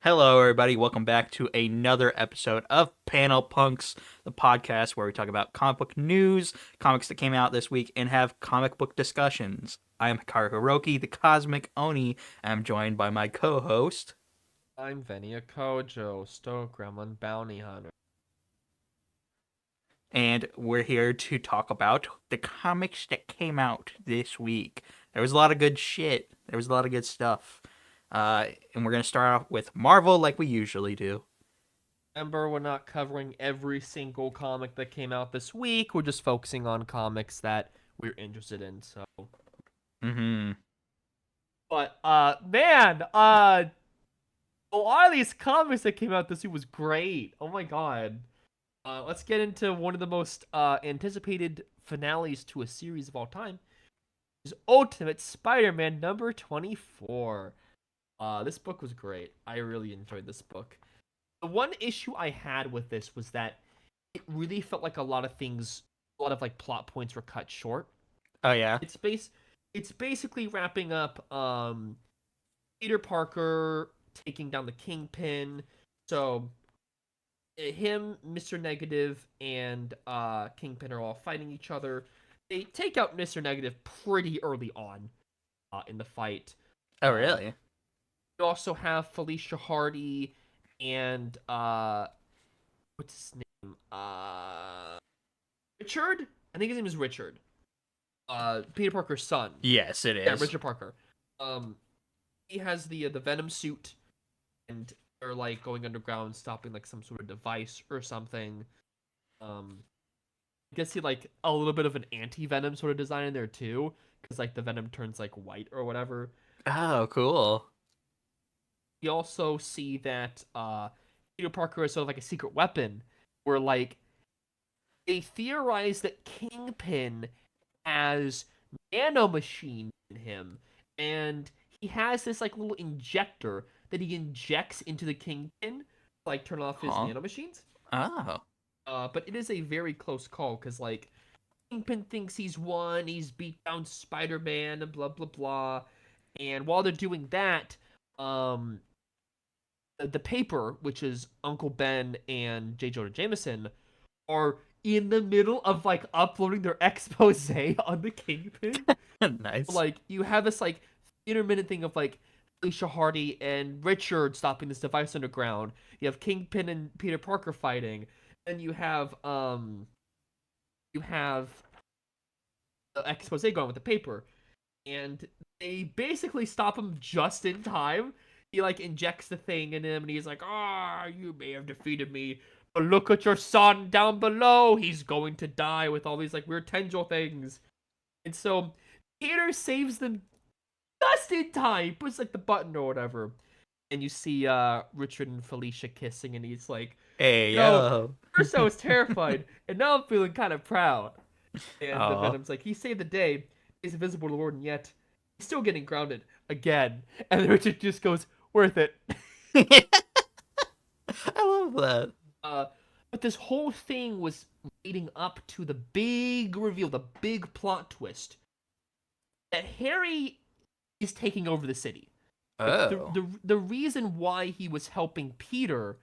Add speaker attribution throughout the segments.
Speaker 1: Hello, everybody. Welcome back to another episode of Panel Punks, the podcast where we talk about comic book news, comics that came out this week, and have comic book discussions. I am Hikaru, the Cosmic Oni, and I'm joined by my co-host.
Speaker 2: I'm Veni Kojo, Stone Gremlin Bounty Hunter.
Speaker 1: And we're here to talk about the comics that came out this week. There was a lot of good shit. There was a lot of good stuff. And we're going to start off with Marvel like we usually do.
Speaker 2: Remember, we're not covering every single comic that came out this week. We're just focusing on comics that we're interested in.
Speaker 1: Mm-hmm.
Speaker 2: But man, a lot of these comics that came out this week was great. Oh my god. Let's get into one of the most anticipated finales to a series of all time. Is Ultimate Spider-Man number 24. This book was great. I really enjoyed this book. The one issue I had with this was that it really felt like a lot of things, a lot of like plot points were cut short.
Speaker 1: Oh, yeah?
Speaker 2: It's basically wrapping up Peter Parker taking down the Kingpin. So him, Mr. Negative, and Kingpin are all fighting each other. They take out Mr. Negative pretty early on in the fight.
Speaker 1: Oh,
Speaker 2: Uh,
Speaker 1: really?
Speaker 2: you also have Felicia Hardy and what's his name? Richard? I think his name is Richard. Peter Parker's son.
Speaker 1: Yes, it
Speaker 2: Yeah,
Speaker 1: is.
Speaker 2: Richard Parker. Um he has the Venom suit and they're like going underground stopping like some sort of device or something. I guess he like a little bit of an anti-venom sort of design in there too cuz like the venom turns like white or whatever.
Speaker 1: Oh, cool.
Speaker 2: We also see that Peter Parker is sort of like a secret weapon where like they theorize that Kingpin has nanomachine in him, and he has this like little injector that he injects into the Kingpin to like turn off his
Speaker 1: Huh?
Speaker 2: nanomachines.
Speaker 1: Oh.
Speaker 2: But it is a very close call because like Kingpin thinks he's won, he's beat down Spider-Man and blah blah blah. And while they're doing that, um, the paper, which is Uncle Ben and J. Jonah Jameson, are in the middle of like uploading their expose on the Kingpin.
Speaker 1: Nice.
Speaker 2: Like you have this like intermittent thing of like Felicia Hardy and Richard stopping this device underground. You have Kingpin and Peter Parker fighting, and you have the expose going with the paper, and they basically stop him just in time. He like injects the thing in him, and he's like, "Ah, you may have defeated me, but look at your son down below. He's going to die with all these like weird tendril things." And so Peter saves them just in time. He puts like the button or whatever, and you see Richard and Felicia kissing, and he's like,
Speaker 1: Hey,
Speaker 2: "You know,
Speaker 1: yo.
Speaker 2: first I was terrified, and now I'm feeling kind of proud." And the
Speaker 1: Oh.
Speaker 2: Venom's like, "He saved the day. He's invisible to the world, and yet he's still getting grounded again." And then Richard just goes, "Worth it."
Speaker 1: I love that.
Speaker 2: Uh, but this whole thing was leading up to the big reveal, the big plot twist that Harry is taking over the city. Like
Speaker 1: Oh.
Speaker 2: the reason why he was helping Peter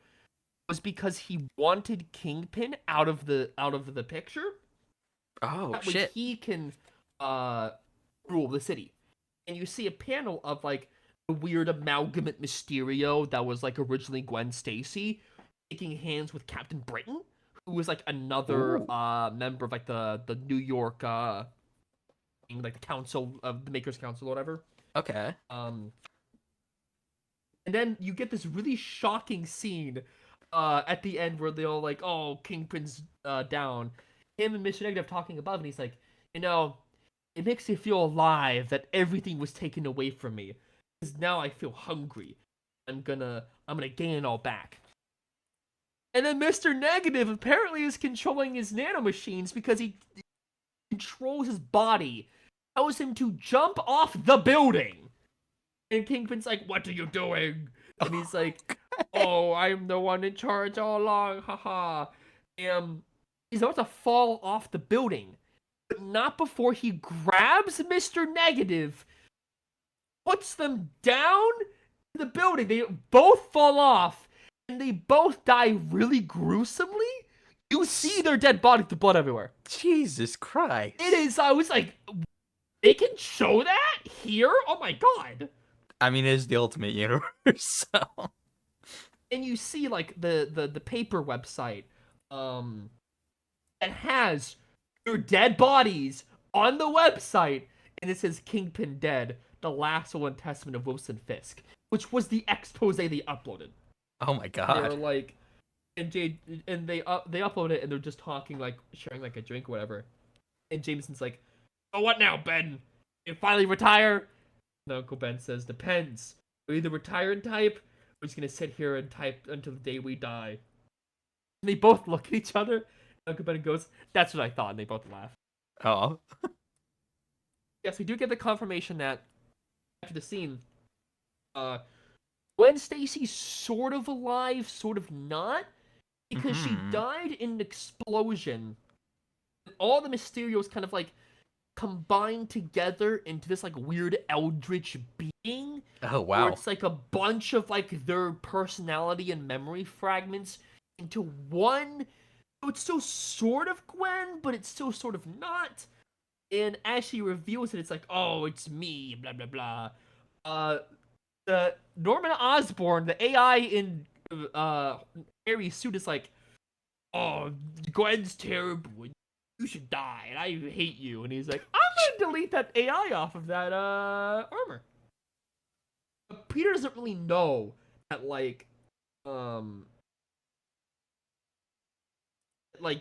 Speaker 2: was because he wanted Kingpin out of the picture.
Speaker 1: Oh,
Speaker 2: That way
Speaker 1: shit.
Speaker 2: he can uh rule the city. And you see a panel of like the weird amalgamate Mysterio that was like originally Gwen Stacy taking hands with Captain Britain, who was like another
Speaker 1: Ooh.
Speaker 2: member of like the New York like the council of the Makers Council or whatever.
Speaker 1: Okay.
Speaker 2: Um and then you get this really shocking scene at the end where they all like, oh, Kingpin's down. Him and Mr. Negative talking above, and he's like, you know, it makes me feel alive that everything was taken away from me. Because now I feel hungry. I'm gonna gain it all back. And then Mr. Negative apparently is controlling his nanomachines because he controls his body, tells him to jump off the building. And Kingpin's like, "What are you doing?" And he's like, "Oh, I'm the one in charge all along, haha." And he's about to fall off the building, but not before he grabs Mr. Negative, puts them down, in the building. They both fall off, and they both die really gruesomely. You see their dead bodies, the blood everywhere.
Speaker 1: Jesus Christ.
Speaker 2: It is. I was like, they can show that here? Oh my god.
Speaker 1: I mean, it is the Ultimate Universe, so.
Speaker 2: And you see like the paper website that has your dead bodies on the website, and it says Kingpin dead, the last will and testament of Wilson Fisk, which was the expose they uploaded.
Speaker 1: Oh my
Speaker 2: They
Speaker 1: god.
Speaker 2: were like, and they upload it, and they're just talking, like sharing like a drink or whatever. And Jameson's like, "Oh, what now, Ben? You finally retire?" And Uncle Ben says, "Depends. We either retire and type, or just gonna sit here and type until the day we die." And they both look at each other. Uncle Ben goes, "That's what I thought," and they both laugh.
Speaker 1: Oh.
Speaker 2: Yes, we do get the confirmation that after the scene, Gwen Stacy's sort of alive, sort of not, because she died in an explosion. All the Mysterios kind of like combined together into this like weird eldritch being.
Speaker 1: Oh,
Speaker 2: Where
Speaker 1: wow.
Speaker 2: it's like a bunch of like their personality and memory fragments into one. So it's still sort of Gwen, but it's still sort of not. And as she reveals it, it's like, oh, it's me, blah blah blah. The Norman Osborn, the AI in Harry's suit is like, oh, Gwen's terrible. You should die, and I hate you. And he's like, I'm gonna delete that AI off of that armor. But Peter doesn't really know that um like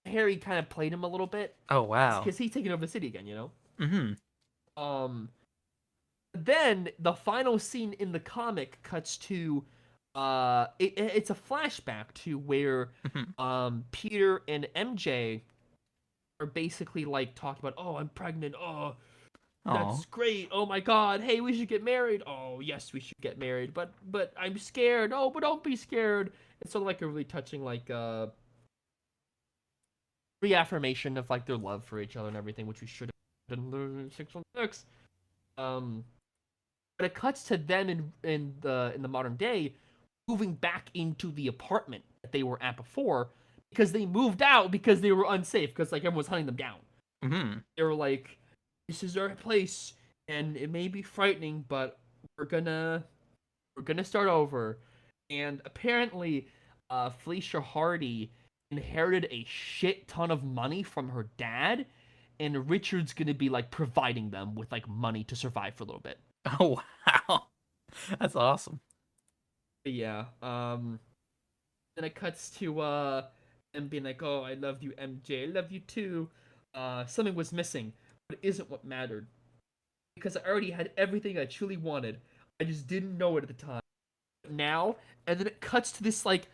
Speaker 2: Harry kind of played him a little bit.
Speaker 1: Oh, wow.
Speaker 2: Because he's taking over the city again, you know?
Speaker 1: Mm-hmm.
Speaker 2: Then the final scene in the comic cuts to it's a flashback to where Peter and MJ are basically like talking about, oh, I'm pregnant, oh, that's great, oh my god, hey, we should get married, oh yes, we should get married, but I'm scared, oh, but don't be scared. It's sort of like a really touching like reaffirmation of like their love for each other and everything, which we should have done in 616. But it cuts to them in the modern day, moving back into the apartment that they were at before, because they moved out because they were unsafe, because like everyone was hunting them down. They were like, "This is our place, and it may be frightening, but we're gonna start over." And apparently, Felicia Hardy inherited a shit ton of money from her dad, and Richard's gonna be like providing them with like money to survive for a little bit.
Speaker 1: Oh, wow. That's awesome.
Speaker 2: But yeah, then it cuts to them being like, "Oh, I love you, MJ. I love you too." Something was missing, but it isn't what mattered, because I already had everything I truly wanted. I just didn't know it at the time. Now, and then it cuts to this like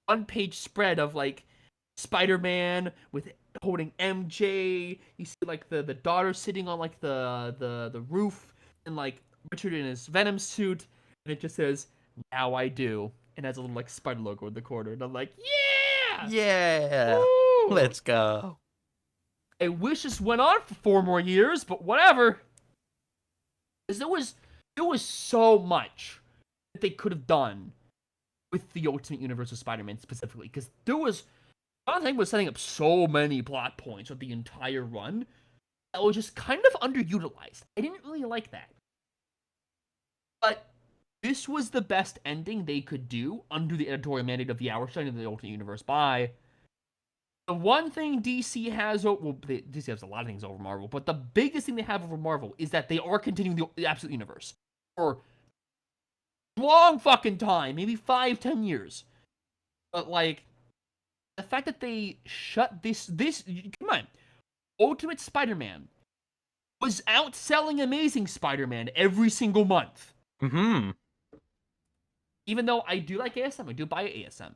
Speaker 2: one-page spread of like Spider-Man with holding MJ. You see like the daughter sitting on like the roof, and like Richard in his Venom suit, and it just says, "Now I do," and has a little like spider logo in the corner, and I'm like, yeah,
Speaker 1: Yeah.
Speaker 2: woo!
Speaker 1: Let's go.
Speaker 2: I wish this went on for 4 more years, but whatever. Because there was so much that they could have done with the Ultimate Universe of Spider-Man specifically, because John Hank was setting up so many plot points with the entire run that was just kind of underutilized. I didn't really like that. But this was the best ending they could do under the editorial mandate of the Hour Shine of the Ultimate Universe by. The one thing DC has, DC has a lot of things over Marvel, but the biggest thing they have over Marvel is that they are continuing the Absolute Universe for long fucking time, maybe 5-10 years. But like, the fact that they shut this come on, Ultimate Spider-Man was outselling Amazing Spider-Man every single month. Even though I do like ASM, I do buy ASM.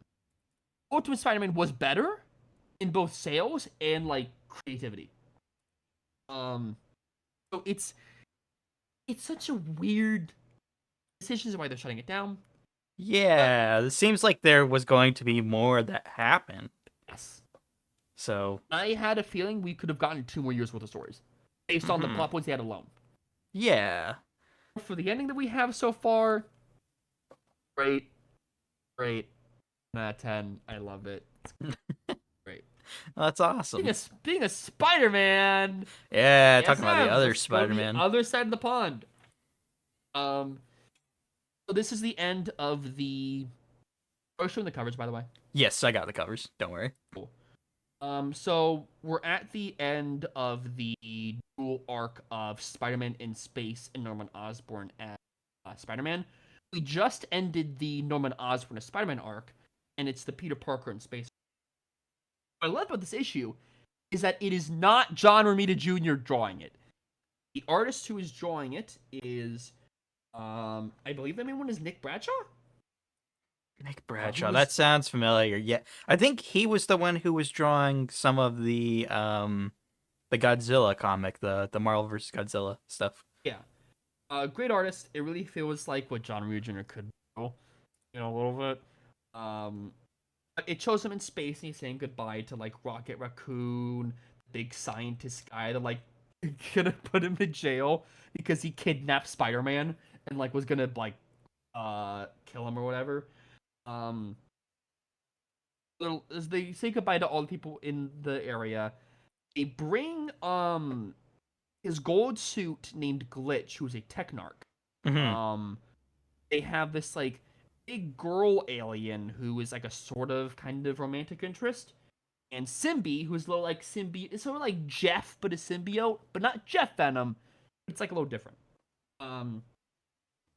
Speaker 2: Ultimate Spider-Man was better in both sales and like creativity. So it's such a weird decision why they're shutting it down.
Speaker 1: Yeah, it seems like there was going to be more that happened.
Speaker 2: Yes.
Speaker 1: So
Speaker 2: I had a feeling we could have gotten 2 more years worth of stories based on the plot points they had alone.
Speaker 1: yeah.
Speaker 2: For the ending that we have so far, great, great. 10 out of 10. I love it. It's great.
Speaker 1: That's awesome.
Speaker 2: Being a Spider-Man.
Speaker 1: Yeah,
Speaker 2: Yes,
Speaker 1: talking about the
Speaker 2: Sam.
Speaker 1: other
Speaker 2: Let's go to the
Speaker 1: Spider-Man.
Speaker 2: other side of the pond. Um, so this is the end of the. Oh, showing the covers, by the way.
Speaker 1: Yes, I got the covers. Don't worry.
Speaker 2: Cool. So we're at the end of the dual arc of Spider-Man in space and Norman Osborn as Spider-Man. We just ended the Norman Osborn as Spider-Man arc, and it's the Peter Parker in space. What I love about this issue is that it is not John Romita Jr. drawing it. The artist who is drawing it is, I believe the main one is Nick Bradshaw.
Speaker 1: Nick Bradshaw.
Speaker 2: was-
Speaker 1: That sounds familiar. Yeah, I think he was the one who was drawing some of the Godzilla comic, the Marvel vs. Godzilla stuff.
Speaker 2: Yeah. Great artist. It really feels like what John Romita Jr. could do, a little bit. It shows him in space and he's saying goodbye to like Rocket Raccoon, big scientist guy that like gonna put him in jail because he kidnapped Spider-Man and like was gonna like kill him or whatever. As they say goodbye to all the people in the area, they bring his gold suit named Glitch, who's a Technarch.
Speaker 1: Mm-hmm.
Speaker 2: They have this like big girl alien who is like a sort of kind of romantic interest, and Symbi, who's a little like symbiote. It's sort of like Jeff, but a symbiote, but not Jeff Venom. It's like a little different. Um,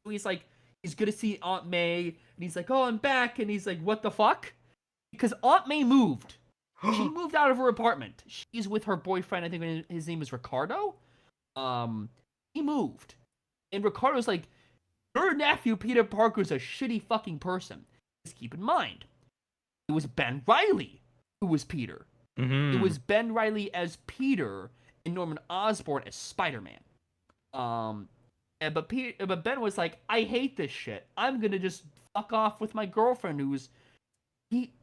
Speaker 2: he's like he's good to see Aunt May, and he's like, "Oh, I'm back," and he's like, "What the fuck?" Because Aunt May moved. She moved out of her apartment. She's with her boyfriend. I think his name is Ricardo. He moved, and Ricardo's like, "Your nephew Peter Parker's a shitty fucking person." Just keep in mind, it was Ben Reilly who was Peter.
Speaker 1: Mm-hmm.
Speaker 2: It was Ben Reilly as Peter and Norman Osborn as Spider-Man. But Ben was like, "I hate this shit. I'm gonna just fuck off with my girlfriend who's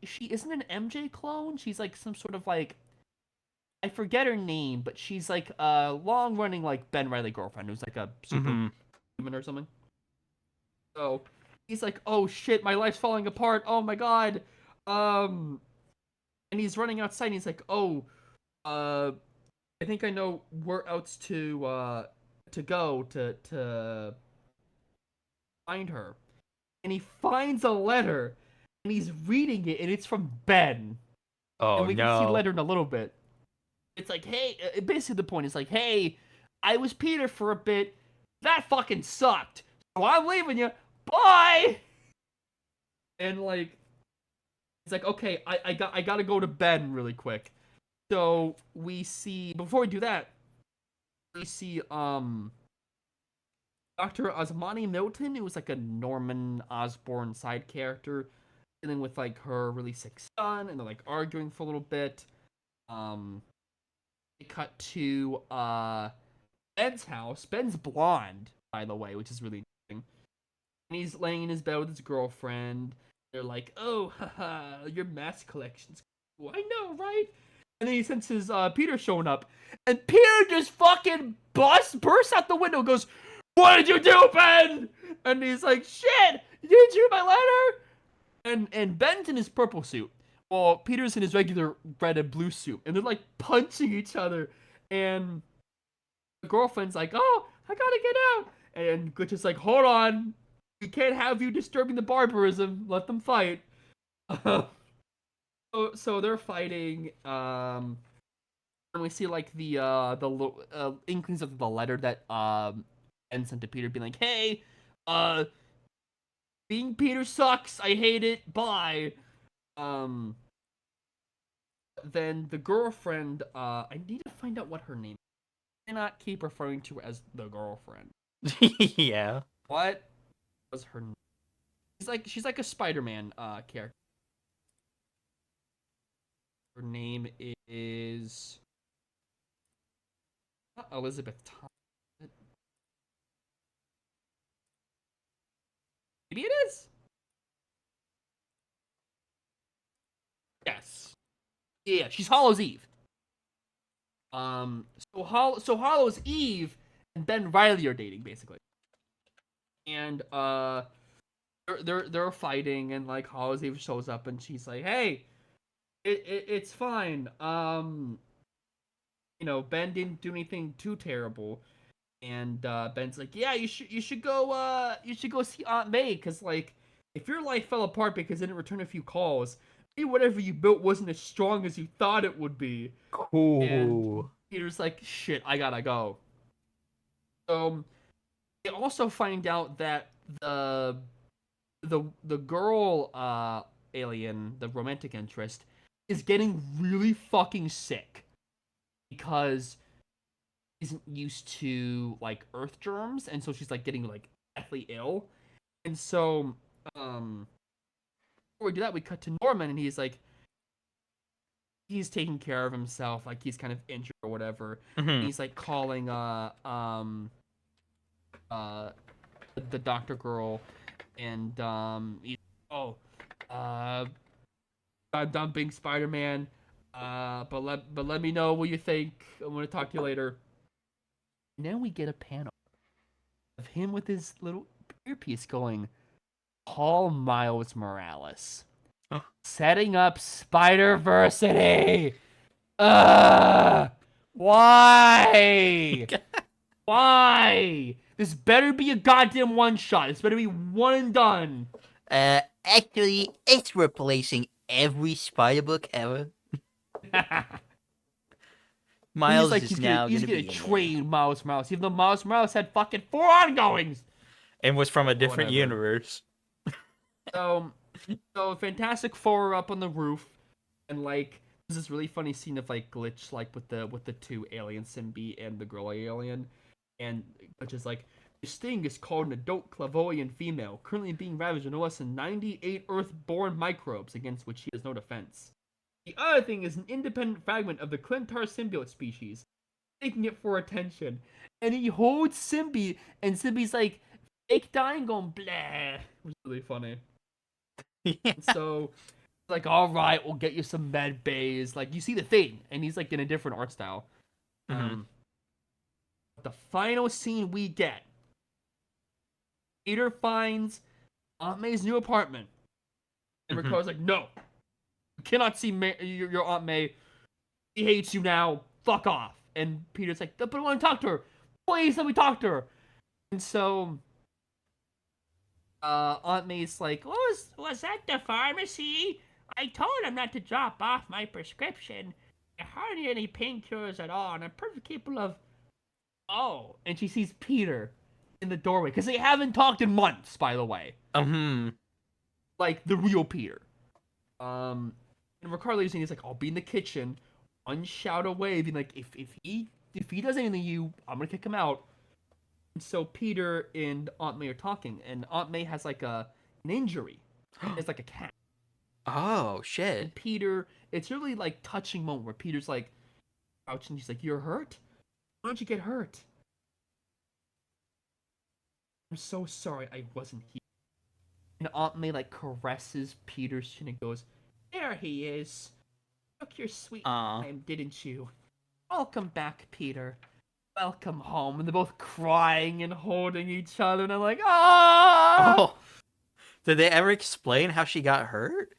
Speaker 2: she isn't an MJ clone. She's like some sort of like I forget her name, but she's like a long running like Ben Reilly girlfriend who's like a super human or something." So he's like, "Oh shit, my life's falling apart. Oh my god." And he's running outside and he's like, "Oh, I think I know where else to go to find her." And he finds a letter and he's reading it and it's from Ben.
Speaker 1: Oh
Speaker 2: And we can see the
Speaker 1: no.
Speaker 2: letter in a little bit. It's like, "Hey," basically the point is like, "Hey, I was Peter for a bit. That fucking sucked. So I'm leaving you. Bye." And like it's like, "Okay, I gotta go to Ben really quick." So we see before we do that, we see Dr. Osmani Milton, who was like a Norman Osborn side character, dealing with like her really sick son, and they're like arguing for a little bit. They cut to Ben's house. Ben's blonde, by the way, which is really interesting. And he's laying in his bed with his girlfriend. They're like, "Oh, haha, your mask collection's cool. I know, right?" And then he senses Peter showing up. And Peter just fucking bursts out the window and goes, "What did you do, Ben?" And he's like, "Shit, you didn't read my letter?" And Ben's in his purple suit, while Peter's in his regular red and blue suit. And they're like punching each other. And the girlfriend's like, "Oh, I gotta get out." And Glitch is like, "Hold on. We can't have you disturbing the barbarism. Let them fight." So they're fighting. And we see like the inklings of the letter that Ben sent to Peter, being like, "Hey, uh, being Peter sucks. I hate it. Bye." Um. Then the girlfriend. I need to find out what her name is. I cannot keep referring to her as the girlfriend.
Speaker 1: Yeah.
Speaker 2: What was her name? She's like a Spider-Man character. Her name is not Elizabeth Thomas. Maybe it is. Yes. Yeah, she's Hollow's Eve. So Hollow's Eve and Ben Reilly are dating basically. and they're fighting, and like Halsey shows up, and she's like, "Hey, it's fine. Ben didn't do anything too terrible." And Ben's like, "Yeah, you should go see Aunt May, because like if your life fell apart because it didn't return a few calls, maybe whatever you built wasn't as strong as you thought it would be." And
Speaker 1: Cool.
Speaker 2: Peter's like, "Shit, I gotta go." So they also find out that the girl alien, the romantic interest, is getting really fucking sick because isn't used to like earth germs, and so she's like getting like deathly ill. And so before we do that, we cut to Norman, and he's taking care of himself, like he's kind of injured or whatever. And
Speaker 1: Hmm.
Speaker 2: he's like calling uh the doctor girl, and he's, oh uh I'm done being Spider-Man. But let me know what you think. I'm gonna talk to you later. And then we get a panel of him with his little earpiece going, Paul Miles Morales,
Speaker 1: Oh.
Speaker 2: setting up Spider-Versity. Why? Why? This better be a goddamn one shot. This better be one and done.
Speaker 1: Actually, it's replacing every spider book ever.
Speaker 2: He's
Speaker 1: Miles
Speaker 2: like
Speaker 1: is now
Speaker 2: he's
Speaker 1: gonna
Speaker 2: gonna
Speaker 1: be in there,
Speaker 2: train Miles Morales, even though Miles Morales had fucking 4 ongoings
Speaker 1: and was from a
Speaker 2: or
Speaker 1: different
Speaker 2: whatever.
Speaker 1: universe.
Speaker 2: So Fantastic Four are up on the roof, and like there's this really funny scene of like Glitch like with the two aliens, Simbi and the girl alien, and Glitch is like, this thing is called an adult clairvoyant female, currently being ravaged with no less than 98 Earth-born microbes against which she has no defense. The other thing is an independent fragment of the Clintar symbiote species, taking it for attention. And he holds Simbi, and Simbi's like fake dying, going blah. It was really funny.
Speaker 1: Yeah.
Speaker 2: So like, all right, we'll get you some med bays. Like, you see the thing, and he's like in a different art style.
Speaker 1: Hmm.
Speaker 2: Um, the final scene we get, Peter finds Aunt May's new apartment, and
Speaker 1: Hmm.
Speaker 2: Ricardo's like, "No, you cannot see your Aunt May. She hates you now. Fuck off." And Peter's like, "But I want to talk to her. Please let me talk to her." And so Aunt May's like, was that the pharmacy? I told him not to drop off my prescription. There hardly any painkillers at all, and I'm perfectly capable of. Oh, and she sees Peter in the doorway because they haven't talked in months, by the way.
Speaker 1: Hmm.
Speaker 2: Like the real Peter. And Ricardo leaves, and he's like, "I'll be in the kitchen, one shout away, being like, if he does anything to you, I'm gonna kick him out." And so Peter and Aunt May are talking, and Aunt May has like an injury. It's like a cat.
Speaker 1: Oh
Speaker 2: And
Speaker 1: shit.
Speaker 2: Peter, it's really like touching moment where Peter's like, ouch, and he's like, "You're hurt? Why don't you get hurt?" "I'm so sorry I wasn't here." And Aunt May like caresses Peter's chin and goes, "There he is. Took your sweet
Speaker 1: Uh.
Speaker 2: time, didn't you? Welcome back, Peter. Welcome home." And they're both crying and holding each other, and I'm like, ah!
Speaker 1: Oh. Did they ever explain how she got hurt?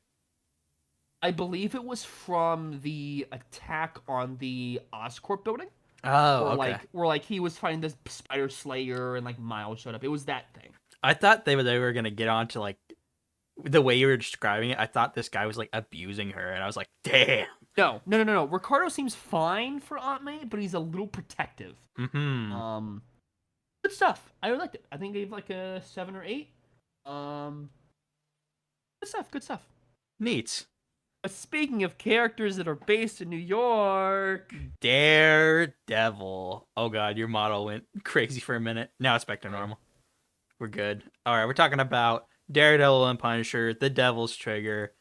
Speaker 2: I believe it was from the attack on the Oscorp building.
Speaker 1: Oh,
Speaker 2: Or
Speaker 1: okay.
Speaker 2: where like he was fighting the Spider Slayer and like Miles showed up. It was that thing.
Speaker 1: I thought they were gonna get on to like the way you were describing it. I thought this guy was like abusing her, and I was like, damn.
Speaker 2: No. Ricardo seems fine for Aunt May, but he's a little protective.
Speaker 1: Hmm.
Speaker 2: Um, Good stuff. I liked it. I think I gave like a 7 or 8. Um, Good stuff. Good stuff.
Speaker 1: Neat.
Speaker 2: But speaking of characters that are based in New York,
Speaker 1: Daredevil. Oh god, your model went crazy for a minute. Now it's back to normal. We're good. All right, we're talking about Daredevil and Punisher, The Devil's Trigger.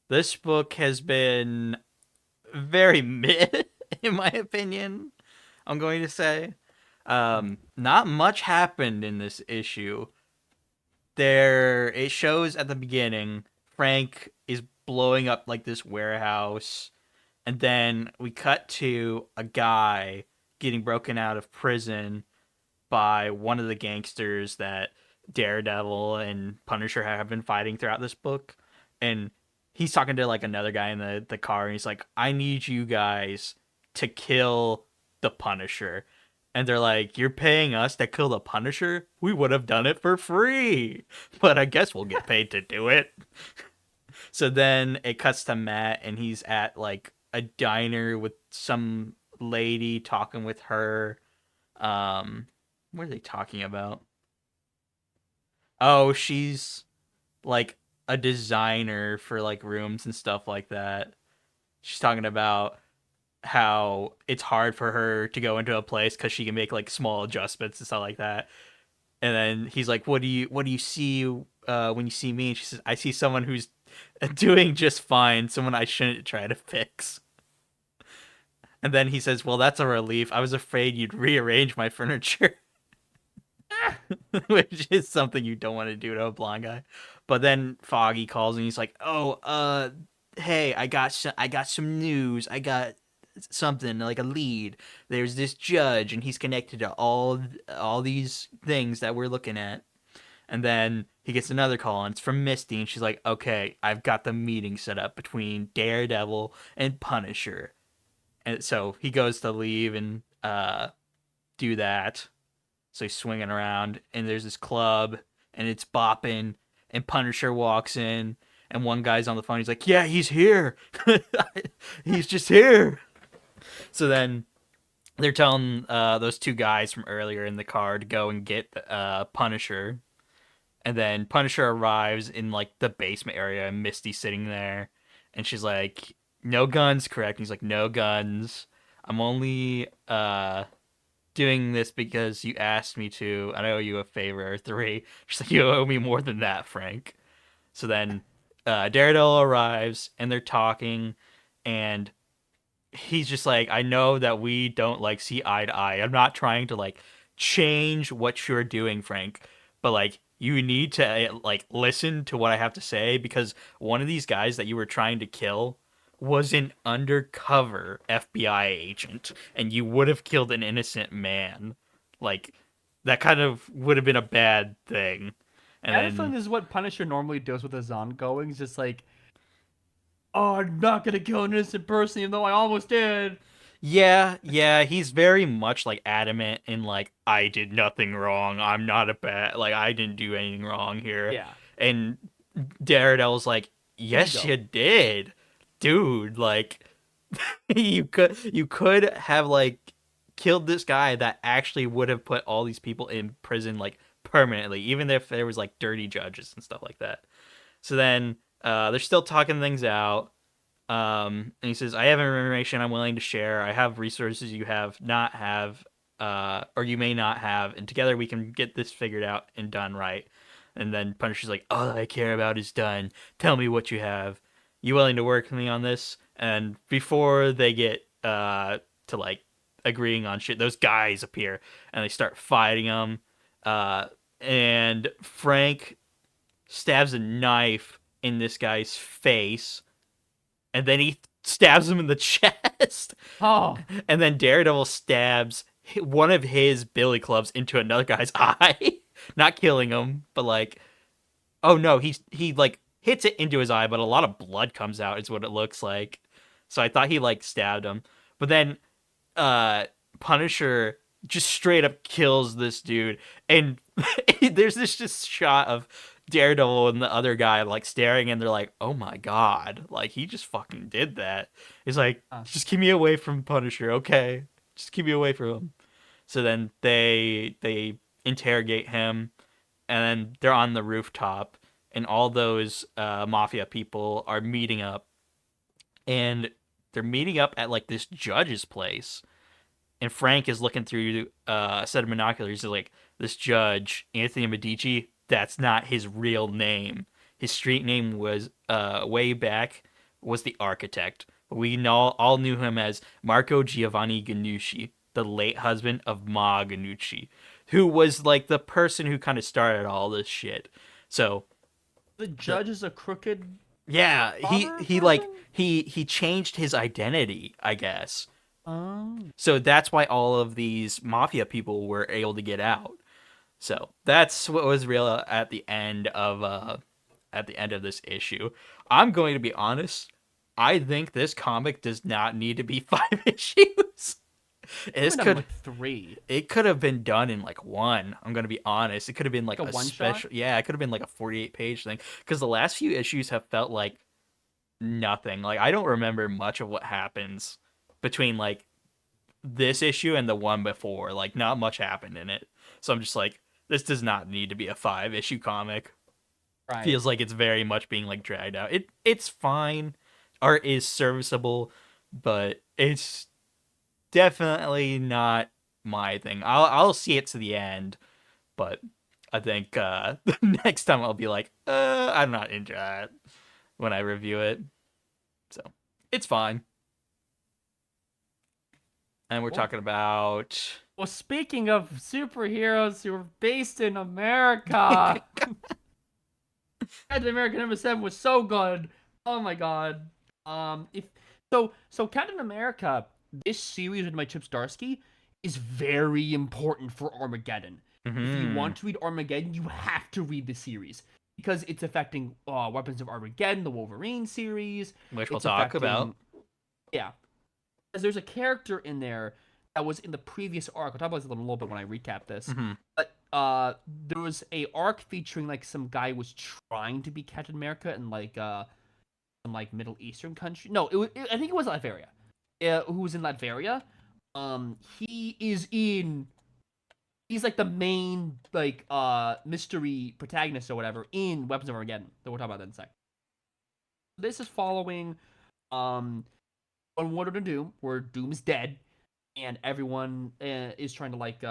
Speaker 1: This book has been very mid, in my opinion. I'm going to say, not much happened in this issue. It shows at the beginning Frank is blowing up like this warehouse, and then we cut to a guy getting broken out of prison by one of the gangsters that Daredevil and Punisher have been fighting throughout this book, and he's talking to like another guy in the car, and he's like, "I need you guys to kill the Punisher." And they're like, "You're paying us to kill the Punisher? We would have done it for free, but I guess we'll get paid to do it." So then it cuts to Matt, and he's at like a diner with some lady talking with her. What are they talking about? Oh, she's like a designer for like rooms and stuff like that. She's talking about how it's hard for her to go into a place because she can make like small adjustments and stuff like that. And then he's like, what do you see when you see me?" And she says, "I see someone who's doing just fine, someone I shouldn't try to fix." And then he says, "Well, that's a relief. I was afraid you'd rearrange my furniture." Which is something you don't want to do to a blonde guy. But then Foggy calls and he's like, "Oh, hey, I got some news. I got something like a lead. There's this judge, and he's connected to all these things that we're looking at." And then he gets another call, and it's from Misty, and she's like, "Okay, I've got the meeting set up between Daredevil and Punisher." And so he goes to leave and do that. So he's swinging around, and there's this club, and it's bopping, and Punisher walks in, and one guy's on the phone. He's like, "Yeah, he's here. He's just here." So then they're telling those two guys from earlier in the car to go and get Punisher. And then Punisher arrives in like the basement area, and Misty's sitting there, and she's like, "No guns, correct?" And he's like, "No guns. I'm only doing this because you asked me to. I owe you a favor or three." She's like, "You owe me more than that, Frank." So then Daredevil arrives, and they're talking, and he's just like, "I know that we don't like see eye to eye. I'm not trying to like change what you're doing, Frank, but like you need to like listen to what I have to say, because one of these guys that you were trying to kill was an undercover FBI agent, and you would have killed an innocent man. Like that kind of would have been a bad thing." And
Speaker 3: I have a feeling
Speaker 1: then
Speaker 3: this is what Punisher normally does with his ongoings. Just like, oh, I'm not gonna kill an innocent person, even though I almost did.
Speaker 1: yeah, he's very much like adamant in like, "I did nothing wrong. I'm not a bad, like I didn't do anything wrong here."
Speaker 3: Yeah,
Speaker 1: And Daredevil's like, "Yes,
Speaker 3: ego.
Speaker 1: you did, dude. Like you could have like killed this guy that actually would have put all these people in prison like permanently, even if there was like dirty judges and stuff like that." So then they're still talking things out. And he says, "I have information I'm willing to share. I have resources you have not have, or you may not have, and together we can get this figured out and done right." And then Punisher's like, "All I care about is done. Tell me what you have. You willing to work with me on this?" And before they get to like agreeing on shit, those guys appear and they start fighting them. And Frank stabs a knife in this guy's face, and then he stabs him in the chest.
Speaker 3: Oh,
Speaker 1: And then Daredevil stabs one of his billy clubs into another guy's eye, not killing him, but like, oh no, he like hits it into his eye, but a lot of blood comes out. Is what it looks like. So I thought he like stabbed him, but then uh Punisher just straight up kills this dude, and there's this just shot of Daredevil and the other guy like staring, and they're like, "Oh my god, like he just fucking did that." He's like,
Speaker 3: huh.
Speaker 1: "Just keep me away from Punisher, okay? Just keep me away from him." So then they interrogate him, and then they're on the rooftop, and all those mafia people are meeting up, and they're meeting up at like this judge's place, and Frank is looking through a set of binoculars. He's like, "This judge, Anthony Medici, that's not his real name. His street name was way back was the architect. But we all knew him as Marco Giovanni Ganucci, the late husband of Ma Ganucci, who was like the person who kind of started all this shit." So
Speaker 3: The
Speaker 1: the,
Speaker 3: judge is a crooked
Speaker 1: yeah, he
Speaker 3: father
Speaker 1: he like
Speaker 3: person.
Speaker 1: he changed his identity, I guess.
Speaker 3: Oh,
Speaker 1: So that's why all of these mafia people were able to get out. So that's what was real at the end of this issue. I'm going to be honest. I think this comic does not need to be 5 issues. This
Speaker 3: Even
Speaker 1: could
Speaker 3: like 3.
Speaker 1: it could have been done in like one. I'm gonna be honest. It could have been like
Speaker 3: A
Speaker 1: a
Speaker 3: one
Speaker 1: special.
Speaker 3: shot?
Speaker 1: Yeah, it could have been like a 48-page thing. Because the last few issues have felt like nothing. Like I don't remember much of what happens between like this issue and the one before. Like not much happened in it. So I'm just like, this does not need to be a 5 issue comic.
Speaker 3: Right.
Speaker 1: Feels like it's very much being like dragged out. It's fine. Art is serviceable, but it's definitely not my thing. I'll see it to the end, but I think next time I'll be like, I'm not into that when I review it. So it's fine. And we're
Speaker 3: Cool.
Speaker 1: talking about
Speaker 3: Well, speaking of superheroes who are based in America, Captain America #7 was so good. Oh my god. If so, Captain America, this series with my Chip Zdarsky is very important for Armageddon. If you want to read Armageddon, you have to read the series because it's affecting Weapons of Armageddon, the Wolverine series.
Speaker 1: which we'll
Speaker 3: It's
Speaker 1: talk
Speaker 3: affecting,
Speaker 1: about.
Speaker 3: yeah, because there's a character in there that was in the previous arc. I'll talk about this a little bit when I recap this.
Speaker 1: Mhm.
Speaker 3: But there was a arc featuring like some guy was trying to be Captain America in like some like Middle Eastern country. No, I think it was Latveria. Who was in Latveria? He is in. He's like the main like mystery protagonist or whatever in Weapons of Armageddon. So we'll talk about that in a sec. This is following on Wonder to Doom, where Doom is dead, and everyone is trying to like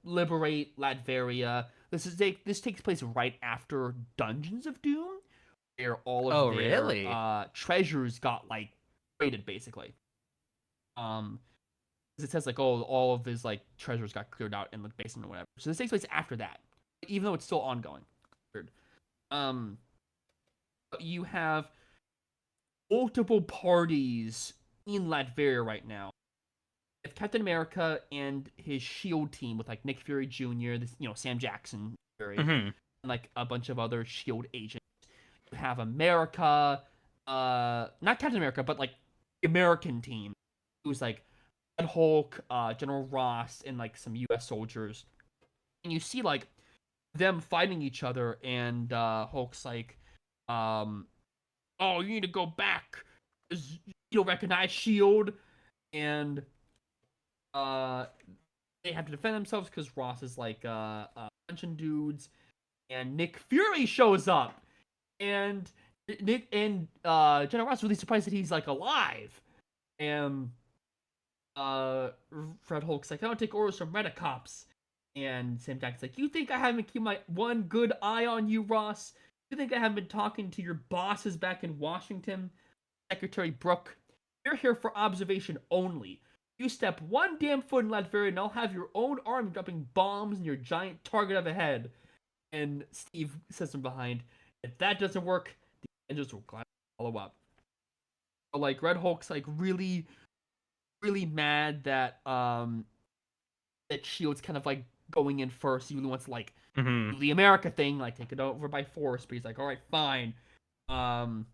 Speaker 3: liberate Latveria. This takes place right after Dungeons of Doom, where all of
Speaker 1: Oh,
Speaker 3: their
Speaker 1: really?
Speaker 3: treasures got like raided basically. 'Cause it says like, oh, all of his like treasures got cleared out in the basement or whatever. So this takes place after that, even though it's still ongoing. Weird. Um, you have multiple parties in Latveria right now. If Captain America and his Shield team with like Nick Fury Jr., this Sam Jackson, Fury,
Speaker 1: Mhm.
Speaker 3: and like a bunch of other Shield agents. You have America, not Captain America, but like the American team, who's like Red Hulk, General Ross, and like some U.S. soldiers. And you see like them fighting each other, and Hulk's like, "Oh, you need to go back. You'll recognize Shield," and uh, they have to defend themselves because Ross is like punching dudes, and Nick Fury shows up, and Nick and General Ross are really surprised that he's like alive, and Fred Hulk's like, "I don't take orders from Redicops," and Sam Jackson's like, "You think I haven't kept my one good eye on you, Ross? You think I haven't been talking to your bosses back in Washington, Secretary Brooke? You're here for observation only. You step one damn foot in Latveria, and I'll have your own army dropping bombs in your giant target of a head." And Steve says from behind, "If that doesn't work, the Avengers will gladly follow up." So, like, Red Hulk's like really, really mad that that Shield's kind of like going in first. He really wants to like
Speaker 1: Mhm.
Speaker 3: do the America thing, like take it over by force. But he's like, "All right, fine. Um,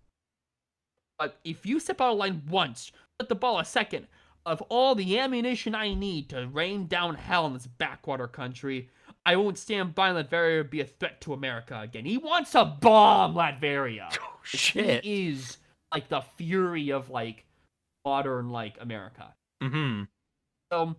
Speaker 3: but if you step out of line once, let the ball a second of all the ammunition I need to rain down hell in this backwater country, I won't stand by and let Latveria be a threat to America again." He wants to bomb Latveria.
Speaker 1: Oh,
Speaker 3: Like,
Speaker 1: shit.
Speaker 3: he is like the fury of like modern like America.
Speaker 1: Mhm.
Speaker 3: So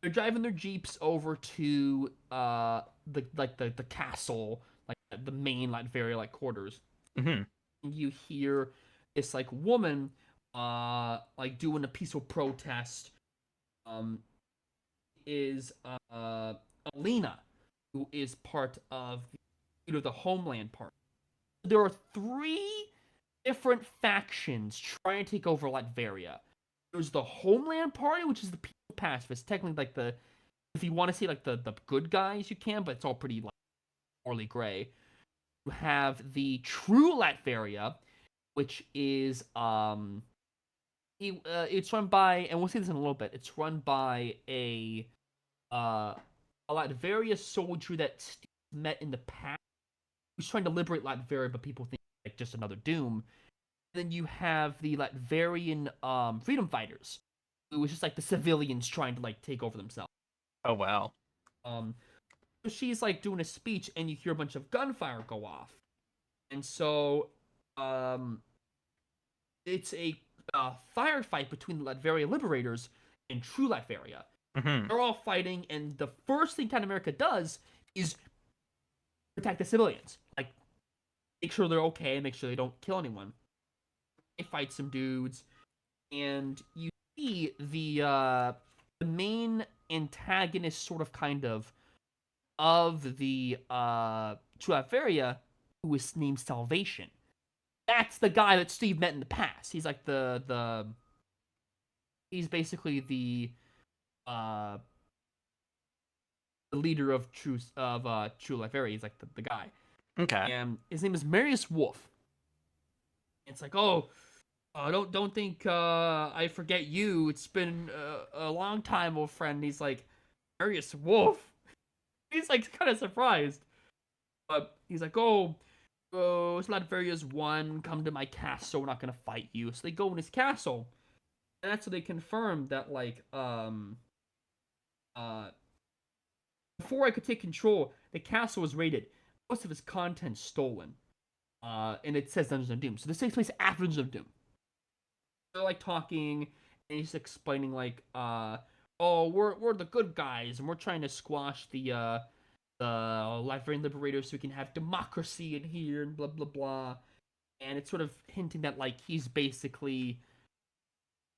Speaker 3: they're driving their jeeps over to the castle, like the main Latveria like quarters.
Speaker 1: Mhm.
Speaker 3: You hear this like woman like doing a peaceful protest. Um, is Alina, who is part of the Homeland Party. There are three different factions trying to take over Latveria. There's the Homeland Party, which is the people pacifists. Technically, like if you want to see like the good guys, you can, but it's all pretty like morally gray. You have the True Latveria, which is it's run by, and we'll see this in a little bit. It's run by a
Speaker 2: a Latveria soldier that Steve met in the past, who's trying to liberate Latveria, but people think like just another Doom. And then you have the Latverian freedom fighters, who is just like the civilians trying to like take over themselves.
Speaker 1: Oh wow.
Speaker 2: Um, so she's like doing a speech, and you hear a bunch of gunfire go off, and so it's a firefight between the Latveria liberators and true Latveria.
Speaker 1: Hmm.
Speaker 2: They're all fighting, and the first thing Captain America does is protect the civilians. Like, make sure they're okay, make sure they don't kill anyone. They fight some dudes, and you see the main antagonist, sort of, kind of the true Latveria, who is named Salvation. That's the guy that Steve met in the past. He's like he's basically uh the leader of True Latveria. He's like the guy.
Speaker 1: Okay.
Speaker 2: And his name is Marius Wolf. It's like, oh, don't think I forget you. It's been a long time, old friend. He's like, Marius Wolf. He's like kind of surprised, but he's like, it's Latveria's won. Come to my castle. We're not gonna fight you. So they go in his castle, and that's how they confirm that like before I could take control, the castle was raided. Most of its contents stolen. And it says Dungeons of Doom. So this takes place after Dungeons of Doom. They're like talking, and he's explaining like, oh, we're the good guys, and we're trying to squash the Latvian liberators so we can have democracy in here, and blah blah blah. And it's sort of hinting that like he's basically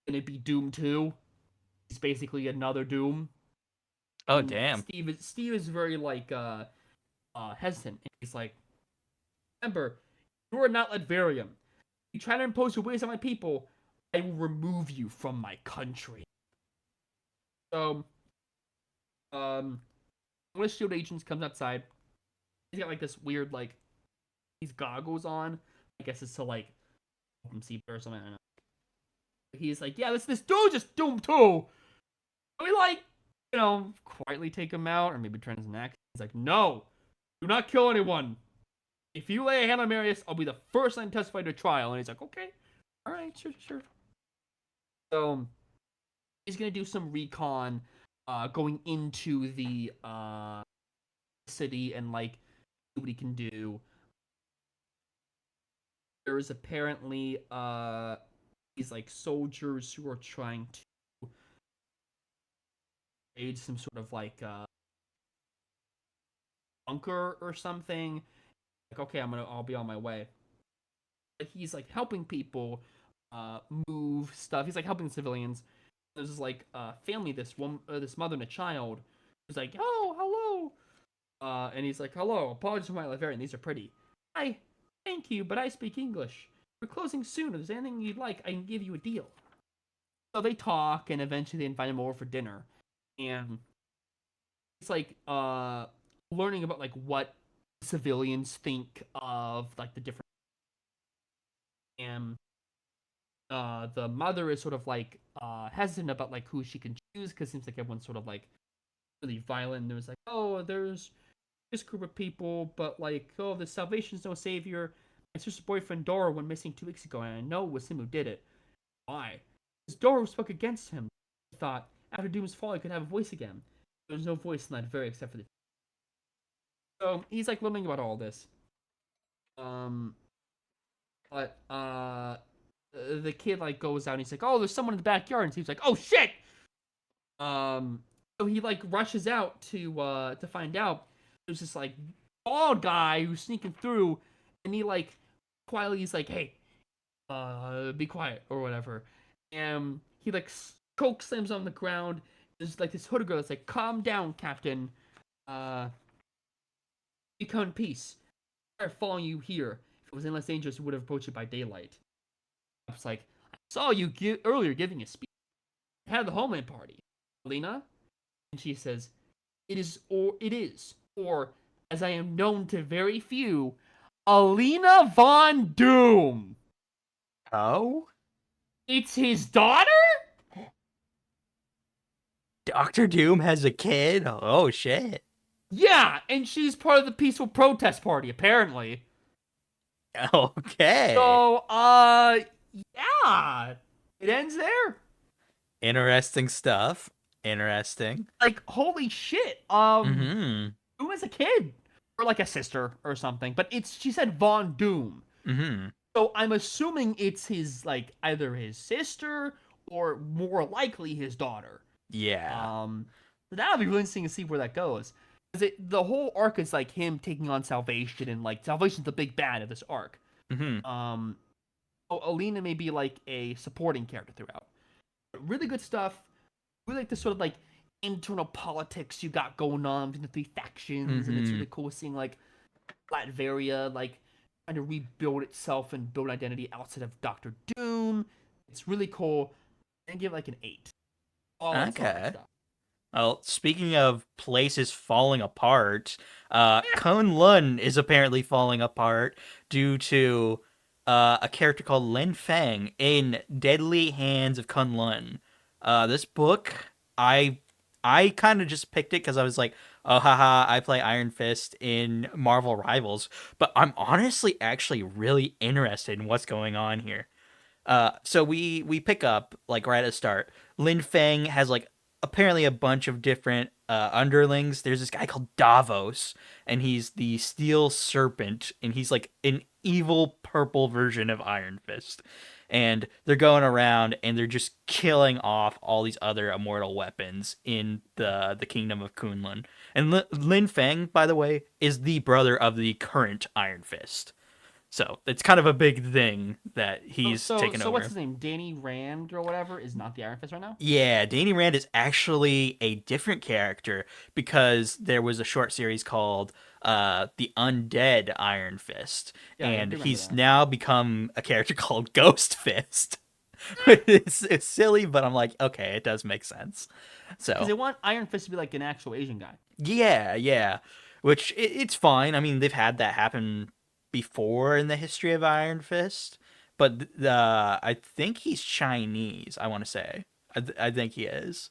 Speaker 2: gonna be Doom too. He's basically another Doom.
Speaker 1: Oh
Speaker 2: And
Speaker 1: damn.
Speaker 2: Steve is very like hesitant. He's like, remember, you are not Latveria. You try to impose your ways on my people, I will remove you from my country. So, one of the shield agents comes outside. He's got like this weird like these goggles on. I guess it's to like help him see better or something. I don't know. He's like, yeah, this dude just Doom too. And we like, quietly take him out or maybe turn his neck. He's like, no, do not kill anyone. If you lay a hand on Marius, I'll be the first one to testify to trial. And he's like, okay, all right, sure. So he's gonna do some recon, going into the city and like see what he can do. There is apparently these like soldiers who are trying to raid some sort of like bunker or something. Like, okay, I'll be on my way. But he's like helping people move stuff. He's like helping civilians. There's this like family, this mother and a child. Who's like, oh, hello. And he's like, hello, apologies for my Latvian. These are pretty. Hi, thank you, but I speak English. We're closing soon. If there's anything you'd like, I can give you a deal. So they talk, and eventually they invite him over for dinner. And it's like learning about like what civilians think of like the different. And the mother is sort of like hesitant about like who she can choose because it seems like everyone's sort of like really violent. And there's like, oh, there's this group of people, but like, oh, the Salvation's no savior. My sister's boyfriend Dora went missing 2 weeks ago, and I know it was him who did it. Why? Because Dora spoke against him. He thought after Doom's fall, he could have a voice again. There's no voice in that very except for the. So he's like learning about all this. But the kid like goes out and he's like, oh, there's someone in the backyard, and he's like, oh shit. So he like rushes out to find out. There's this like bald guy who's sneaking through, and he like quietly he's like, hey, be quiet or whatever. And he like choke slams on the ground. There's like this hooded girl that's like, calm down, Captain. Be come in peace. I'm following you here. If it was any less dangerous, we would have approached you by daylight. It's like, I saw you earlier giving a speech. I had the Homeland Party, Alina. And she says, it is, or as I am known to very few, Alina Von Doom.
Speaker 1: Oh?
Speaker 2: It's his daughter?
Speaker 1: Doctor Doom has a kid? Oh, shit.
Speaker 2: Yeah, and she's part of the peaceful protest party, apparently.
Speaker 1: Okay.
Speaker 2: So, yeah, it ends there.
Speaker 1: Interesting stuff. Interesting.
Speaker 2: Like, holy shit.
Speaker 1: Mm-hmm.
Speaker 2: Doom is a kid, or like a sister or something. But she said Von Doom,
Speaker 1: Mm-hmm.
Speaker 2: so I'm assuming it's his like either his sister or more likely his daughter.
Speaker 1: Yeah.
Speaker 2: So that'll be really interesting to see where that goes. Because the whole arc is like him taking on Salvation, and like Salvation's the big bad of this arc.
Speaker 1: Mm-hmm.
Speaker 2: So Alina may be like a supporting character throughout. But really good stuff. Really like the sort of like internal politics you got going on between the three factions, and it's
Speaker 1: Mm-hmm.
Speaker 2: really cool seeing like Latveria like trying to rebuild itself and build identity outside of Doctor Doom. It's really cool. And give it like an 8. All solid
Speaker 1: Okay.
Speaker 2: stuff.
Speaker 1: Well, speaking of places falling apart, K'un-Lun is apparently falling apart due to a character called Lin Feng in Deadly Hands of K'un-Lun. This book, I kind of just picked it because I was like, oh, haha, I play Iron Fist in Marvel Rivals, but I'm honestly actually really interested in what's going on here. So we pick up like right at the start. Lin Feng has like apparently a bunch of different underlings. There's this guy called Davos, and he's the Steel Serpent, and he's like an evil purple version of Iron Fist. And they're going around and they're just killing off all these other immortal weapons in the kingdom of Kunlun. And Lin Feng, by the way, is the brother of the current Iron Fist. So it's kind of a big thing that he's taken
Speaker 2: So what's
Speaker 1: over.
Speaker 2: his name? Danny Rand or whatever is not the Iron Fist right now.
Speaker 1: Yeah, Danny Rand is actually a different character because there was a short series called The Undead Iron Fist,
Speaker 2: Yeah, I
Speaker 1: and
Speaker 2: do remember
Speaker 1: he's
Speaker 2: that.
Speaker 1: now become a character called Ghost Fist. It's silly, but I'm like, okay, it does make sense.
Speaker 2: Because
Speaker 1: So
Speaker 2: they want Iron Fist to be like an actual Asian guy.
Speaker 1: yeah, yeah. Which it's fine. I mean, they've had that happen before in the history of Iron Fist, but I think he's Chinese. I want to say. I think he is.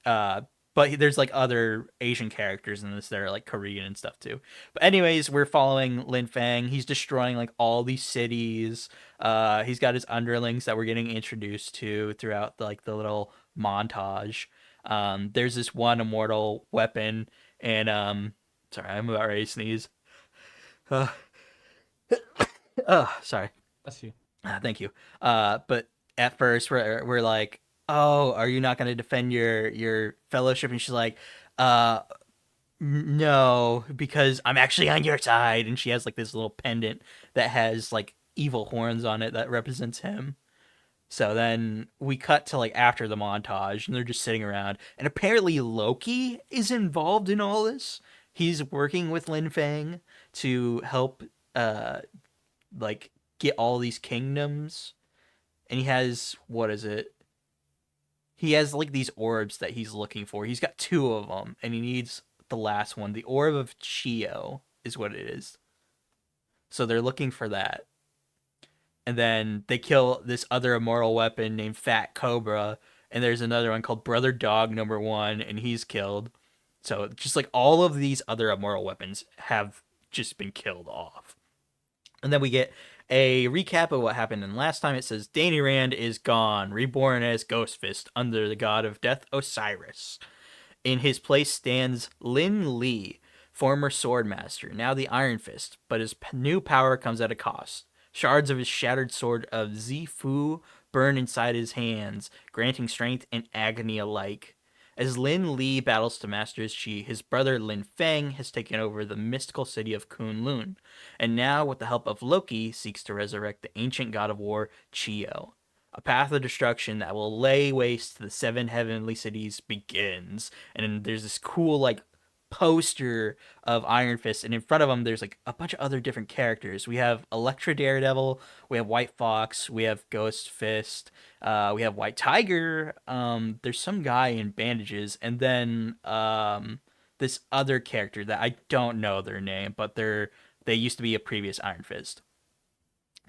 Speaker 1: Uh, but there's like other Asian characters in this that are like Korean and stuff too. But anyways, we're following Lin Feng. He's destroying like all these cities. He's got his underlings that we're getting introduced to throughout like the little montage. There's this one immortal weapon, and sorry, I'm about ready to sneeze. Uh, sorry.
Speaker 2: Bless you.
Speaker 1: Thank you. But at first we're like, oh, are you not going to defend your fellowship? And she's like, uh, no, because I'm actually on your side. And she has like this little pendant that has like evil horns on it that represents him. So then we cut to like after the montage, and they're just sitting around. And apparently Loki is involved in all this. He's working with Lin Feng to help, uh, like get all these kingdoms. And he has what is it? He has like these orbs that he's looking for. He's got two of them, and he needs the last one. The orb of Chio is what it is. So they're looking for that. And then they kill this other immortal weapon named Fat Cobra, and there's another one called Brother Dog number 1, and he's killed. So just like all of these other immortal weapons have just been killed off. And then we get a recap of what happened. And last time it says Danny Rand is gone, reborn as Ghost Fist under the god of death Osiris. In his place stands Lin Li, former swordmaster, now the Iron Fist, but his new power comes at a cost. Shards of his shattered sword of Zifu burn inside his hands, granting strength and agony alike. As Lin Li battles to master his chi, his brother Lin Feng has taken over the mystical city of Kunlun, and now, with the help of Loki, seeks to resurrect the ancient god of war, Chio. A path of destruction that will lay waste to the seven heavenly cities begins. And there's this cool, like, poster of Iron Fist, and in front of him, there's like a bunch of other different characters. We have Elektra Daredevil, we have White Fox, we have Ghost Fist, we have White Tiger. There's some guy in bandages, and then this other character that I don't know their name, but they used to be a previous Iron Fist.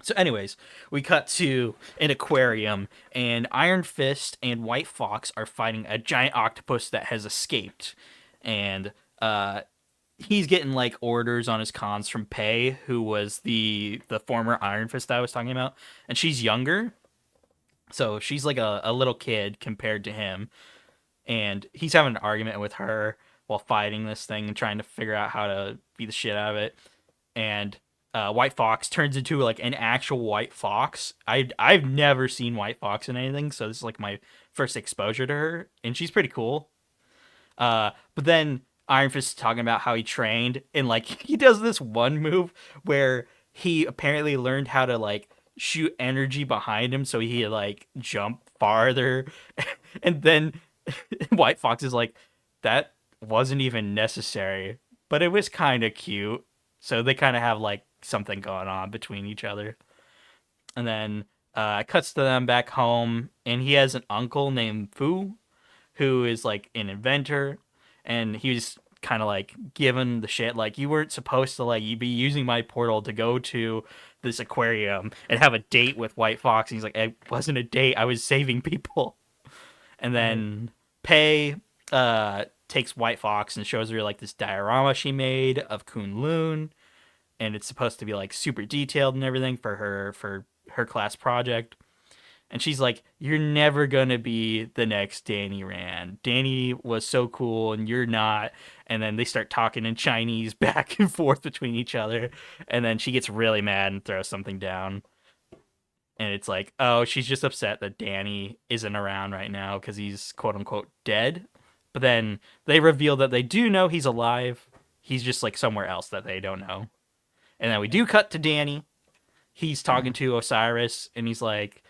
Speaker 1: So, anyways, we cut to an aquarium, and Iron Fist and White Fox are fighting a giant octopus that has escaped, and he's getting like orders on his cons from Pei, who was the former Iron Fist that I was talking about, and she's younger, so she's like a little kid compared to him, and he's having an argument with her while fighting this thing and trying to figure out how to beat the shit out of it, and White Fox turns into like an actual White Fox. I've never seen White Fox in anything, so this is like my first exposure to her, and she's pretty cool. But then Iron Fist is talking about how he trained, and like he does this one move where he apparently learned how to like shoot energy behind him, so he like jump farther, and then White Fox is like, that wasn't even necessary, but it was kind of cute. So they kind of have like something going on between each other. And then it cuts to them back home, and he has an uncle named Fu, who is like an inventor, and he was kind of like given the shit like, you weren't supposed to like you be using my portal to go to this aquarium and have a date with White Fox. And he's like, it wasn't a date, I was saving people. And then Pei takes White Fox and shows her like this diorama she made of Kunlun, and it's supposed to be like super detailed and everything for her class project. And she's like, you're never gonna be the next Danny Rand. Danny was so cool and you're not. And then they start talking in Chinese back and forth between each other, and then she gets really mad and throws something down. And it's like, oh, she's just upset that Danny isn't around right now because he's quote unquote dead. But then they reveal that they do know he's alive. He's just like somewhere else that they don't know. And then we do cut to Danny. He's talking to Osiris, and he's like,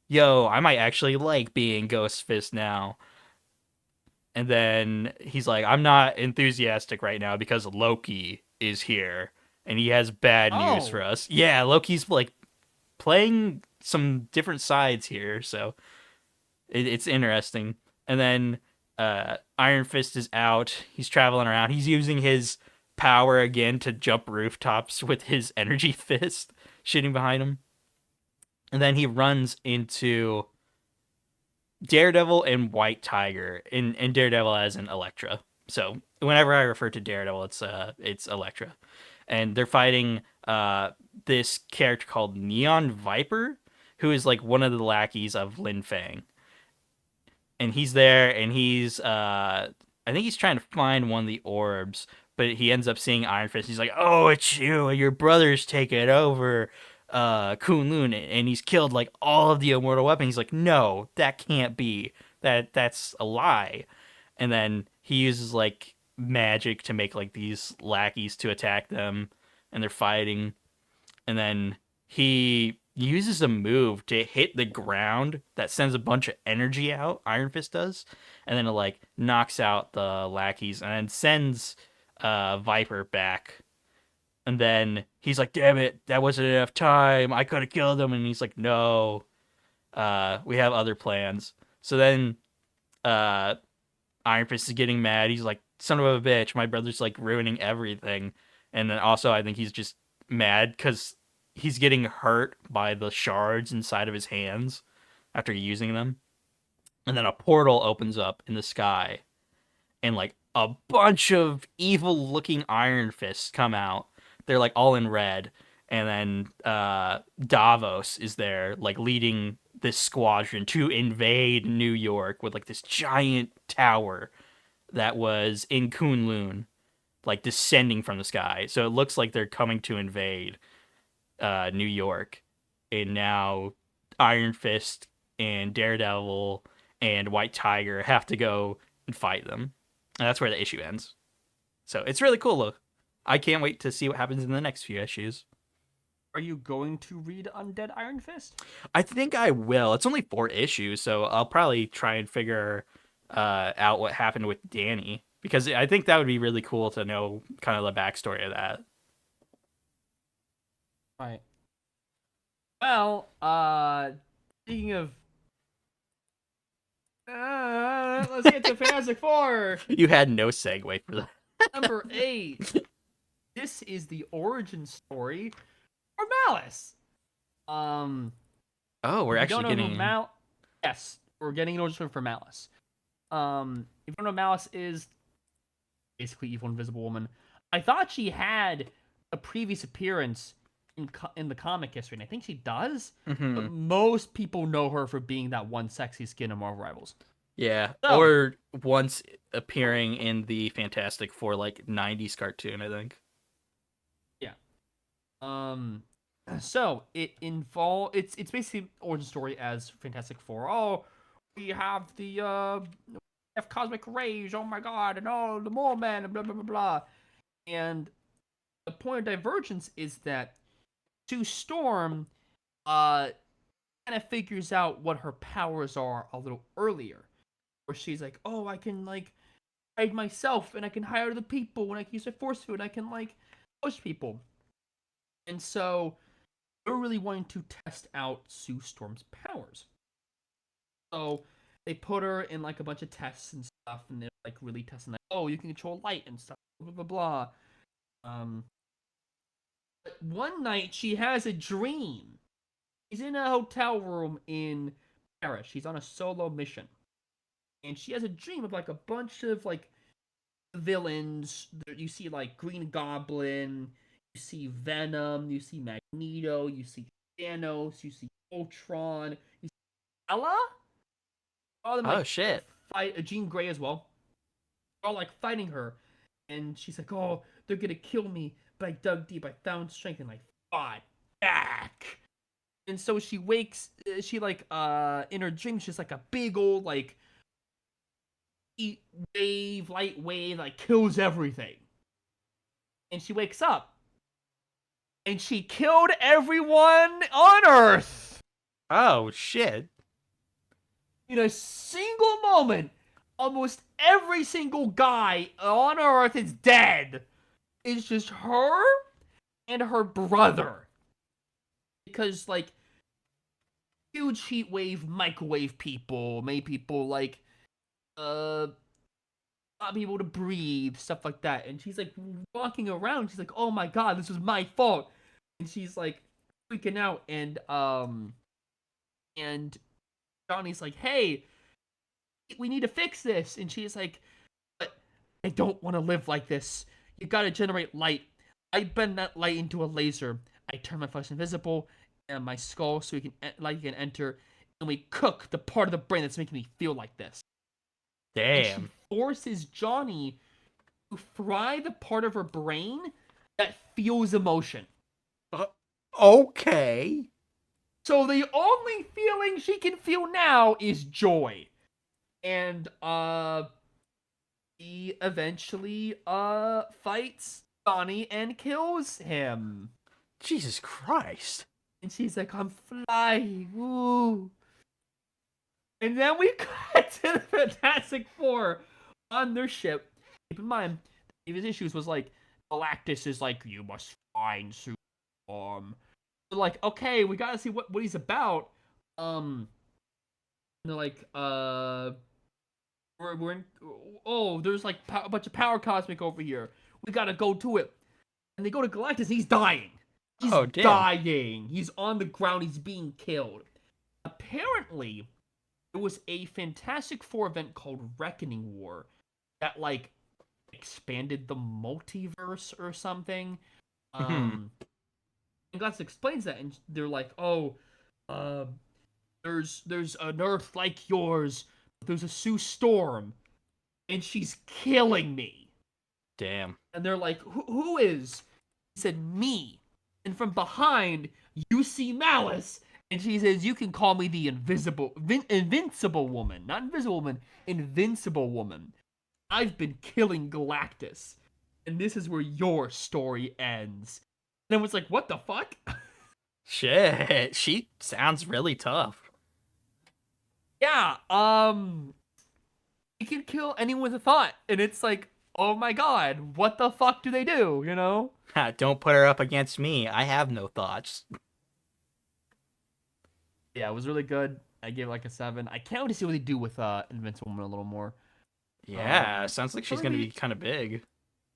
Speaker 1: yo, I might actually like being Ghost Fist now. And then he's like, I'm not enthusiastic right now because Loki is here, and he has bad news for us. Yeah, Loki's like playing some different sides here, so it's interesting. And then Iron Fist is out. He's traveling around. He's using his power again to jump rooftops with his energy fist shooting behind him. And then he runs into Daredevil and White Tiger, and Daredevil as an Elektra. So whenever I refer to Daredevil, it's Elektra. And they're fighting this character called Neon Viper, who is like one of the lackeys of Lin Fang. And he's there, and he's I think he's trying to find one of the orbs, but he ends up seeing Iron Fist. He's like, "Oh, it's you! Your brother's taken over Kunlun, and he's killed like all of the immortal weapons." He's like, "No, that can't be. That's a lie." And then he uses like magic to make like these lackeys to attack them, and they're fighting. And then he uses a move to hit the ground that sends a bunch of energy out. Iron Fist does, and then it like knocks out the lackeys and then sends Viper back. And then he's like, "Damn it, that wasn't enough time. I could have killed him." And he's like, "No, we have other plans." So then Iron Fist is getting mad. He's like, "Son of a bitch, my brother's like ruining everything." And then also I think he's just mad because he's getting hurt by the shards inside of his hands after using them. And then a portal opens up in the sky, and like a bunch of evil looking Iron Fists come out. They're like all in red. And then Davos is there, like leading this squadron to invade New York with like this giant tower that was in Kunlun, like descending from the sky. So it looks like they're coming to invade New York. And now Iron Fist and Daredevil and White Tiger have to go and fight them. And that's where the issue ends. So it's really cool, though. I can't wait to see what happens in the next few issues.
Speaker 3: Are you going to read Undead Iron Fist?
Speaker 1: I think I will. It's only 4 issues, so I'll probably try and figure out what happened with Danny, because I think that would be really cool to know kind of the backstory of that.
Speaker 3: Right. Well, speaking of, let's get to Fantastic Four.
Speaker 1: You had no segue for that.
Speaker 3: Number 8. This is the origin story for Malice.
Speaker 1: Oh, we're
Speaker 2: If you
Speaker 1: actually
Speaker 2: don't know who
Speaker 1: getting.
Speaker 2: Yes, we're getting an origin story for Malice. If you don't know, Malice is basically evil Invisible Woman. I thought she had a previous appearance in the comic history, and I think she does. But
Speaker 1: Mhm.
Speaker 2: most people know her for being that one sexy skin in Marvel Rivals.
Speaker 1: Yeah,
Speaker 2: So
Speaker 1: or once appearing in the Fantastic Four like '90s cartoon, I think.
Speaker 2: yeah, um, so it's basically origin story as Fantastic Four. Oh, we have the have cosmic rays. Oh my god, and oh the Mole Man, and blah blah blah blah. And the point of divergence is that Sue Storm uh kind of figures out what her powers are a little earlier, where she's like, oh, I can like hide myself, and I can hide other people, and I can use a force field, and I can like push people. And so they're really wanting to test out Sue Storm's powers. So they put her in like a bunch of tests and stuff, and they're like really testing like, oh, you can control light and stuff, blah blah blah. But one night she has a dream. She's in a hotel room in Paris. She's on a solo mission, and she has a dream of like a bunch of like villains. You see like Green Goblin, you see Venom, you see Magneto, you see Thanos, you see Ultron, you see Ella. All of them
Speaker 1: Oh
Speaker 2: like
Speaker 1: shit.
Speaker 2: fight Jean Grey as well. They're all like fighting her, and she's like, "Oh, they're gonna kill me." But I dug deep. I found strength, and I fought back. And so she wakes. She like in her dream, she's like a big old like heat wave, light wave, like kills everything. And she wakes up, and she killed everyone on Earth
Speaker 1: Oh shit.
Speaker 2: in a single moment. Almost every single guy on Earth is dead. It's just her and her brother. Because, like, huge heat wave, microwave people, made people, like, not be able to breathe, stuff like that. And she's, like, walking around. She's like, oh my god, this was my fault. And she's, like, freaking out. And Johnny's like, hey, we need to fix this. And she's like, but I don't want to live like this. You gotta generate light. I bend that light into a laser. I turn my flesh invisible and my skull so light can enter, and we cook the part of the brain that's making me feel like this. And she
Speaker 1: Damn.
Speaker 2: forces Johnny to fry the part of her brain that feels emotion.
Speaker 1: Uh, okay.
Speaker 2: So the only feeling she can feel now is joy. And he eventually fights Johnny and kills him.
Speaker 1: Jesus Christ.
Speaker 2: And she's like, I'm flying, woo. And then we cut to the Fantastic Four on their ship. Keep in mind, his issues was like, Galactus is like, you must find Sue Storm. They're like, okay, we gotta see what he's about. And they're like, we're in. Oh, there's like a bunch of power cosmic over here. We gotta go to it. And they go to Galactus. And he's dying. He's
Speaker 1: Oh damn.
Speaker 2: dying. He's on the ground. He's being killed. Apparently, there was a Fantastic Four event called Reckoning War that like expanded the multiverse or something.
Speaker 1: Mhm.
Speaker 2: And Galactus explains that, and they're like, "Oh, uh, there's an Earth like yours. But there's a Sue Storm, and she's killing me."
Speaker 1: Damn.
Speaker 2: And they're like, who is? He said, me. And from behind, you see Malice. And she says, you can call me the invincible woman. Not invisible woman, invincible woman. I've been killing Galactus. And this is where your story ends. And everyone's like, what the fuck?
Speaker 1: Shit. She sounds really tough.
Speaker 2: Yeah, you can kill anyone with a thought. And it's like, oh my god, what the fuck do they do, you know?
Speaker 1: Don't put her up against me. I have no thoughts.
Speaker 2: Yeah, it was really good. I gave it like a 7. I can't wait to see what they do with Invincible Woman a little more.
Speaker 1: Yeah, sounds like she's
Speaker 2: Something
Speaker 1: gonna be kind of big.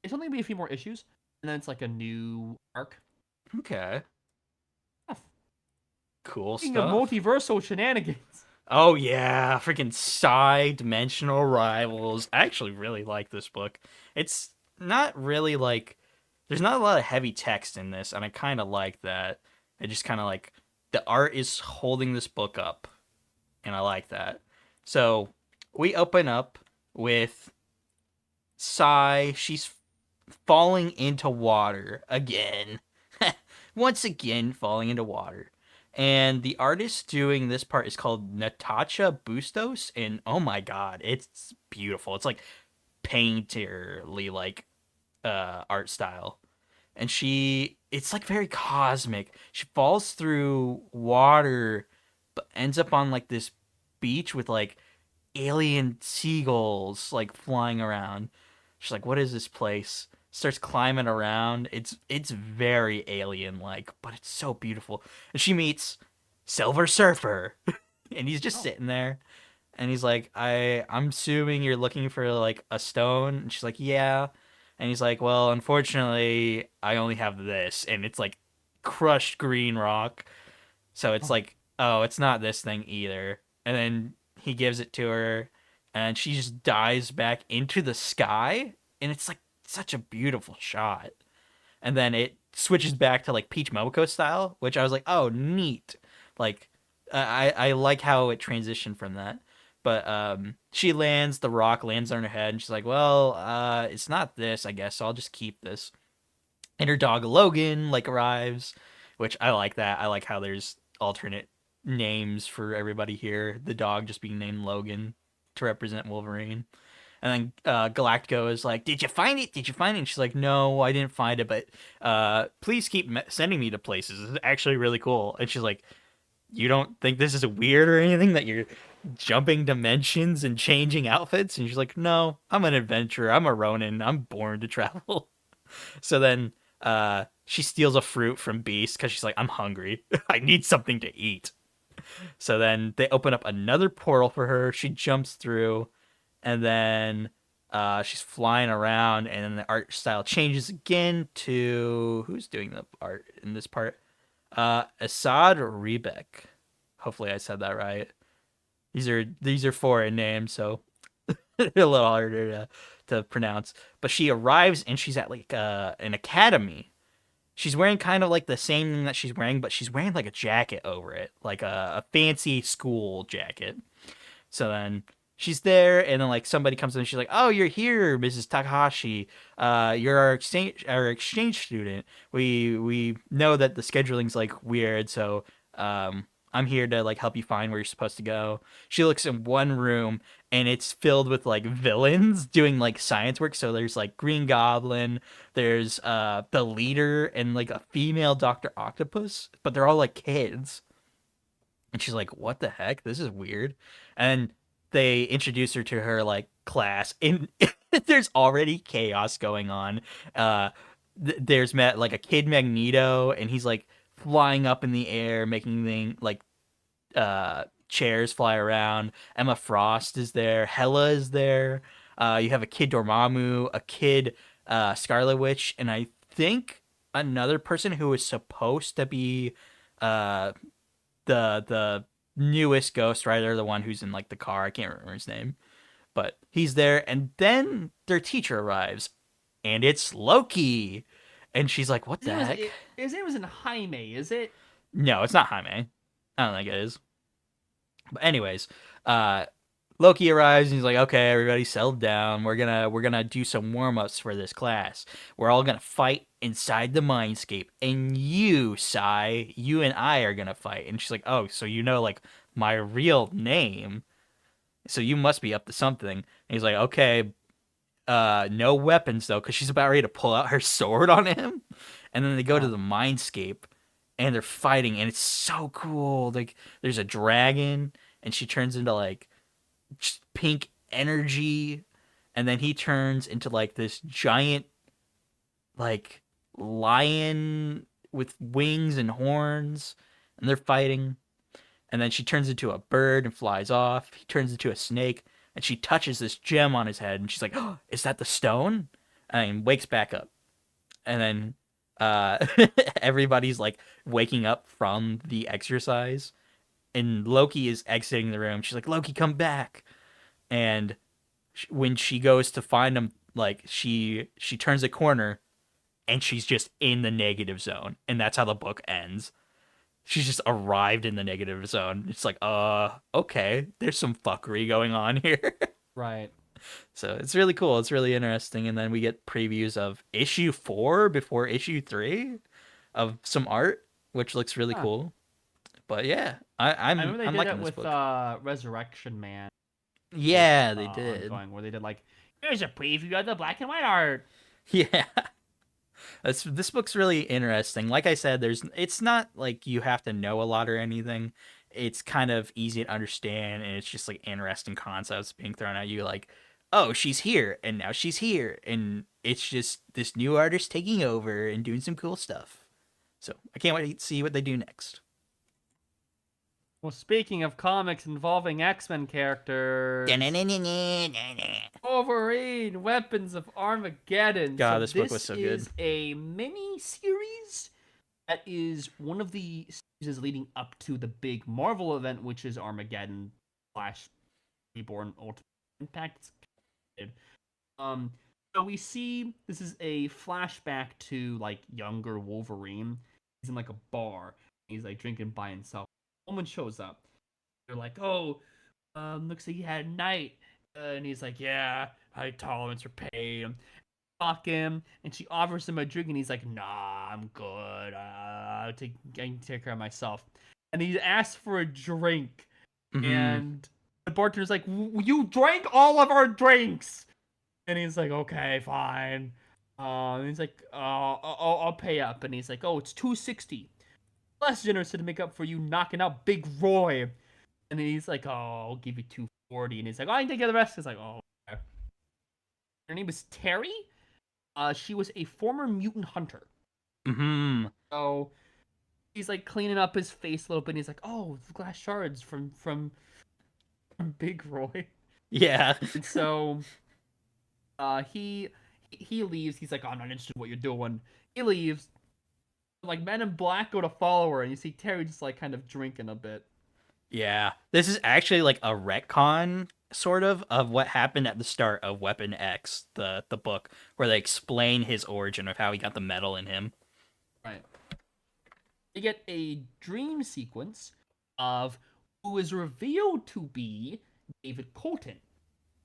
Speaker 2: It's only gonna be a few more issues, and then it's like a new arc.
Speaker 1: Okay.
Speaker 2: Yeah.
Speaker 1: cool
Speaker 2: Speaking of
Speaker 1: stuff.
Speaker 2: multiversal shenanigans.
Speaker 1: Oh yeah, freaking Dimensional Rivals. I actually really like this book. It's not really like there's not a lot of heavy text in this, and I kind of like that. It just kind of like the art is holding this book up, and I like that. So we open up with She's falling into water again. Once again, falling into water. And the artist doing this part is called Natasha Bustos. And oh my god, it's beautiful. It's like painterly like art style. And it's like very cosmic. She falls through water, but ends up on like this beach with like alien seagulls like flying around. She's like, "What is this place?" Starts climbing around. It's very alien like, but it's so beautiful. And she meets Silver Surfer, and he's just sitting there, and he's like, I'm assuming you're looking for like a stone." And she's like, "Yeah." And he's like, "Well, unfortunately, I only have this," and it's like crushed green rock. So it's like, oh, it's not this thing either. And then he gives it to her, and she just dives back into the sky, and it's like such a beautiful shot. And then it switches back to like Peach Momoko style, which I was like, oh, neat. Like, I like how it transitioned from that. But she lands, the rock lands on her head, and she's like, well, it's not this, I guess, so I'll just keep this. And her dog Logan like arrives, which I like that. I like how there's alternate names for everybody here. The dog just being named Logan to represent Wolverine. And then Galactico is like, "Did you find it? Did you find it?" And she's like, "No, I didn't find it, but please keep sending me to places. This is actually really cool." And she's like, "You don't think this is weird or anything that you're jumping dimensions and changing outfits?" And she's like, "No, I'm an adventurer. I'm a Ronin. I'm born to travel." So then she steals a fruit from Beast because she's like, "I'm hungry. I need something to eat." So then they open up another portal for her. She jumps through, and then she's flying around, and then the art style changes again to who's doing the art in this part? Assad Rebeck. Hopefully I said that right. These are foreign names, so they're a little harder to pronounce. But she arrives and she's at like an academy. She's wearing kind of like the same thing that she's wearing, but she's wearing like a jacket over it, like a fancy school jacket. So then she's there, and then like somebody comes in, and she's like, "Oh, you're here, Mrs. Takahashi. You're our exchange student. We know that the scheduling's like weird, so I'm here to like help you find where you're supposed to go." She looks in one room, and it's filled with like villains doing like science work. So there's like Green Goblin, there's the leader, and like a female Dr. Octopus, but they're all like kids. And she's like, "What the heck? This is weird." And they introduce her to her like class, and there's already chaos going on. Uh, there's like a kid Magneto, and he's like flying up in the air, making like chairs fly around. Emma Frost is there. Hela is there. You have a kid Dormammu, a kid Scarlet Witch, and I think another person who is supposed to be uh the newest Ghost Rider, the one who's in like the car. I can't remember his name, but he's there. And then their teacher arrives, and it's Loki. And she's like, "What the heck?"
Speaker 2: His name wasn't Jaime, is it?
Speaker 1: No, it's not Jaime. I don't think it is. But anyways, Loki arrives and he's like, "Okay, everybody settle down. We're gonna do some warm-ups for this class. We're all gonna fight inside the mindscape. And you, you and I are gonna fight." And she's like, "Oh, so you know like my real name. So you must be up to something." And he's like, "Okay, no weapons though," because she's about ready to pull out her sword on him. And then they go to the mindscape, and they're fighting, and it's so cool. Like there's a dragon, and she turns into like just pink energy, and then he turns into like this giant like lion with wings and horns, and they're fighting. And then she turns into a bird and flies off. He turns into a snake, and she touches this gem on his head, and she's like, "Oh, is that the stone?" And wakes back up. And then uh everybody's like waking up from the exercise, and Loki is exiting the room. She's like, Loki, come back. And when she goes to find him, like she turns a corner and she's just in the negative zone, and that's how the book ends. She's just arrived in the negative zone. It's like, okay, there's some fuckery going on here.
Speaker 2: Right.
Speaker 1: So it's really cool. It's really interesting. And then we get previews of issue 4 before issue 3 of some art, which looks really
Speaker 2: Huh.
Speaker 1: cool. But yeah,
Speaker 2: I
Speaker 1: I'm
Speaker 2: remember they
Speaker 1: I'm
Speaker 2: did
Speaker 1: liking
Speaker 2: that
Speaker 1: this
Speaker 2: with
Speaker 1: book.
Speaker 2: Resurrection Man.
Speaker 1: Yeah, they did.
Speaker 2: Ongoing, where they did like, here's a preview of the black and white art.
Speaker 1: Yeah. This book's really interesting. Like I said, it's not like you have to know a lot or anything. It's kind of easy to understand, and it's just like interesting concepts being thrown at you, like, oh, she's here and now she's here, and it's just this new artist taking over and doing some cool stuff. So I can't wait to see what they do next.
Speaker 2: Well, speaking of comics involving X-Men characters, Wolverine, Weapons of Armageddon.
Speaker 1: God,
Speaker 2: So
Speaker 1: this book was
Speaker 2: this
Speaker 1: so
Speaker 2: is
Speaker 1: good.
Speaker 2: a mini series that is one of the series leading up to the big Marvel event, which is Armageddon Flash Reborn Ultimate Impact. Um, so we see this is a flashback to like younger Wolverine. He's in like a bar. He's like drinking by himself. A woman shows up. They're like, "Oh, looks like you had a night," and he's like, "Yeah, high tolerance for pain." Fuck him, and she offers him a drink, and he's like, "Nah, I'm good. I can take care of myself." And he asks for a drink,
Speaker 1: Hmm.
Speaker 2: and the bartender's like, "You drank all of our drinks," and he's like, "Okay, fine." And he's like, I'll pay up," and he's like, "Oh, it's $2.60, less generous to make up for you knocking out Big Roy." And then he's like, "Oh, I'll give you 240," and he's like, "Oh, I can take care of the rest." He's like, "Oh." Okay. Her name is Terry. She was a former mutant hunter.
Speaker 1: Hmm.
Speaker 2: So he's like cleaning up his face a little bit. And he's like, "Oh, the glass shards from Big Roy."
Speaker 1: Yeah.
Speaker 2: And so he leaves. He's like, "Oh, I'm not interested in what you're doing." He leaves. Like Men in Black go to follow her, and you see Terry just like kind of drinking a bit.
Speaker 1: Yeah. This is actually like a retcon sort of what happened at the start of Weapon X, the book, where they explain his origin of how he got the metal in him.
Speaker 2: Right. You get a dream sequence of who is revealed to be David Colton,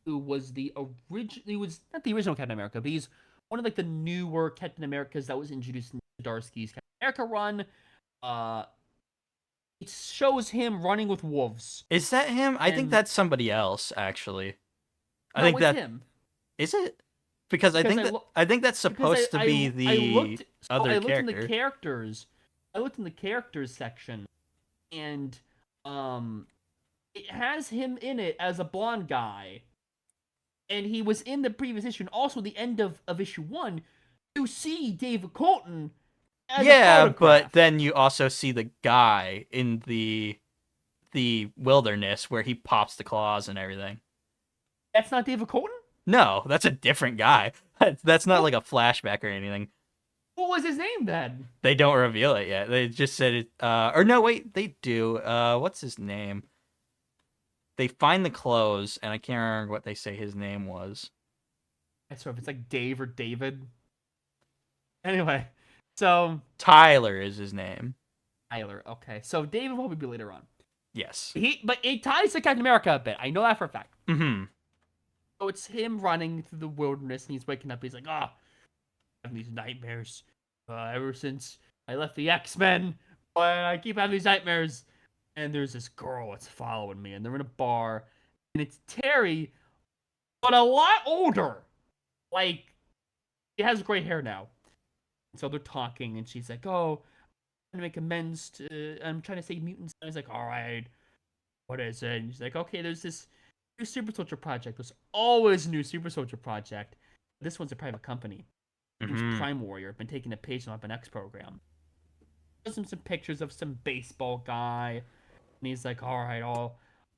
Speaker 2: who was the original. He was not the original Captain America, but he's one of like the newer Captain Americas that was introduced in Zdarsky's Captain America run. Uh, it shows him running with wolves.
Speaker 1: Is that him? I think
Speaker 2: And
Speaker 1: that's somebody else, actually. I think
Speaker 2: no, it's
Speaker 1: that
Speaker 2: him.
Speaker 1: is it? Because
Speaker 2: Because
Speaker 1: I think that's supposed to be
Speaker 2: I
Speaker 1: the
Speaker 2: looked
Speaker 1: other
Speaker 2: I looked in the
Speaker 1: character.
Speaker 2: characters. I looked in the characters section, and um it has him in it as a blonde guy, and he was in the previous issue, and also the end of issue 1. You see David Colton as a
Speaker 1: Yeah, but
Speaker 2: photograph.
Speaker 1: then you also see the guy in the wilderness where he pops the claws and everything.
Speaker 2: That's not David Colton.
Speaker 1: No, that's a different guy. That's not
Speaker 2: What,
Speaker 1: like a flashback or anything.
Speaker 2: what was his name then?
Speaker 1: They don't reveal it yet. They just said it. Or no, wait, they do. What's his name? They find the clothes, and I can't remember what they say his name was.
Speaker 2: I swear if it's like Dave or David. Anyway, so
Speaker 1: Tyler is his name.
Speaker 2: Tyler. Okay, so David will probably be later on.
Speaker 1: Yes.
Speaker 2: But it ties to Captain America a bit. I know that for a fact.
Speaker 1: Mm-hmm.
Speaker 2: So it's him running through the wilderness, and he's waking up. He's like, "Ah, oh, I'm having these nightmares. Ever since I left the X-Men, but I keep having these nightmares." And there's this girl that's following me, and they're in a bar, and it's Terry, but a lot older. Like, she has gray hair now. So they're talking, and she's like, "Oh, I'm trying to make amends to. I'm trying to save mutants." And he's like, "All right, what is it?" And she's like, "Okay, there's this new Super Soldier project. There's always a new Super Soldier project. This one's a private company. It's
Speaker 1: Mm-hmm.
Speaker 2: Prime Warrior. Been taking a page from an X program. Shows him some pictures of some baseball guy, and he's like, "All right,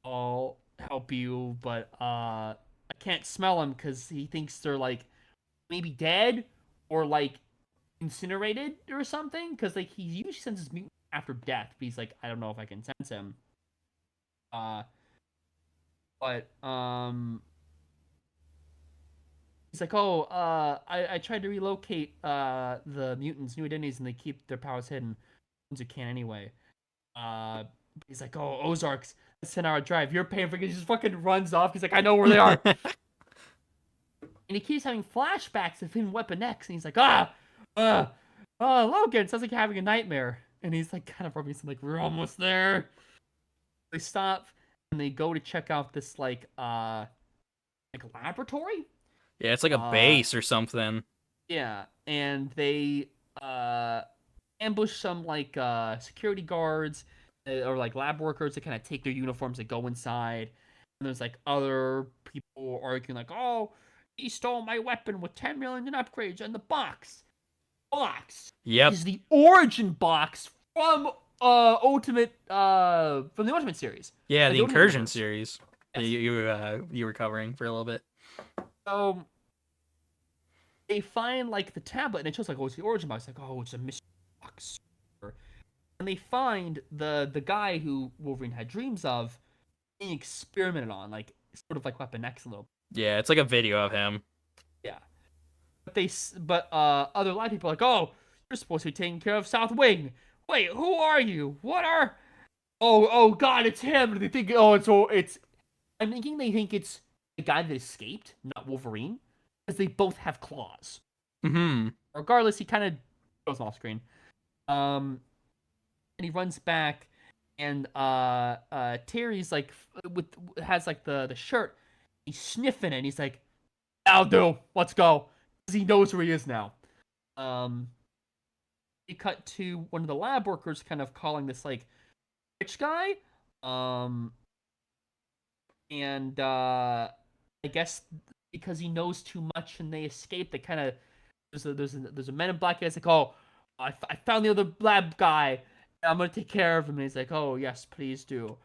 Speaker 2: I'll help you, but I can't smell him because he thinks they're like maybe dead or like
Speaker 3: incinerated or something, because like he usually senses mutant after death, but he's like, I don't know if I can sense him. Uh, but he's like, oh, I tried to relocate the mutants' new identities, and they keep their powers hidden. Ones who can anyway. Uh, he's like, oh, Ozarks, that's 10-hour drive. You're paying for it. He just fucking runs off. He's like, I know where they are. And he keeps having flashbacks of him Weapon X, and he's like, Logan, sounds like you're having a nightmare. And he's like, kind of rubbing some, like, we're almost there. They stop, and they go to check out this, like laboratory.
Speaker 1: Yeah, it's like a base or something.
Speaker 3: Yeah, and they ambush some like security guards or like lab workers that kind of take their uniforms and go inside. And there's like other people arguing like, "Oh, he stole my weapon with 10 million in upgrades and the box."
Speaker 1: Yep.
Speaker 3: Is the origin box from Ultimate from the Ultimate series.
Speaker 1: Yeah, the Incursion
Speaker 3: universe.
Speaker 1: series.
Speaker 3: Yes.
Speaker 1: You were covering for a little bit.
Speaker 3: So they find like the tablet and it shows like, oh, it's the origin box. Like, oh, it's a mystery box. And they find the guy who Wolverine had dreams of being experimented on, like sort of like Weapon X a little.
Speaker 1: Yeah, it's like a video of him.
Speaker 3: Yeah. But other live people are like, oh, you're supposed to be taking care of South Wing. Wait, who are you? What are? Oh God, it's him. And they think, it's. I'm thinking they think it's the guy that escaped, not Wolverine, because they both have claws.
Speaker 1: Mm-hmm.
Speaker 3: Regardless, he kind of goes off screen. And he runs back, and Terry's like has like the shirt. He's sniffing it, and he's like, "I'll do. Let's go," because he knows where he is now. He cut to one of the lab workers, kind of calling this like rich guy. And I guess because he knows too much and they escape, they kind of there's a Men in Black guy's like, oh, I found the other lab guy. I'm gonna take care of him. And he's like, oh yes, please do.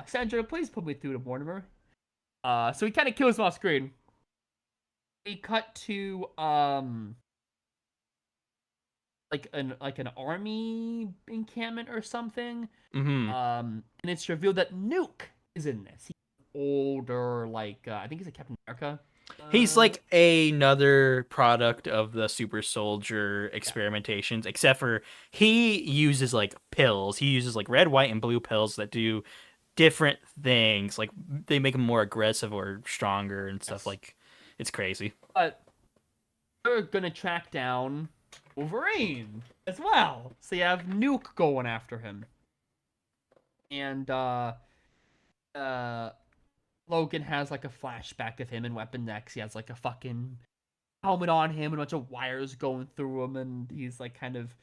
Speaker 3: Sandra, please put me through to Mortimer. So he kind of kills him off screen. We cut to like an army encampment or something.
Speaker 1: Mm-hmm.
Speaker 3: And it's revealed that Nuke is in this. He's older, like I think he's a Captain America.
Speaker 1: He's like another product of the super soldier experimentations, except for he uses like pills. He uses like red, white, and blue pills that do different things. Like they make him more aggressive or stronger and stuff.
Speaker 3: Yes.
Speaker 1: Like it's crazy.
Speaker 3: But they're gonna track down Wolverine as well. So you have Nuke going after him. And Logan has like a flashback of him in Weapon X. He has like a fucking helmet on him and a bunch of wires going through him, and he's like kind of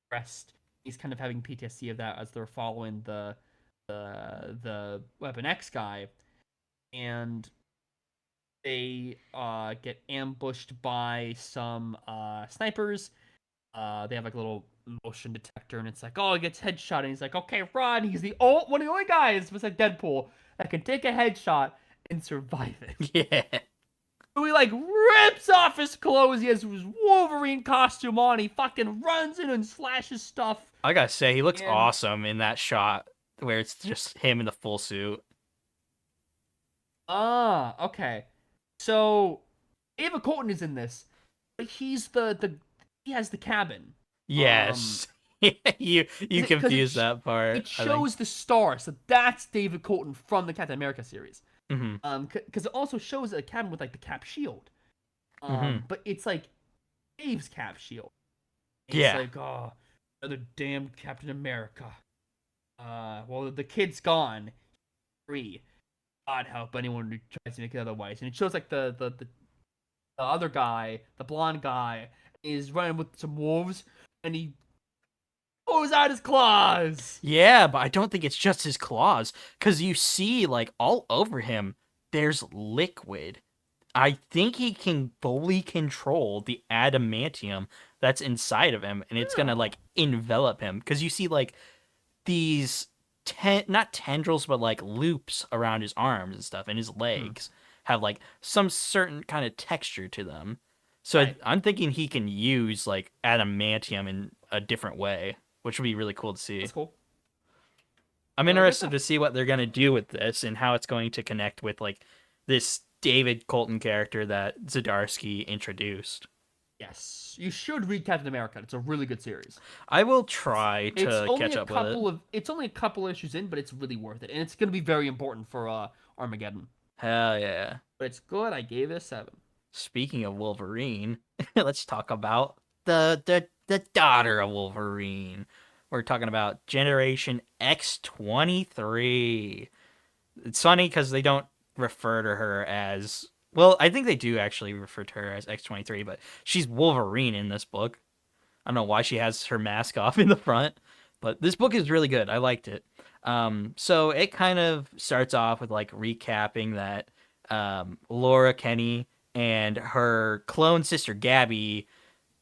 Speaker 3: stressed. He's kind of having PTSD of that as they're following the Weapon X guy, and they get ambushed by some snipers. They have like a little motion detector, and it's like, oh, he gets headshot, and he's like, okay, run. He's one of the only guys besides Deadpool that can take a headshot and survive it.
Speaker 1: Yeah.
Speaker 3: So he like rips off his clothes. He has his Wolverine costume on. He fucking runs in and slashes stuff.
Speaker 1: I gotta say, he looks
Speaker 3: And-
Speaker 1: awesome in that shot where it's just him in the full suit.
Speaker 3: Okay. So David Colton is in this, but he's he has the cabin.
Speaker 1: Yes. you confused that part.
Speaker 3: It shows the star, so that's David Colton from the Captain America series.
Speaker 1: Mm-hmm.
Speaker 3: Because it also shows a cabin with like the Cap shield.
Speaker 1: Mhm.
Speaker 3: But it's like Dave's Cap shield.
Speaker 1: Yeah.
Speaker 3: It's like, oh, another damn Captain America. Well, the kid's gone. Free. God help anyone who tries to make it otherwise. And it shows like the other guy, the blonde guy, is running with some wolves, and he pulls out his claws.
Speaker 1: Yeah, but I don't think it's just his claws, because you see, like, all over him, there's liquid. I think he can fully control the adamantium that's inside of him, and it's gonna, like, envelop him. Because you see, like, these, not tendrils, but, like, loops around his arms and stuff, and his legs have, like, some certain kind of texture to them. So
Speaker 2: Right.
Speaker 1: I'm thinking he can use like adamantium in a different way, which would be really cool to see.
Speaker 2: That's cool.
Speaker 1: I'm
Speaker 2: Good
Speaker 1: interested
Speaker 2: stuff.
Speaker 1: to see what they're gonna do with this and how it's going to connect with like this David Colton character that Zdarsky introduced.
Speaker 2: Yes, you should read Captain America. It's a really good series.
Speaker 1: I will try
Speaker 2: It's
Speaker 1: to
Speaker 2: only
Speaker 1: catch
Speaker 2: a
Speaker 1: up with it.
Speaker 2: couple of it's only a couple issues in, but it's really worth it, and it's gonna be very important for Armageddon.
Speaker 1: Hell yeah.
Speaker 2: But it's good. I gave it a 7.
Speaker 1: Speaking of Wolverine, let's talk about the daughter of Wolverine. We're talking about Generation X-23. It's funny because they don't refer to her as, well, I think they do actually refer to her as X-23, but she's Wolverine in this book. I don't know why she has her mask off in the front, but this book is really good. I liked it. So it kind of starts off with like recapping that Laura Kenny and her clone sister Gabby,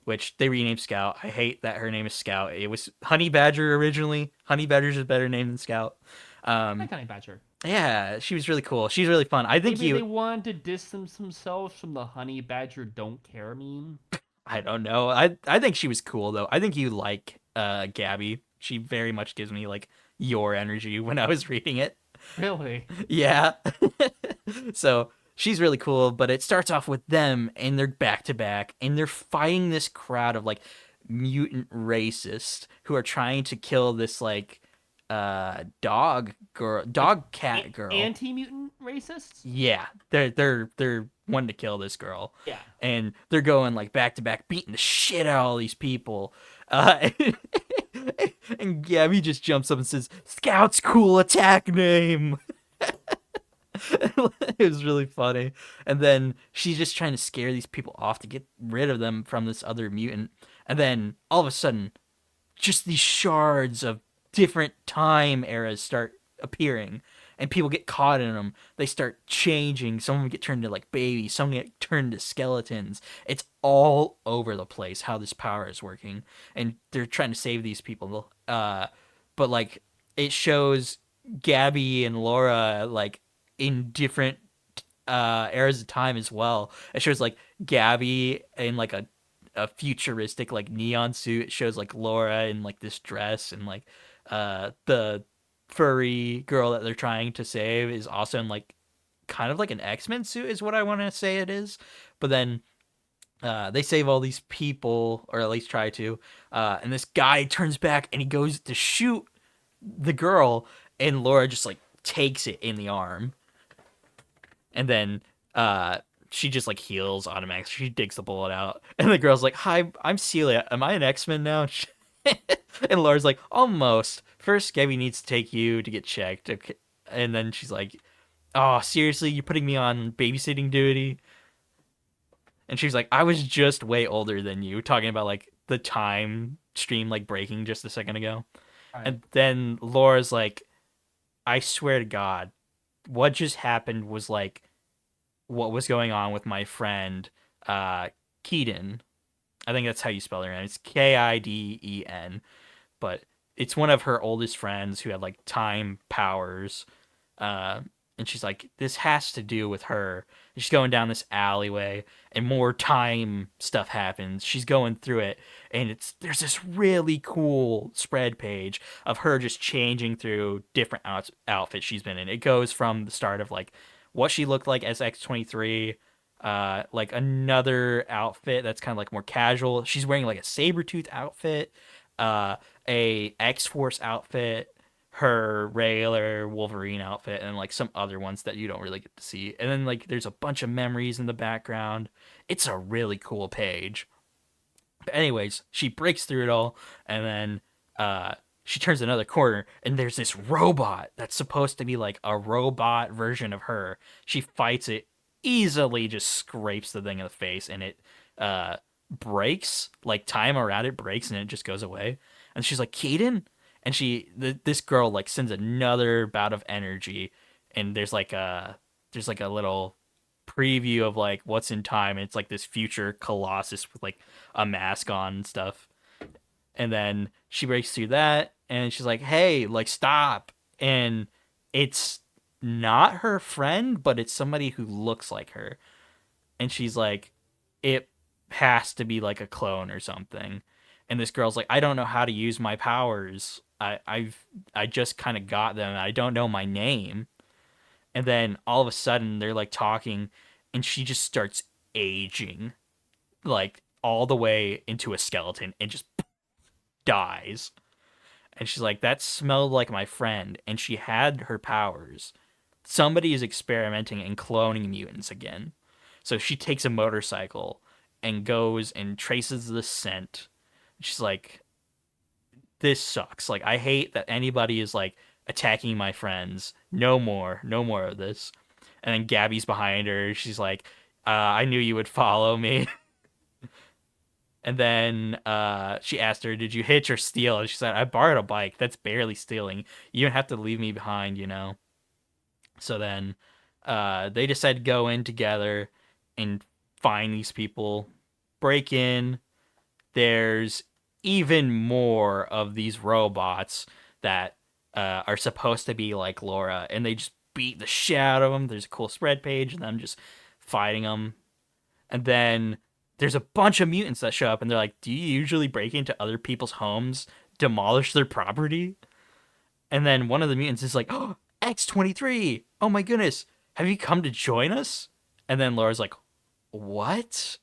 Speaker 1: which they renamed Scout. I hate that her name is Scout. It was Honey Badger originally. Honey Badger's a better name than Scout.
Speaker 2: Like Honey Badger.
Speaker 1: Yeah, she was really cool. She's really fun. I think
Speaker 2: Maybe they
Speaker 1: you.
Speaker 2: wanted to distance themselves from the Honey Badger don't care meme.
Speaker 1: I don't know. I think she was cool though. I think you like Gabby. She very much gives me like your energy when I was reading it.
Speaker 2: Really?
Speaker 1: Yeah. So she's really cool, but it starts off with them and they're back to back and they're fighting this crowd of like mutant racists who are trying to kill this like dog cat girl.
Speaker 2: Anti-mutant racists?
Speaker 1: Yeah, they're wanting to kill this girl.
Speaker 2: Yeah.
Speaker 1: And they're going like back to back, beating the shit out of all these people. And Gabby just jumps up and says, "Scout's cool attack name." It was really funny. And then she's just trying to scare these people off to get rid of them from this other mutant. And then all of a sudden, just these shards of different time eras start appearing and people get caught in them. They start changing. Some of them get turned into like babies. Some get turned into skeletons. It's all over the place how this power is working, and they're trying to save these people. But like it shows Gabby and Laura like in different eras of time as well. It shows like Gabby in like a futuristic like neon suit. It shows like Laura in like this dress, and like the furry girl that they're trying to save is also in like kind of like an X-Men suit is what I want to say it is. But then they save all these people, or at least try to, and this guy turns back and he goes to shoot the girl, and Laura just like takes it in the arm, and then she just like heals automatically. She digs the bullet out, and the girl's like, "Hi, I'm Celia. Am I an X-Men now?" And Laura's like, "Almost. First, Gabby needs to take you to get checked." Okay. And then she's like, "Oh, seriously? You're putting me on babysitting duty?" And she's like, "I was just way older than you," talking about like the time stream like breaking just a second ago.
Speaker 2: Right.
Speaker 1: And then Laura's like, "I swear to God, what just happened was like what was going on with my friend Keaton." I think that's how you spell her name. It's Kiden, but it's one of her oldest friends who had like time powers. And she's like, "This has to do with her." And she's going down this alleyway, and more time stuff happens. She's going through it, and there's this really cool spread page of her just changing through different outfits she's been in. It goes from the start of like what she looked like as X-23, like another outfit that's kind of like more casual. She's wearing like a Sabretooth outfit, a X-Force outfit, her regular Wolverine outfit, and like some other ones that you don't really get to see. And then like there's a bunch of memories in the background. It's a really cool page. But anyways, she breaks through it all, and then she turns another corner, and there's this robot that's supposed to be like a robot version of her. She fights it, easily just scrapes the thing in the face, and it breaks. Like time around it breaks, and it just goes away. And she's like, "Keaton?" And this girl like sends another bout of energy, and there's like a little preview of like what's in time. And it's like this future Colossus with like a mask on and stuff. And then she breaks through that, and she's like, "Hey, like stop!" And it's not her friend, but it's somebody who looks like her. And she's like, "It has to be like a clone or something. And this girl's like, I don't know how to use my powers. I just kind of got them. I don't know my name. And then all of a sudden they're like talking, and she just starts aging, like all the way into a skeleton, and just dies. And she's like, that smelled like my friend, and she had her powers. Somebody is experimenting and cloning mutants again. So she takes a motorcycle and goes and traces the scent. She's like, this sucks. Like, I hate that anybody is like attacking my friends. No more. No more of this. And then Gabby's behind her. She's like, I knew you would follow me. And then she asked her, did you hitch or steal? And she said, I borrowed a bike. That's barely stealing. You don't have to leave me behind, you know? So then they decide to go in together and find these people, break in. There's even more of these robots that are supposed to be like Laura, and they just beat the shit out of them. There's a cool spread page and them just fighting them. And then there's a bunch of mutants that show up, and they're like, do you usually break into other people's homes, demolish their property? And then one of the mutants is like, oh, X-23. Oh my goodness. Have you come to join us? And then Laura's like, what?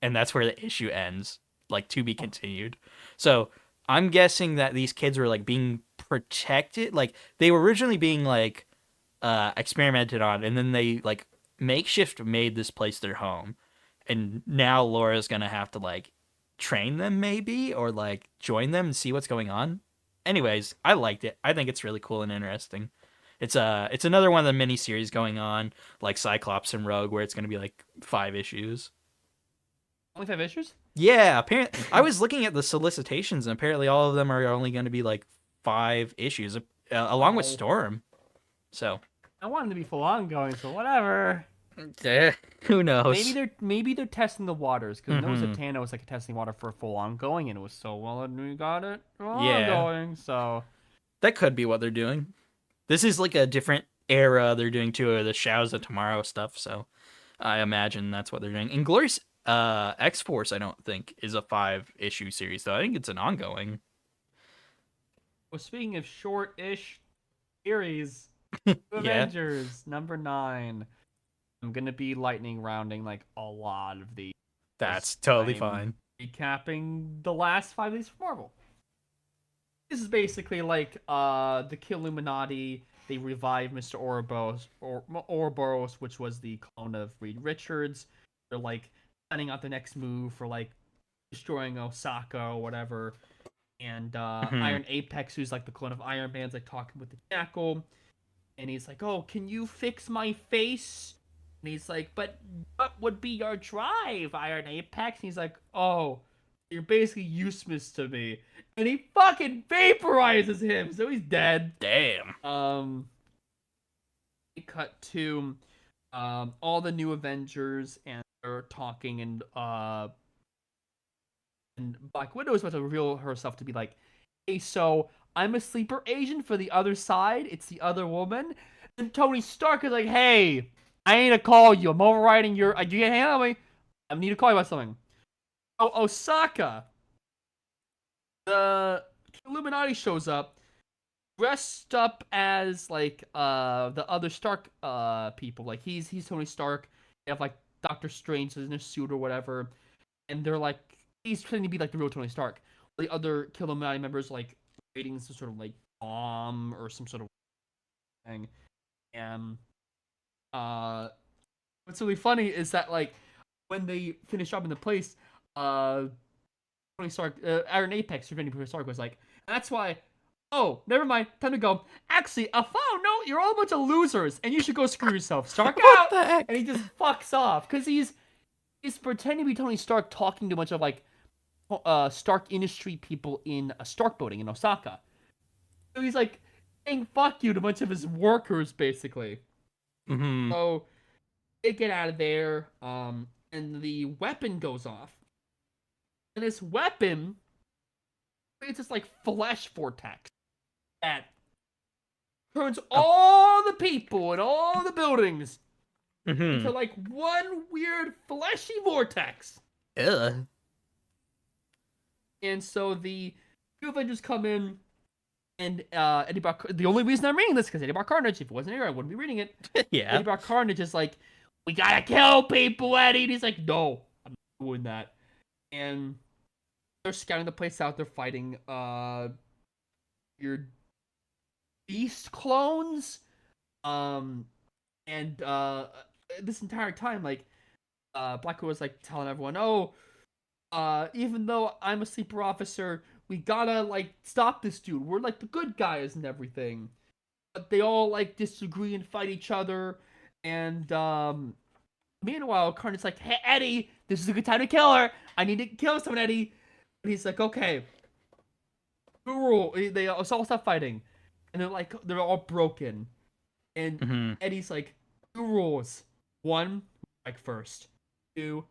Speaker 1: And that's where the issue ends. Like, to be continued. So I'm guessing that these kids were like being protected. Like, they were originally being like experimented on, and then they like makeshift made this place their home. And now Laura's gonna have to like train them maybe, or like join them and see what's going on. Anyways, I liked it. I think it's really cool and interesting. It's another one of the mini series going on, like Cyclops and Rogue, where it's gonna be like 5 issues.
Speaker 2: Only 5 issues?
Speaker 1: Yeah, apparently I was looking at the solicitations, and apparently all of them are only going to be like 5 issues, along with
Speaker 2: Oh.
Speaker 1: Storm. So
Speaker 3: I want them to be full ongoing, so whatever.
Speaker 1: who knows?
Speaker 2: Maybe they're testing the waters, because
Speaker 1: Mhm.
Speaker 2: Noah Zatanna was like testing water for full ongoing, and it was so well, and we got it full
Speaker 1: Yeah.
Speaker 2: ongoing. So
Speaker 1: That could be what they're doing. This is like a different era they're doing too, of the Shadows of Tomorrow stuff. So I imagine that's what they're doing. And Glorious X-Force, I don't think is a 5-issue series though. I think it's an ongoing.
Speaker 2: well, speaking of short-ish series,
Speaker 1: Yeah,
Speaker 2: Avengers #9. I'm gonna be lightning rounding like a lot of these.
Speaker 1: that's totally
Speaker 2: I'm
Speaker 1: fine.
Speaker 2: Recapping the last 5 of these for Marvel. This is basically like the Killuminati. They revive Mr. Ouroboros, which was the clone of Reed Richards. They're like planning out the next move for like destroying Osaka or whatever. And Iron Apex, who's like the clone of Iron Man's like talking with the Jackal, and he's like, "Oh, can you fix my face?" And he's like, "But what would be your drive, Iron Apex?" And he's like, "Oh, you're basically useless to me." And he fucking vaporizes him, so he's dead.
Speaker 1: Damn.
Speaker 2: We cut to all the new Avengers, and they're talking, and Black Widow is about to reveal herself to be like, "Hey, so I'm a sleeper agent for the other side. It's the other woman." And Tony Stark is like, "Hey, I need to call you. I'm overriding your. You can't handle me. I need to call you about something." Oh, Osaka, the Illuminati shows up, dressed up as like the other Stark people. Like he's Tony Stark. They have like Doctor Strange in a suit or whatever, and they're like he's trying to be like the real Tony Stark. The other Illuminati members like waiting some sort of like bomb or some sort of thing. And what's really funny is that like when they finish up in the place, Tony Stark, Iron Apex, preventing Tony Stark was like, that's why. Oh, never mind. Time to go. Actually, a final note: you're all a bunch of losers, and you should go screw yourself. Stark out.
Speaker 1: the heck?
Speaker 2: And he just fucks off because he's pretending to be Tony Stark, talking to a bunch of like Stark Industry people in a Stark building in Osaka. So he's like saying "fuck you" to a bunch of his workers, basically.
Speaker 1: Mm-hmm.
Speaker 2: So they get out of there, and the weapon goes off. And this weapon, it's this like flesh vortex that turns all the people and all the buildings into like one weird fleshy vortex.
Speaker 1: Ugh.
Speaker 3: And so the two Avengers come in, and Eddie Brock. The only reason I'm reading this is because Eddie Brock Carnage. If it wasn't here, I wouldn't be reading it.
Speaker 1: Yeah.
Speaker 3: Eddie Brock Carnage is like, "We gotta kill people, Eddie." And he's like, "No, I'm not doing that." And they're scouting the place out. They're fighting your beast clones. And this entire time, like, Black Widow was like telling everyone, "Oh, even though I'm a sleeper officer, we gotta like stop this dude. We're like the good guys and everything." But they all like disagree and fight each other. And meanwhile, Carnage's like, "Hey, Eddie, this is a good time to kill her. I need to kill someone, Eddie." And he's like, "Okay." Rule. They all stop fighting, and they're all broken. And
Speaker 1: Mm-hmm.
Speaker 3: Eddie's like, "Two rules. One, strike first. Two,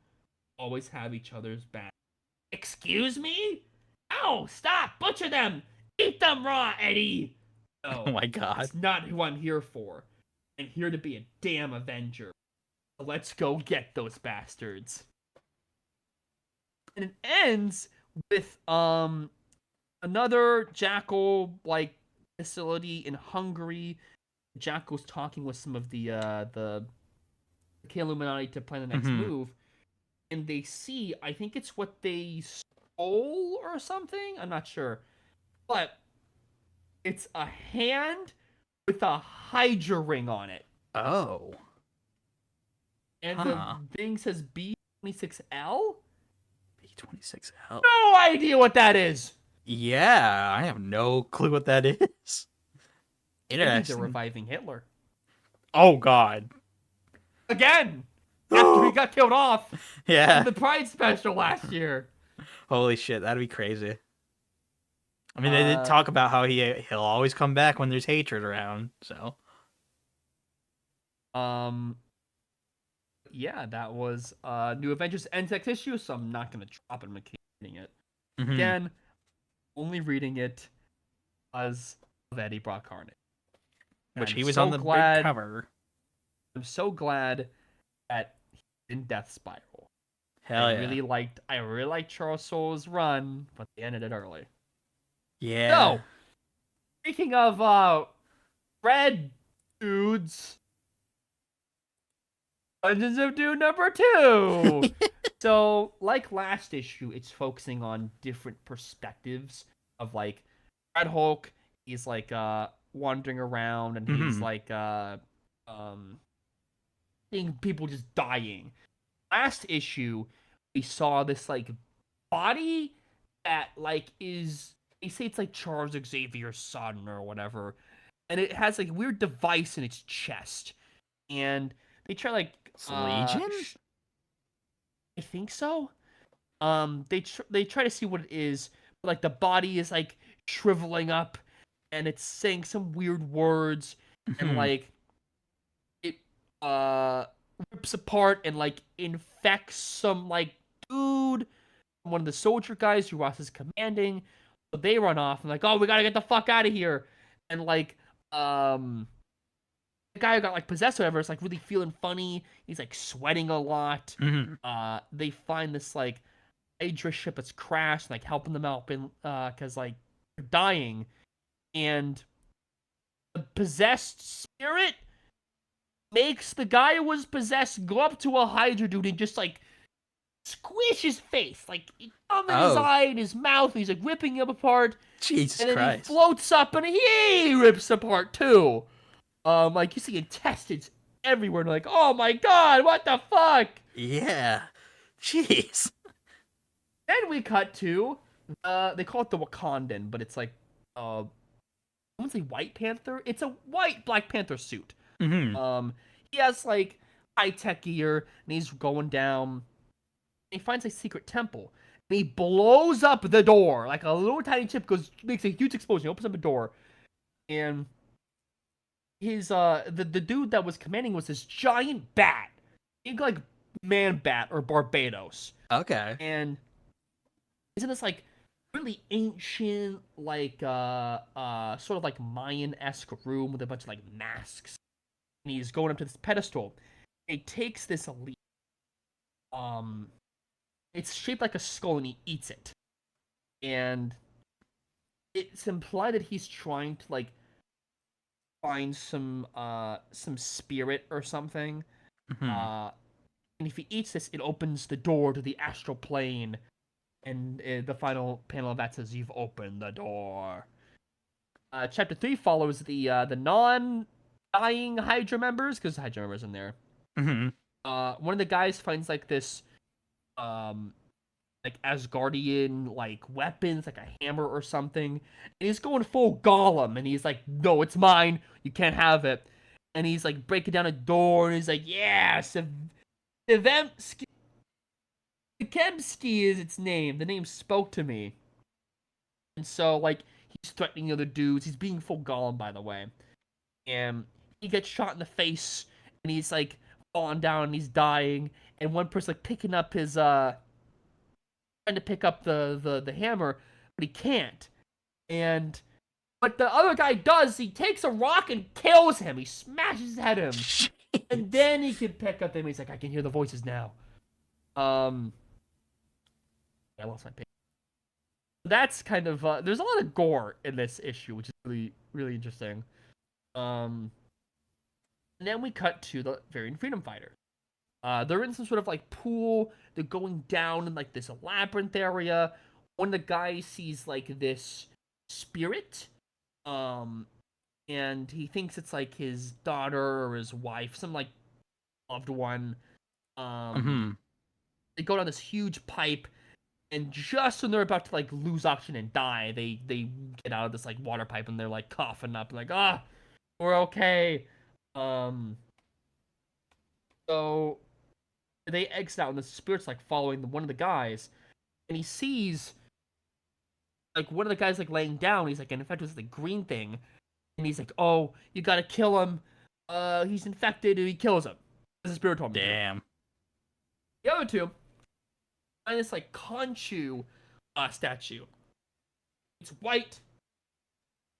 Speaker 3: always have each other's back." Excuse me? Oh, stop! Butcher them! Eat them raw, Eddie! No,
Speaker 1: Oh my god.
Speaker 3: that's not who I'm here for. I'm here to be a damn Avenger. So let's go get those bastards. And it ends with another Jackal like facility in Hungary. Jackal's talking with some of the Illuminati to plan the next
Speaker 1: Mhm.
Speaker 3: move, and they see, I think it's what they stole or something. I'm not sure, but it's a hand with a Hydra ring on it,
Speaker 1: Oh.
Speaker 3: and
Speaker 1: Huh.
Speaker 3: the thing says B26L.
Speaker 1: B26L.
Speaker 3: No idea what that is.
Speaker 1: Yeah, I have no clue what that is.
Speaker 3: I think they're
Speaker 1: Interesting.
Speaker 3: reviving Hitler
Speaker 1: Oh god.
Speaker 3: again after he got killed off
Speaker 1: Yeah.
Speaker 3: in the Pride special last year.
Speaker 1: Holy shit, that'd be crazy. I mean, they did talk about how he'll always come back when there's hatred around. So.
Speaker 3: Yeah, that was New Avengers NX issue, so I'm not gonna drop it. I'm keep reading it.
Speaker 1: Mhm.
Speaker 3: Again, only reading it because of Eddie Brock Carnage.
Speaker 1: Which
Speaker 3: I'm
Speaker 1: he was
Speaker 3: so
Speaker 1: on the
Speaker 3: glad-
Speaker 1: big cover.
Speaker 3: I'm so glad that he's in Death Spiral.
Speaker 1: Hell
Speaker 3: I
Speaker 1: yeah.
Speaker 3: really liked Charles Soule's run, but they ended it early.
Speaker 1: Yeah.
Speaker 3: So, speaking of red dudes, Legends of Doom #2. So, like last issue, it's focusing on different perspectives of like Red Hulk. He's like wandering around, and he's
Speaker 1: Mhm.
Speaker 3: like seeing people just dying. Last issue, we saw this like body that like is, they say it's like Charles Xavier's son or whatever, and it has like a weird device in its chest, and they try like
Speaker 1: It's Legion?
Speaker 3: I think so. They try to see what it is, but like the body is like shriveling up, and it's saying some weird words, and
Speaker 1: Mhm.
Speaker 3: like it rips apart and like infects some like dude, one of the soldier guys who Ross is commanding. So they run off and like, "Oh, we gotta get the fuck out of here!" And like the guy who got like possessed or whatever is like really feeling funny. He's like sweating a lot.
Speaker 1: Mhm.
Speaker 3: They find this like Hydra ship that's crashed, like helping them out because like they're dying, and the possessed spirit makes the guy who was possessed go up to a Hydra dude and just like squish his face, like thumb in his
Speaker 1: Oh.
Speaker 3: eye and his mouth. He's like ripping him apart,
Speaker 1: Jesus
Speaker 3: and then he
Speaker 1: Christ.
Speaker 3: floats up and he rips apart too. Like you see intestines everywhere. And like, oh my god, what the fuck?
Speaker 1: Yeah. Jeez.
Speaker 3: Then we cut to they call it the Wakandan, but it's like I wouldn't say White Panther. It's a white Black Panther suit.
Speaker 1: Mhm.
Speaker 3: He has like high tech gear, and he's going down. And he finds a secret temple, and he blows up the door like a little tiny chip goes, makes a huge explosion. He opens up a door, and his the dude that was commanding was this giant bat, think like Man Bat or Barbados,
Speaker 1: Okay.
Speaker 3: and he's in this like really ancient like sort of like Mayan-esque room with a bunch of like masks, and he's going up to this pedestal. He takes this elite
Speaker 2: It's shaped like a skull, and he eats it. And it's implied that he's trying to like find some spirit or something.
Speaker 1: Hmm.
Speaker 2: Uh, and if he eats this, it opens the door to the astral plane. And the final panel of that says, "You've opened the door." Chapter 3 follows the non-dying Hydra members, because Hydra members in there.
Speaker 1: Hmm.
Speaker 2: One of the guys finds like this um like Asgardian like weapons, like a hammer or something, and he's going full Gollum, and he's like, "No, it's mine. You can't have it." And he's like breaking down a door, and he's like, "Yeah, Savemsky, Kemsky is its name. The name spoke to me." And so like he's threatening the other dudes. He's being full Gollum, by the way. And he gets shot in the face, and he's like falling down, and he's dying. And one person like picking up his trying to pick up the hammer, but he can't. And but the other guy does. He takes a rock and kills him. He smashes his head him, and then he can pick up them. He's like, "I can hear the voices now." Um, I lost my page. That's kind of there's a lot of gore in this issue, which is really interesting. Um, and then we cut to the Varian Freedom Fighters. They're in some sort of like pool. They're going down in like this labyrinth area. One of the guys sees like this spirit, um, and he thinks it's like his daughter or his wife, some like loved one. Um,
Speaker 1: Hmm.
Speaker 2: they go down this huge pipe, and just when they're about to like lose oxygen and die, they get out of this like water pipe, and they're like coughing up, like, "Ah, we're okay." Um, so they exit out, and the spirit's like following one of the guys, and he sees like one of the guys like laying down. He's like, and in fact, it was the green thing, and he's like, "Oh, you gotta kill him. He's infected," and he kills him. As the spirit told him to.
Speaker 1: Damn.
Speaker 2: The other two find this like Conchu statue. It's white,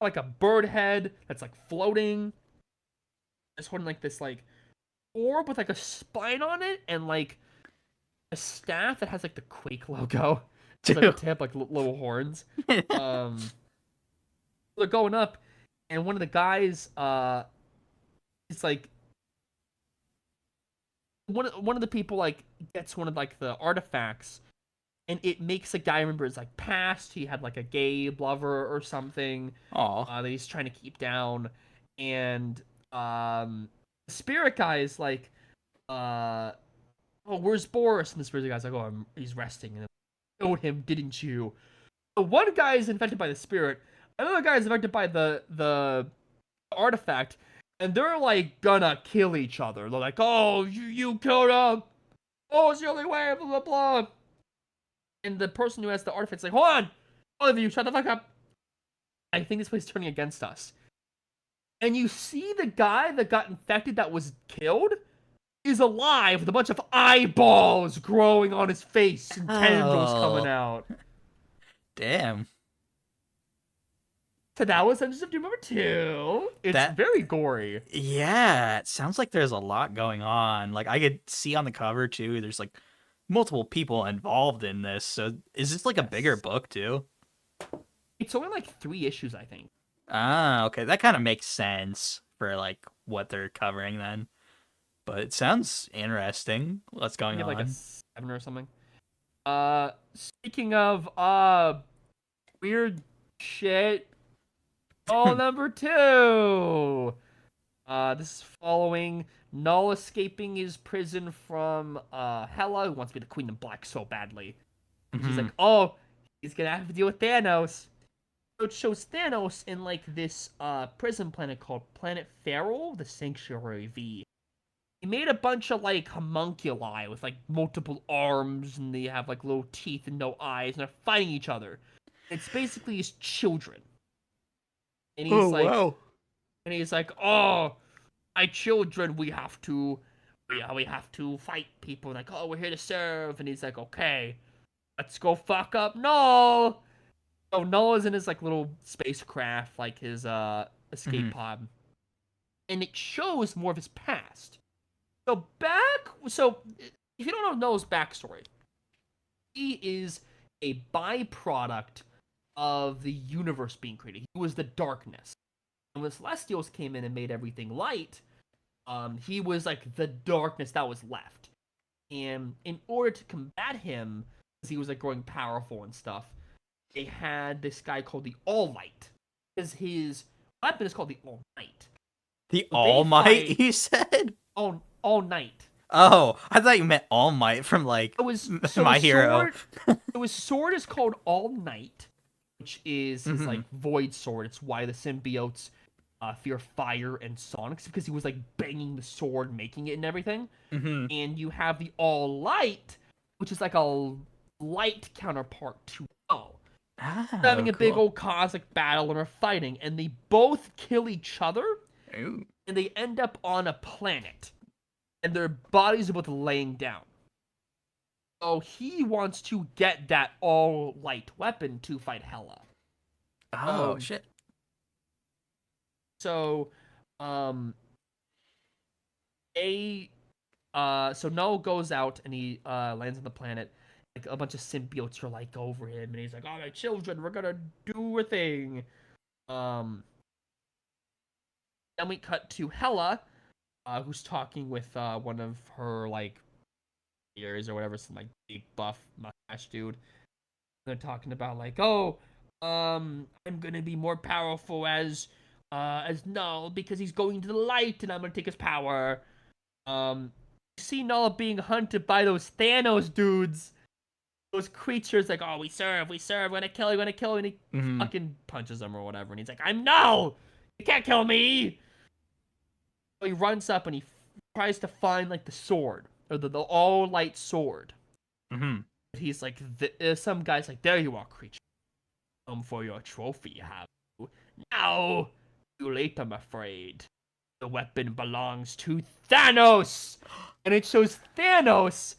Speaker 2: like a bird head that's like floating. It's holding like this like orb with like a spine on it, and like a staff that has like the Quake logo. It's like a tip, like little horns. Um, they're going up, and one of the guys, it's like one of the people like gets one of like the artifacts, and it makes a guy remember his like past. He had like a gay lover or something
Speaker 1: Aw.
Speaker 2: that he's trying to keep down, and the spirit guy is like, "Oh, where's Boris?" And the spirit guy's like, "Oh, he's resting." And killed him, didn't you? So one guy is infected by the spirit, another guy is infected by the artifact, and they're like gonna kill each other. They're like, "Oh, you killed him. Oh, it's the only way." Blah blah blah. And the person who has the artifact's like, "Hold on, all of you, shut the fuck up. I think this place is turning against us." And you see the guy that got infected that was killed is alive with a bunch of eyeballs growing on his face and tendrils coming
Speaker 1: Oh.
Speaker 2: out.
Speaker 1: Damn.
Speaker 2: So that was Dungeons of Doom number 2. It's
Speaker 1: That
Speaker 2: very gory.
Speaker 1: Yeah, it sounds like there's a lot going on. Like I could see on the cover too, there's like multiple people involved in this. So is this like a bigger
Speaker 2: Yes.
Speaker 1: book too?
Speaker 2: It's only like 3 issues, I think.
Speaker 1: Ah, okay. That kind of makes sense for like what they're covering then. But it sounds interesting. What's
Speaker 2: I
Speaker 1: going
Speaker 2: think like a
Speaker 1: on?
Speaker 2: 7 or something. Speaking of weird shit. Oh, number 2. This is following Null escaping his prison from Hela, who wants to be the Queen of Black so badly. And she's
Speaker 1: Mhm.
Speaker 2: like, "Oh, he's gonna have to deal with Thanos." So it shows Thanos in like this prison planet called Planet Feral, the Sanctuary V. He made a bunch of like homunculi with like multiple arms, and they have like little teeth and no eyes, and they're fighting each other. It's basically his children. And
Speaker 1: Oh
Speaker 2: he's like,
Speaker 1: wow.
Speaker 2: "Oh, my children, we have to fight people." Like, "Oh, we're here to serve." And he's like, "Okay, let's go fuck up Null." So Null is in his like little spacecraft, like his escape
Speaker 1: Mhm.
Speaker 2: pod, and it shows more of his past. So if you don't know Null's backstory, He is a byproduct of the universe being created. He was the darkness. And when Celestials came in and made everything light, he was like the darkness that was left. And in order to combat him, because he was like growing powerful and stuff, they had this guy called the All Light. Because his weapon is called the All Night.
Speaker 1: The
Speaker 2: So
Speaker 1: All
Speaker 2: they
Speaker 1: Might,
Speaker 2: fight
Speaker 1: you said?
Speaker 2: all night.
Speaker 1: Oh, I thought you meant All Might from like
Speaker 2: It was so
Speaker 1: My Hero.
Speaker 2: His sword is called All Night, which is his
Speaker 1: Mhm.
Speaker 2: like void sword. It's why the symbiotes fear fire and Sonics, because he was like banging the sword, making it and everything.
Speaker 1: Mm-hmm.
Speaker 2: And you have the All Light, which is like a light counterpart to All.
Speaker 1: Ah,
Speaker 2: They're having a big
Speaker 1: cool.
Speaker 2: old cosmic battle and are fighting, and they both kill each other,
Speaker 1: Ooh.
Speaker 2: and they end up on a planet, and their bodies are both laying down. So he wants to get that all light weapon to fight Hela.
Speaker 1: Oh, shit.
Speaker 2: So, a so Null goes out and he lands on the planet. Like a bunch of symbiotes are like over him, and he's like, "All right, children, we're gonna do a thing." Um, then we cut to Hela, who's talking with one of her like ears or whatever, some like big buff mustache dude. They're talking about like, "Oh, I'm gonna be more powerful as Null because he's going to the light, and I'm gonna take his power." You see Null being hunted by those Thanos dudes, those creatures like, "Oh, we serve, we're gonna kill you, and he
Speaker 1: Mm-hmm.
Speaker 2: fucking punches them or whatever, and he's like, "I'm Null, you can't kill me." So he runs up and he tries to find like the sword or the all light sword.
Speaker 1: Mm-hmm.
Speaker 2: He's like, some guy's like, "There you are, creature. Come for your trophy, you have you. Now, too late, I'm afraid. The weapon belongs to Thanos!" And it shows Thanos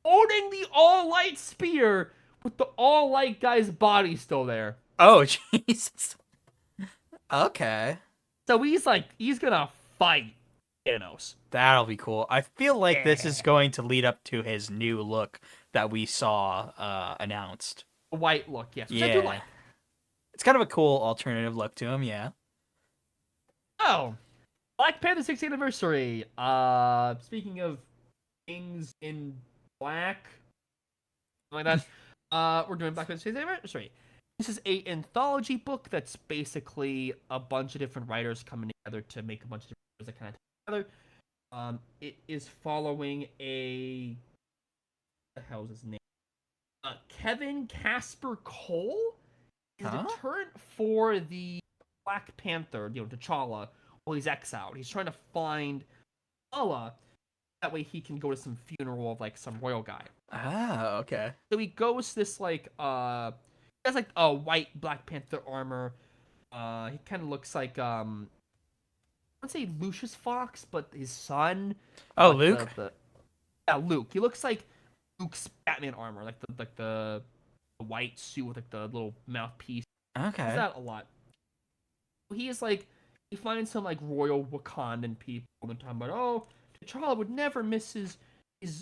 Speaker 2: holding the all-light spear with the all-light guy's body still there.
Speaker 1: Oh, Jesus. Okay.
Speaker 2: So he's gonna fight Thanos.
Speaker 1: That'll be cool. I feel like this is
Speaker 2: Yeah.
Speaker 1: going to lead up to his new look that we saw announced.
Speaker 2: A white look, yes, which I do
Speaker 1: Yeah.
Speaker 2: like.
Speaker 1: It's kind of a cool alternative look to him, yeah.
Speaker 2: Oh, Black Panther 6th anniversary. Speaking of things in black, like that. We're doing Black Panther 6th anniversary. This is a anthology book that's basically a bunch of different writers coming together to make a bunch of different stories that kind of together. It is following a what the hell is his name? Kevin Casper Cole is
Speaker 1: Huh?
Speaker 2: the turn for the Black Panther, T'Challa, while he's exiled. He's trying to find T'Challa. That way he can go to some funeral of like some royal guy.
Speaker 1: Ah, okay.
Speaker 2: So he goes to this like he has like a white Black Panther armor. He kind of looks like I would say Lucius Fox, but his son.
Speaker 1: Oh,
Speaker 2: Like
Speaker 1: Luke?
Speaker 2: yeah, Luke. He looks like Luke's Batman armor, like the white suit with like the little mouthpiece. He does
Speaker 1: Okay.
Speaker 2: that a lot. He is like he finds some like royal Wakandan people all the time, but oh, T'Challa would never miss his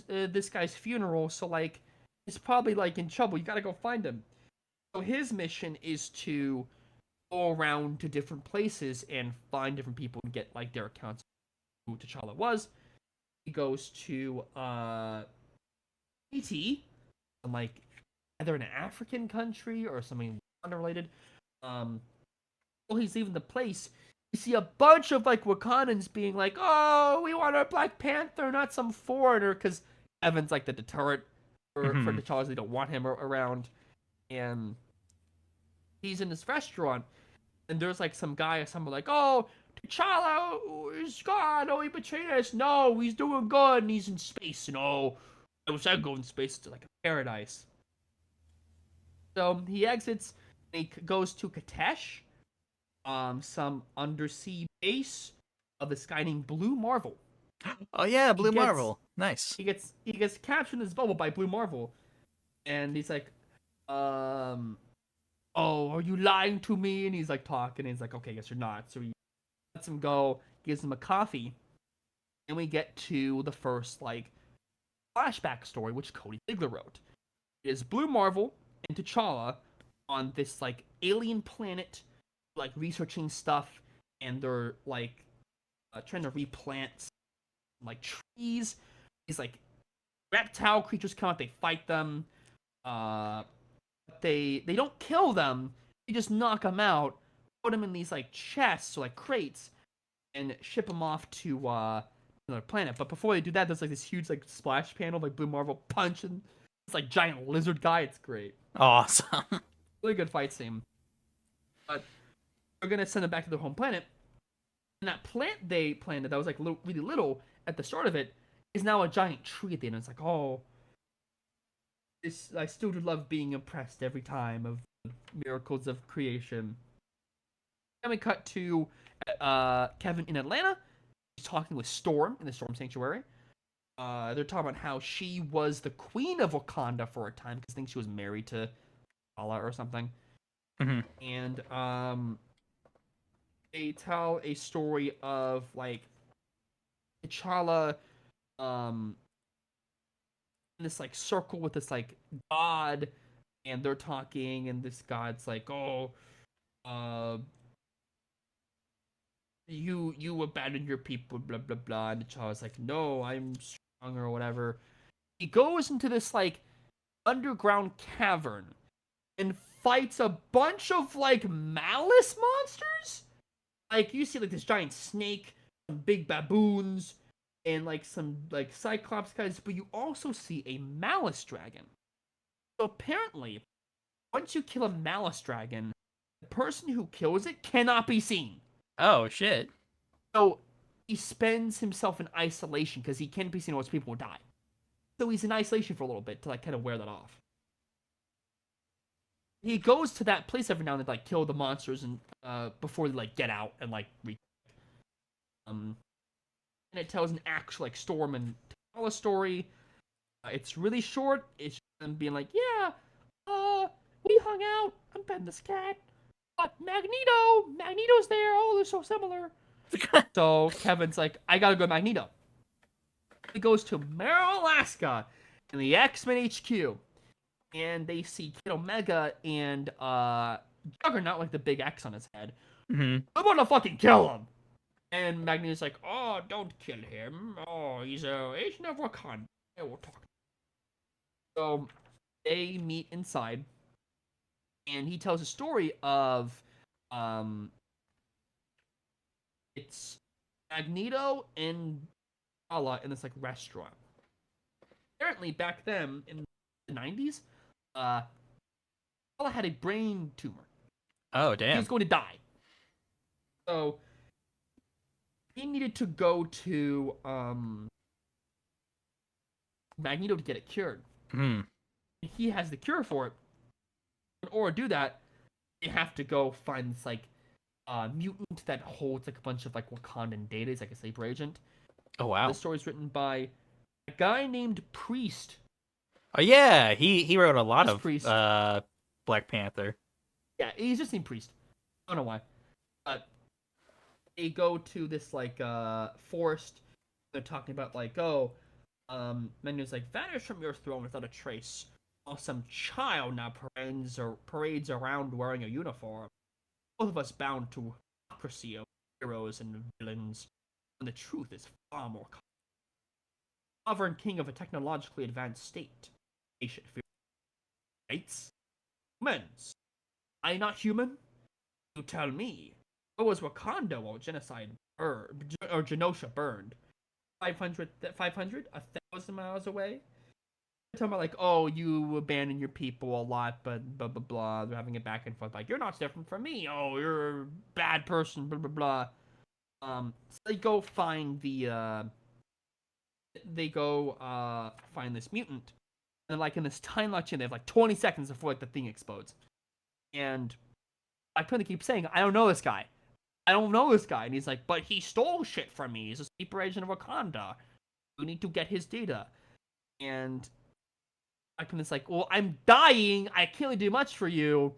Speaker 2: this guy's funeral, so like he's probably like in trouble. You gotta go find him. So his mission is to go around to different places and find different people and get like their accounts of who T'Challa was. He goes to Haiti, like either an African country or something unrelated. While he's leaving the place, you see a bunch of like Wakandans being like, "Oh, we want our Black Panther, not some foreigner," because Evan's like the deterrent for
Speaker 1: Mhm.
Speaker 2: T'Challa. They don't want him around, and he's in this restaurant, and there's like some guy or someone like, "Oh, T'Challa is gone. Oh, he betrayed us. No, he's doing good, and he's in space. And oh, I wish I'd go in space to like a paradise." So he exits, and he goes to Katesh, some undersea base of this guy named Blue Marvel.
Speaker 1: Oh yeah,
Speaker 2: He
Speaker 1: Blue
Speaker 2: gets
Speaker 1: Marvel. Nice.
Speaker 2: he gets captured in this bubble by Blue Marvel, and he's like, "Oh, are you lying to me?" And he's like talking, and he's like, "Okay, I guess you're not." So he lets him go, gives him a coffee, and we get to the first like flashback story, which Cody Ziegler wrote. It is Blue Marvel and T'Challa on this like alien planet, like researching stuff, and they're like trying to replant like trees. These like reptile creatures come out, they fight them. Uh, they don't kill them. They just knock them out, put them in these like chests or like crates, and ship them off to another planet. But before they do that, there's like this huge like splash panel of like Blue Marvel punching this like giant lizard guy. It's great,
Speaker 1: Awesome.
Speaker 2: really good fight scene. But we're gonna send them back to their home planet, and that plant they planted that was like really little at the start of it is now a giant tree at the end. It's like, oh, this I still do love being impressed every time of miracles of creation. Then we cut to Kevin in Atlanta. He's talking with Storm in the Storm Sanctuary. They're talking about how she was the queen of Wakanda for a time because I think she was married to Allah or something.
Speaker 1: Mm-hmm.
Speaker 2: And they tell a story of like T'Challa in this like circle with this like god, and they're talking, and this god's like, oh, you abandoned your people, blah blah blah, and T'Challa's like, no, I'm strong or whatever. He goes into this like underground cavern and fights a bunch of like malice monsters. Like you see like this giant snake, some big baboons, and like some like cyclops guys, but you also see a malice dragon. So apparently, once you kill a malice dragon, the person who kills it cannot be seen.
Speaker 1: Oh shit.
Speaker 2: So he spends himself in isolation because he can't be seen or else people will die. So he's in isolation for a little bit to like kind of wear that off. He goes to that place every now and then to like kill the monsters and before they like get out and like and it tells an actual like Storm and T'Challa story. It's really short. It's just them being like, yeah, we hung out. I'm petting this cat. But Magneto's there. Oh, they're so similar. So Kevin's like, I gotta go to Magneto. He goes to Merrill, Alaska, in the X-Men HQ, and they see Kid Omega and Juggernaut, like the big X on his head.
Speaker 1: Mm-hmm.
Speaker 2: I want to fucking kill him. And Magneto's like, oh, don't kill him. Oh, he's a agent of Wakanda. I will talk. So they meet inside, and he tells a story of it's Magneto and T'Challa in this like restaurant. Apparently, back then in the 90s, T'Challa had a brain tumor.
Speaker 1: Oh
Speaker 2: He
Speaker 1: damn.
Speaker 2: was going to die. So he needed to go to Magneto to get it cured.
Speaker 1: Hmm.
Speaker 2: He has the cure for it. In order to do that, they have to go find this like mutant that holds like a bunch of like Wakandan data. He's like a sleeper agent.
Speaker 1: Oh wow.
Speaker 2: The story's written by a guy named Priest.
Speaker 1: Oh yeah, he wrote a lot
Speaker 2: Who's
Speaker 1: of
Speaker 2: Priest?
Speaker 1: Black Panther.
Speaker 2: Yeah, he's just named Priest. I don't know why. But they go to this like forest. They're talking about like, oh, Menu's like, vanish from your throne without a trace. While some child now parades around wearing a uniform. Both of us bound to hypocrisy of heroes and villains, when the truth is far more common. Sovereign king of a technologically advanced state. Nation fear rights. Humans. Am I not human? You tell me. What was Wakanda while genocide or Genosha burned? 500, 1,000 miles away? They're talking about like, oh, you abandon your people a lot, but blah blah blah. They're having it back and forth like, you're not different from me. Oh, you're a bad person. Blah blah blah. So they go find find this mutant, and like in this time lock chain, they have like 20 seconds before like the thing explodes, and I couldn't keep saying, I don't know this guy. I don't know this guy. And he's like, but he stole shit from me. He's a sleeper agent of Wakanda. We need to get his data. And I can just like, well, I'm dying. I can't really do much for you.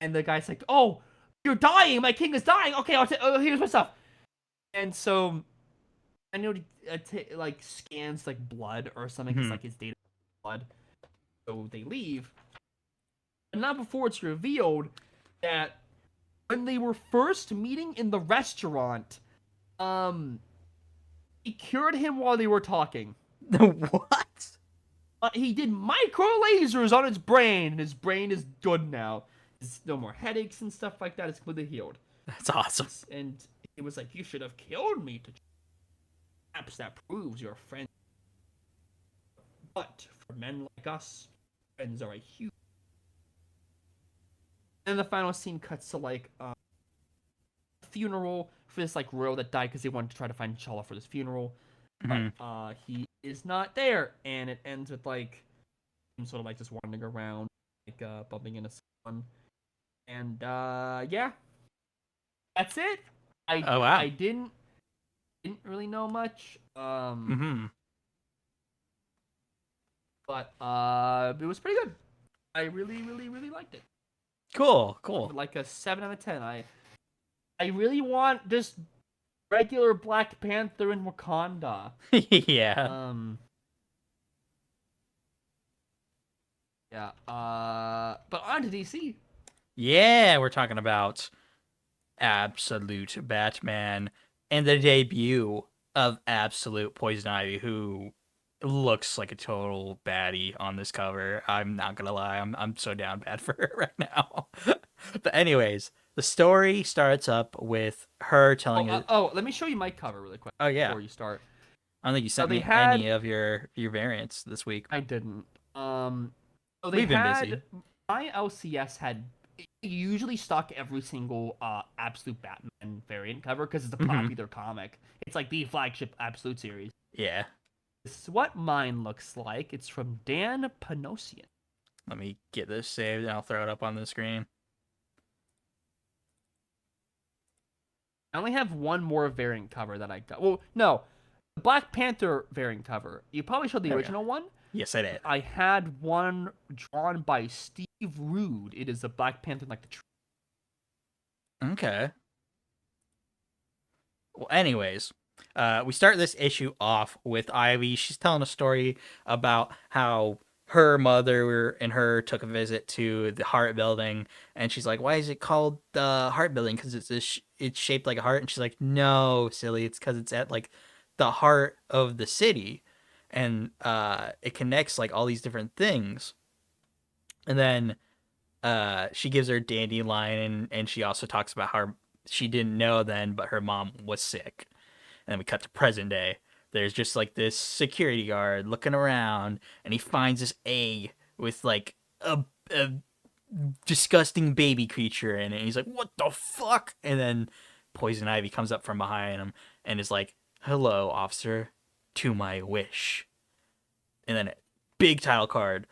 Speaker 2: And the guy's like, oh, you're dying. My king is dying. Okay, here's my stuff. And so I know like scans like blood or something because like his data is blood. So they leave. And not before it's revealed that when they were first meeting in the restaurant, he cured him while they were talking.
Speaker 1: What?
Speaker 2: He did micro lasers on his brain, and his brain is good now. There's no more headaches and stuff like that. It's completely healed.
Speaker 1: That's awesome.
Speaker 2: And it was like, you should have killed me to perhaps that proves you're a friend. But for men like us, friends are a huge. And the final scene cuts to like a funeral for this like royal that died because they wanted to try to find Chala for this funeral.
Speaker 1: Mhm.
Speaker 2: But he is not there, and it ends with like him sort of like just wandering around, like bumping into someone. And yeah, that's it.
Speaker 1: Oh, wow.
Speaker 2: I didn't really know much.
Speaker 1: Mm-hmm.
Speaker 2: But it was pretty good. I really liked it.
Speaker 1: Cool.
Speaker 2: Like a 7 out of 10. I really want just regular Black Panther in Wakanda.
Speaker 1: Yeah.
Speaker 2: Yeah. But on to DC.
Speaker 1: Yeah, we're talking about Absolute Batman and the debut of Absolute Poison Ivy, who looks like a total baddie on this cover. I'm not gonna lie, I'm so down bad for her right now. But anyways, the story starts up with her telling us.
Speaker 2: Let me show you my cover really quick.
Speaker 1: Oh yeah.
Speaker 2: Before you start.
Speaker 1: I don't think you sent
Speaker 2: they
Speaker 1: me
Speaker 2: had-
Speaker 1: any of your variants this week.
Speaker 2: I didn't. So
Speaker 1: We've been busy.
Speaker 2: My LCS had usually stock every single Absolute Batman variant cover because it's a popular comic. It's like the flagship Absolute series.
Speaker 1: Yeah.
Speaker 2: This is what mine looks like. It's from Dan Panosian.
Speaker 1: Let me get this saved and I'll throw it up on the screen.
Speaker 2: I only have one more variant cover that I got. Well, no. The Black Panther variant cover. You probably showed the
Speaker 1: There we
Speaker 2: original one.
Speaker 1: Yes, I did.
Speaker 2: I had one drawn by Steve Rude. It is the Black Panther like the tree.
Speaker 1: Okay. Well, anyways, we start this issue off with Ivy. She's telling a story about how her mother and her took a visit to the Heart Building, and she's like, "Why is it called the Heart Building? Because it's shaped like a heart." And she's like, "No, silly. It's because it's at like the heart of the city, and it connects like all these different things." And then she gives her dandelion, and she also talks about how she didn't know then, but her mom was sick. And then we cut to present day. There's just like this security guard looking around, and he finds this egg with like a disgusting baby creature in it. And he's like, "What the fuck?" And then Poison Ivy comes up from behind him and is like, "Hello, officer, to my wish." And then big title card,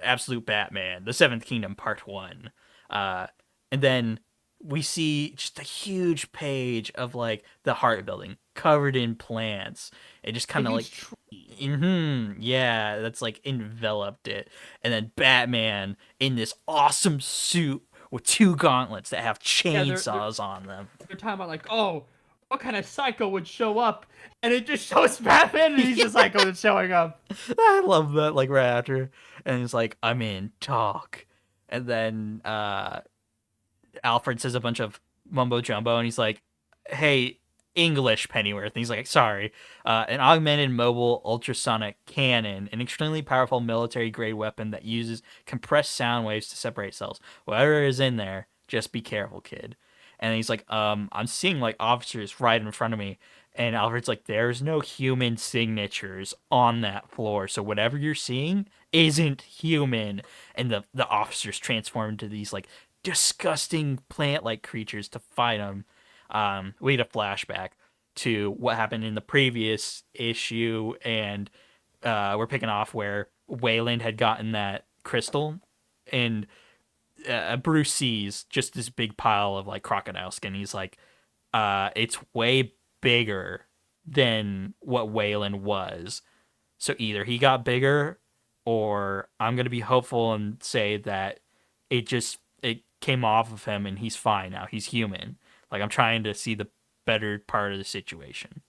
Speaker 1: Absolute Batman, the Seventh Kingdom, Part 1. And then we see just a huge page of like the Heart Building covered in plants. It just kind of like, yeah, that's like enveloped it. And then Batman in this awesome suit with 2 gauntlets that have chainsaws on them.
Speaker 2: They're talking about like, oh, what kind of psycho would show up? And it just shows Batman, and he's the psycho that's showing up.
Speaker 1: I love that, like, right after. And he's like, "I'm in, talk." And then Alfred says a bunch of mumbo jumbo, and he's like, "Hey, English, Pennyworth." And he's like, "Sorry." An augmented mobile ultrasonic cannon, an extremely powerful military-grade weapon that uses compressed sound waves to separate cells. Whatever is in there, just be careful, kid. And he's like, I'm seeing like officers right in front of me. And Alfred's like, "There's no human signatures on that floor. So whatever you're seeing isn't human." And the officers transform into these like disgusting plant-like creatures to fight them. We get a flashback to what happened in the previous issue. And we're picking off where Wayland had gotten that crystal. And Bruce sees just this big pile of like crocodile skin. He's like, it's way bigger than what Wayland was. So either he got bigger, or I'm gonna be hopeful and say that it came off of him and he's fine now. He's human. Like, I'm trying to see the better part of the situation.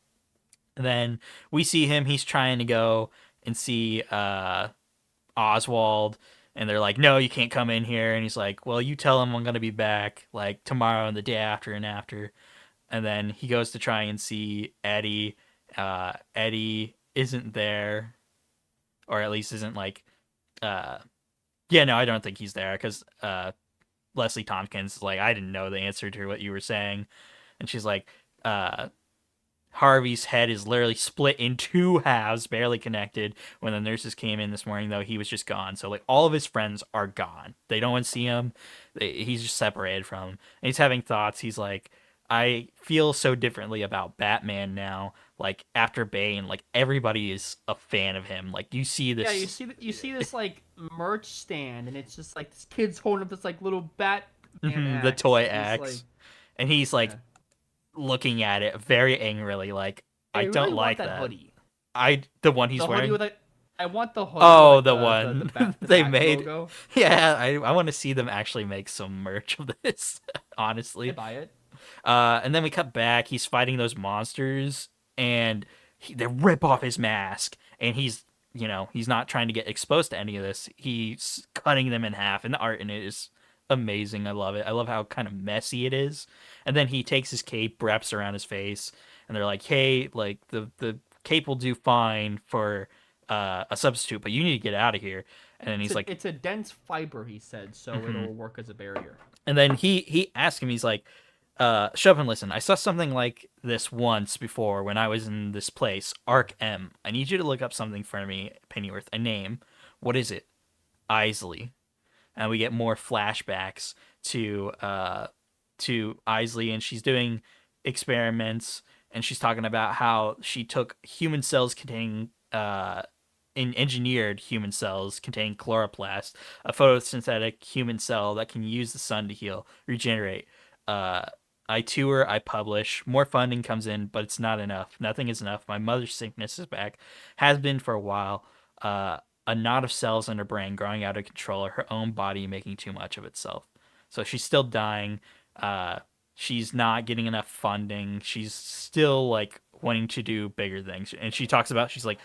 Speaker 1: And then we see him. He's trying to go and see Oswald, and they're like, no, you can't come in here. And he's like, well, you tell him I'm gonna be back like tomorrow and the day after and after. And then he goes to try and see Eddie. Eddie isn't there, or at least isn't like. Yeah, no, I don't think he's there because Leslie Tompkins is like, I didn't know the answer to what you were saying, and she's like, Harvey's head is literally split in two halves, barely connected. When the nurses came in this morning, though, he was just gone. So, like, all of his friends are gone. They don't want to see him. He's just separated from them. And he's having thoughts. He's like, I feel so differently about Batman now. Like, after Bane, like, everybody is a fan of him. Like, you see this.
Speaker 3: Yeah, you see this like merch stand, and it's just like this kid's holding up this like little Batman
Speaker 1: the
Speaker 3: axe,
Speaker 1: toy
Speaker 3: and he's
Speaker 1: axe.
Speaker 3: like,
Speaker 1: And he's like
Speaker 3: yeah.
Speaker 1: looking at it very angrily, like, I
Speaker 3: really
Speaker 1: don't
Speaker 3: want
Speaker 1: like
Speaker 3: that
Speaker 1: that.
Speaker 3: hoodie.
Speaker 1: The one he's
Speaker 3: The
Speaker 1: wearing.
Speaker 3: hoodie with like, I want the hoodie.
Speaker 1: Oh,
Speaker 3: with,
Speaker 1: the
Speaker 3: like,
Speaker 1: one
Speaker 3: the
Speaker 1: they
Speaker 3: Bat
Speaker 1: made.
Speaker 3: logo.
Speaker 1: Yeah, I want to see them actually make some merch of this,
Speaker 3: I
Speaker 1: honestly.
Speaker 3: buy it.
Speaker 1: And then we cut back. He's fighting those monsters, and they rip off his mask, and he's not trying to get exposed to any of this. He's cutting them in half, and the art in it is amazing. I love it. I love how kind of messy it is. And then he takes his cape, wraps around his face, and they're like, "Hey, like the cape will do fine for a substitute, but you need to get out of here." And then he's like,
Speaker 3: It's a dense fiber, he said, so it'll work as a barrier.
Speaker 1: and then he asked him, he's like, Shove and listen, I saw something like this once before when I was in this place, Arc M. I need you to look up something for me, Pennyworth, a name. What is it? Isley. And we get more flashbacks to Isley, and she's doing experiments, and she's talking about how she took human cells containing engineered human cells containing chloroplast, a photosynthetic human cell that can use the sun to heal, regenerate. Uh, I tour, I publish, more funding comes in, but it's not enough. Nothing is enough. My mother's sickness is back, has been for a while. A knot of cells in her brain growing out of control, her own body making too much of itself. So she's still dying. She's not getting enough funding. She's still like wanting to do bigger things. And she talks about, she's like,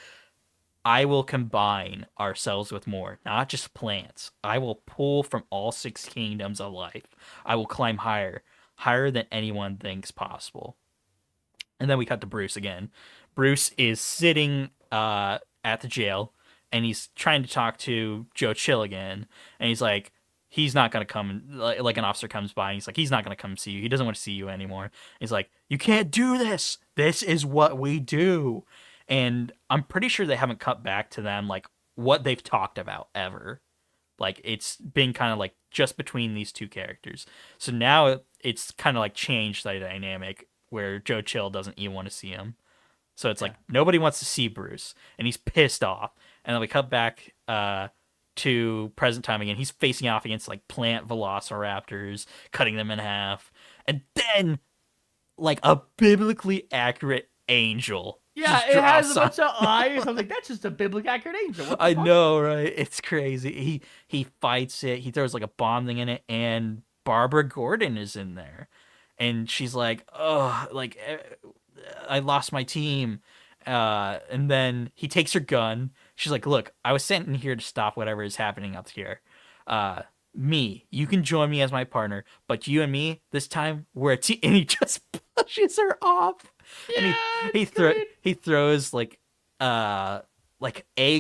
Speaker 1: I will combine our cells with more, not just plants. I will pull from all six kingdoms of life. I will climb higher, higher than anyone thinks possible. And then we cut to Bruce again. Bruce is sitting at the jail, and he's trying to talk to Joe Chill again. And he's like, he's not going to come. Like an officer comes by, and he's like, he's not going to come see you. He doesn't want to see you anymore. He's like, you can't do this. This is what we do. And I'm pretty sure they haven't cut back to them, like, what they've talked about ever. Like, it's been kind of like just between these two characters. So now it's kind of like changed the dynamic where Joe Chill doesn't even want to see him. So it's like nobody wants to see Bruce, and he's pissed off. And then we cut back to present time again. He's facing off against like plant velociraptors, cutting them in half. And then like a biblically accurate angel.
Speaker 3: Yeah, it has a bunch of eyes. I'm like, that's just a biblically accurate angel. What the
Speaker 1: I
Speaker 3: fuck?
Speaker 1: know, right? It's crazy. He fights it. He throws like a bomb thing in it, and Barbara Gordon is in there, and she's like, "Oh, like I lost my team." And then he takes her gun. She's like, "Look, I was sent in here to stop whatever is happening up here. You can join me as my partner, but you and me this time we're a team." And he just pushes her off.
Speaker 3: Yeah,
Speaker 1: And he throws like a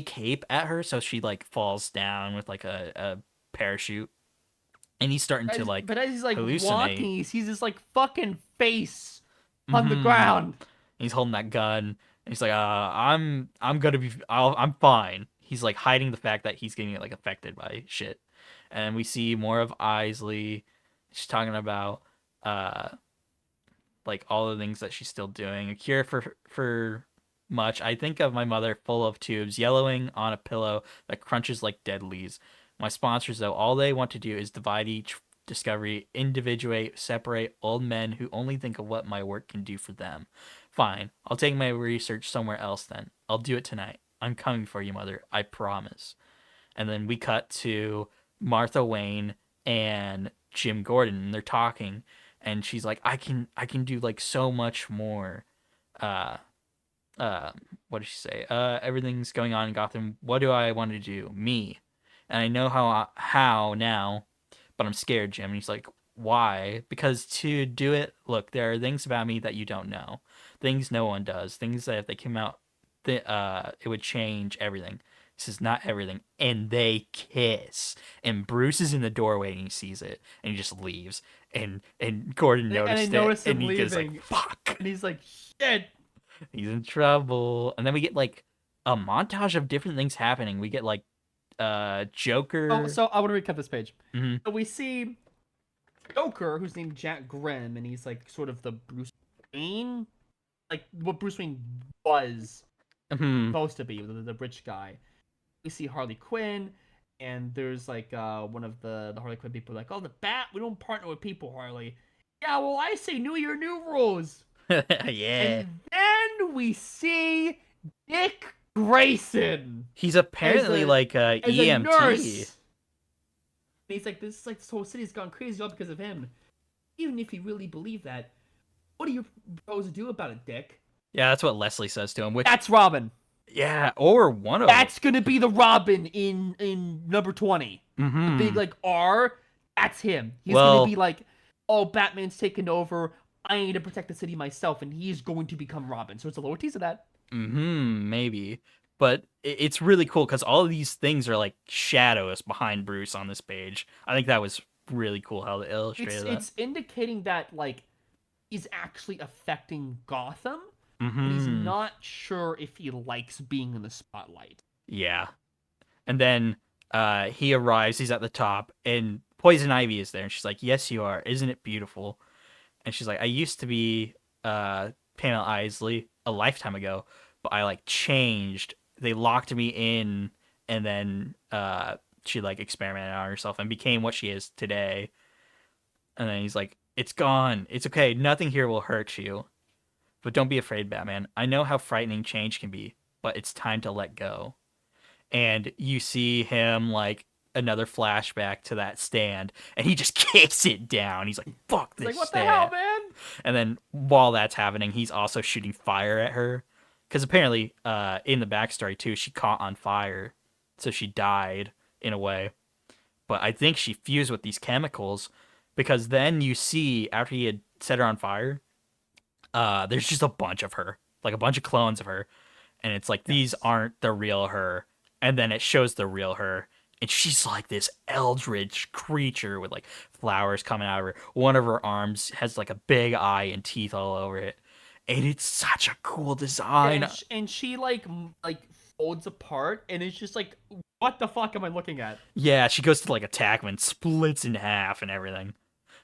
Speaker 1: cape at her, so she like falls down with like a parachute, and he's starting to like
Speaker 3: but as he's like
Speaker 1: hallucinate.
Speaker 3: walking, he sees this like fucking face on the
Speaker 1: Mhm.
Speaker 3: ground.
Speaker 1: He's holding that gun, and he's like, I'm gonna be, I'm fine. He's like hiding the fact that he's getting like affected by shit, and we see more of Isley. She's talking about like all the things that she's still doing. A cure for much. I think of my mother full of tubes, yellowing on a pillow that crunches like dead leaves. My sponsors, though, all they want to do is divide each discovery, individuate, separate old men who only think of what my work can do for them. Fine, I'll take my research somewhere else then. I'll do it tonight. I'm coming for you, mother. I promise. And then we cut to Martha Wayne and Jim Gordon, and they're talking, and she's like, I can do like so much more. what did she say? Everything's going on in Gotham. What do I want to do? Me. And I know how now, but I'm scared, Jim. And he's like, why? Because to do it, look, there are things about me that you don't know. Things no one does. Things that if they came out, it would change everything. This is not everything. And they kiss. And Bruce is in the doorway and he sees it. And he just leaves. And Gordon
Speaker 2: And I
Speaker 1: noticed
Speaker 2: noticed
Speaker 1: it.
Speaker 2: him
Speaker 1: And he goes
Speaker 2: leaving.
Speaker 1: like, fuck.
Speaker 2: And he's like, shit.
Speaker 1: He's in trouble. And then we get like a montage of different things happening. We get like Joker.
Speaker 2: Oh, so I want to recap this page.
Speaker 1: Mhm.
Speaker 2: So we see Joker, who's named Jack Grimm, and he's like sort of the Bruce Wayne, like what Bruce Wayne was
Speaker 1: Mhm.
Speaker 2: supposed to be, the rich guy. We see Harley Quinn, and there's like one of the Harley Quinn people like, oh, the Bat, we don't partner with people, Harley. Yeah, well, I say New Year, new rules.
Speaker 1: Yeah.
Speaker 2: And then we see Dick Grayson
Speaker 1: He's apparently like a
Speaker 2: as a
Speaker 1: EMT.
Speaker 2: nurse. And he's like, this whole city's gone crazy all because of him. Even if you really believe that, what do you propose to do about it, Dick?
Speaker 1: Yeah, that's what Leslie says to him. Which,
Speaker 2: That's Robin.
Speaker 1: yeah, or one of
Speaker 2: That's gonna be the Robin in number 20.
Speaker 1: them.
Speaker 2: The big like R. That's him. He's
Speaker 1: Well-
Speaker 2: gonna be like, oh, Batman's taken over. I need to protect the city myself, and he's going to become Robin. So it's a lower tease of that.
Speaker 1: Maybe. But it's really cool because all of these things are like shadows behind Bruce on this page. I think that was really cool how they illustrated that.
Speaker 2: It's indicating that like he's actually affecting Gotham. But he's not sure if he likes being in the spotlight.
Speaker 1: Yeah. And then he arrives, he's at the top, and Poison Ivy is there, and she's like, yes, you are. Isn't it beautiful? And she's like, I used to be Pamela Isley a lifetime ago, but I like changed. They locked me in, and then she like experimented on herself and became what she is today. And then he's like, it's gone. It's okay. Nothing here will hurt you. But don't be afraid, Batman. I know how frightening change can be, but it's time to let go. And you see him like another flashback to that stand, and he just kicks it down. He's like, fuck this
Speaker 2: He's like, what
Speaker 1: stand.
Speaker 2: the hell, man?
Speaker 1: And then while that's happening, he's also shooting fire at her. Because apparently, in the backstory too, she caught on fire. So she died in a way. But I think she fused with these chemicals. Because then you see, after he had set her on fire, there's just a bunch of her. Like a bunch of clones of her. And it's like, these aren't the real her. And then it shows the real her. And she's like this eldritch creature with like flowers coming out of her. One of her arms has like a big eye and teeth all over it. And it's such a cool design.
Speaker 2: And she like folds apart, and it's just like, what the fuck am I looking at?
Speaker 1: Yeah, she goes to like attack him and splits in half and everything.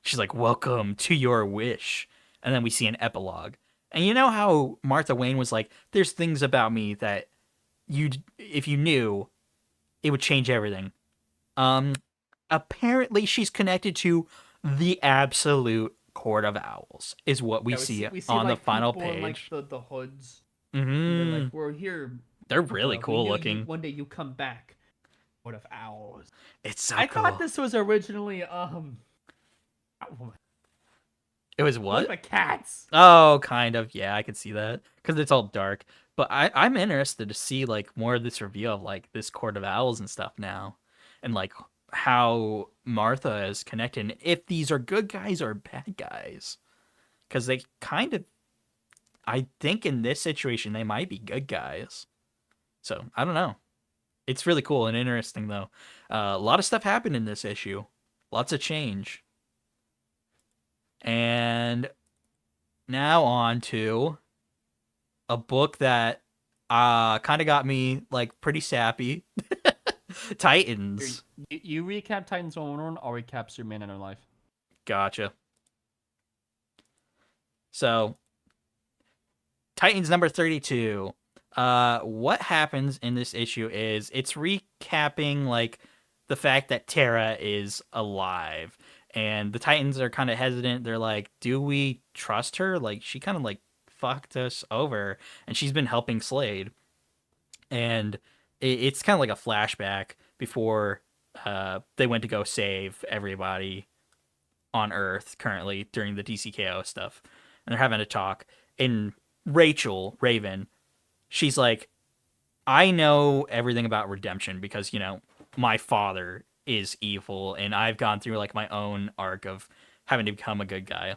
Speaker 1: She's like, welcome to your wish. And then we see an epilogue. And you know how Martha Wayne was like, there's things about me that if you knew, it would change everything. Apparently she's connected to the absolute Court of Owls, is what we see on the final
Speaker 2: people in,
Speaker 1: page.
Speaker 2: like the hoods.
Speaker 1: Mm-hmm.
Speaker 2: They're like, we're here.
Speaker 1: They're really
Speaker 2: we
Speaker 1: cool
Speaker 2: knew
Speaker 1: looking.
Speaker 2: One day you come back. Court of Owls.
Speaker 1: It's so
Speaker 2: I
Speaker 1: cool.
Speaker 2: thought this was originally
Speaker 1: It was
Speaker 2: what?
Speaker 1: what?
Speaker 2: Cats.
Speaker 1: Oh, kind of. Yeah, I could see that because it's all dark. But I'm interested to see like more of this reveal of like this Court of Owls and stuff now, and like how Martha is connected. And if these are good guys or bad guys, because they kind of, I think in this situation they might be good guys. So I don't know. It's really cool and interesting though. A lot of stuff happened in this issue. Lots of change. And now on to a book that kind of got me like pretty sappy. Titans.
Speaker 2: You recap Titans 1-1, I'll recap Superman in Our Life.
Speaker 1: Gotcha. So, Titans number 32. What happens in this issue is it's recapping like the fact that Tara is alive. And the Titans are kind of hesitant. They're like, do we trust her? Like, she kind of like fucked us over. And she's been helping Slade. And it's kind of like a flashback before they went to go save everybody on Earth currently during the DCKO stuff. And they're having a talk. And Rachel, Raven, she's like, I know everything about redemption because, my father is evil and I've gone through like my own arc of having to become a good guy.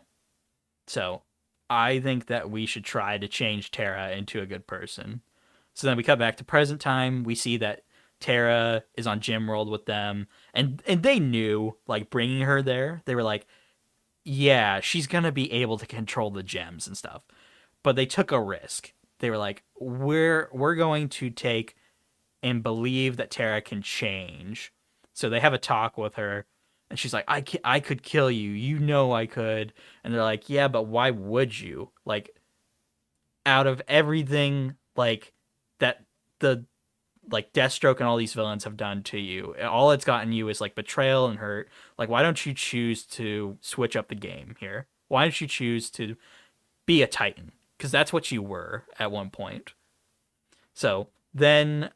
Speaker 1: So I think that we should try to change Tara into a good person. So then we cut back to present time. We see that Tara is on Gym World with them, and they knew, like, bringing her there. They were like, yeah, she's gonna be able to control the gems and stuff. But they took a risk. They were like, we're going to take and believe that Tara can change. So they have a talk with her, and she's like, I could kill you. You know I could. And they're like, yeah, but why would you? Like, out of everything, like, that the like Deathstroke and all these villains have done to you, all it's gotten you is like betrayal and hurt. Like, why don't you choose to switch up the game here? Why don't you choose to be a Titan? Because that's what you were at one point. So then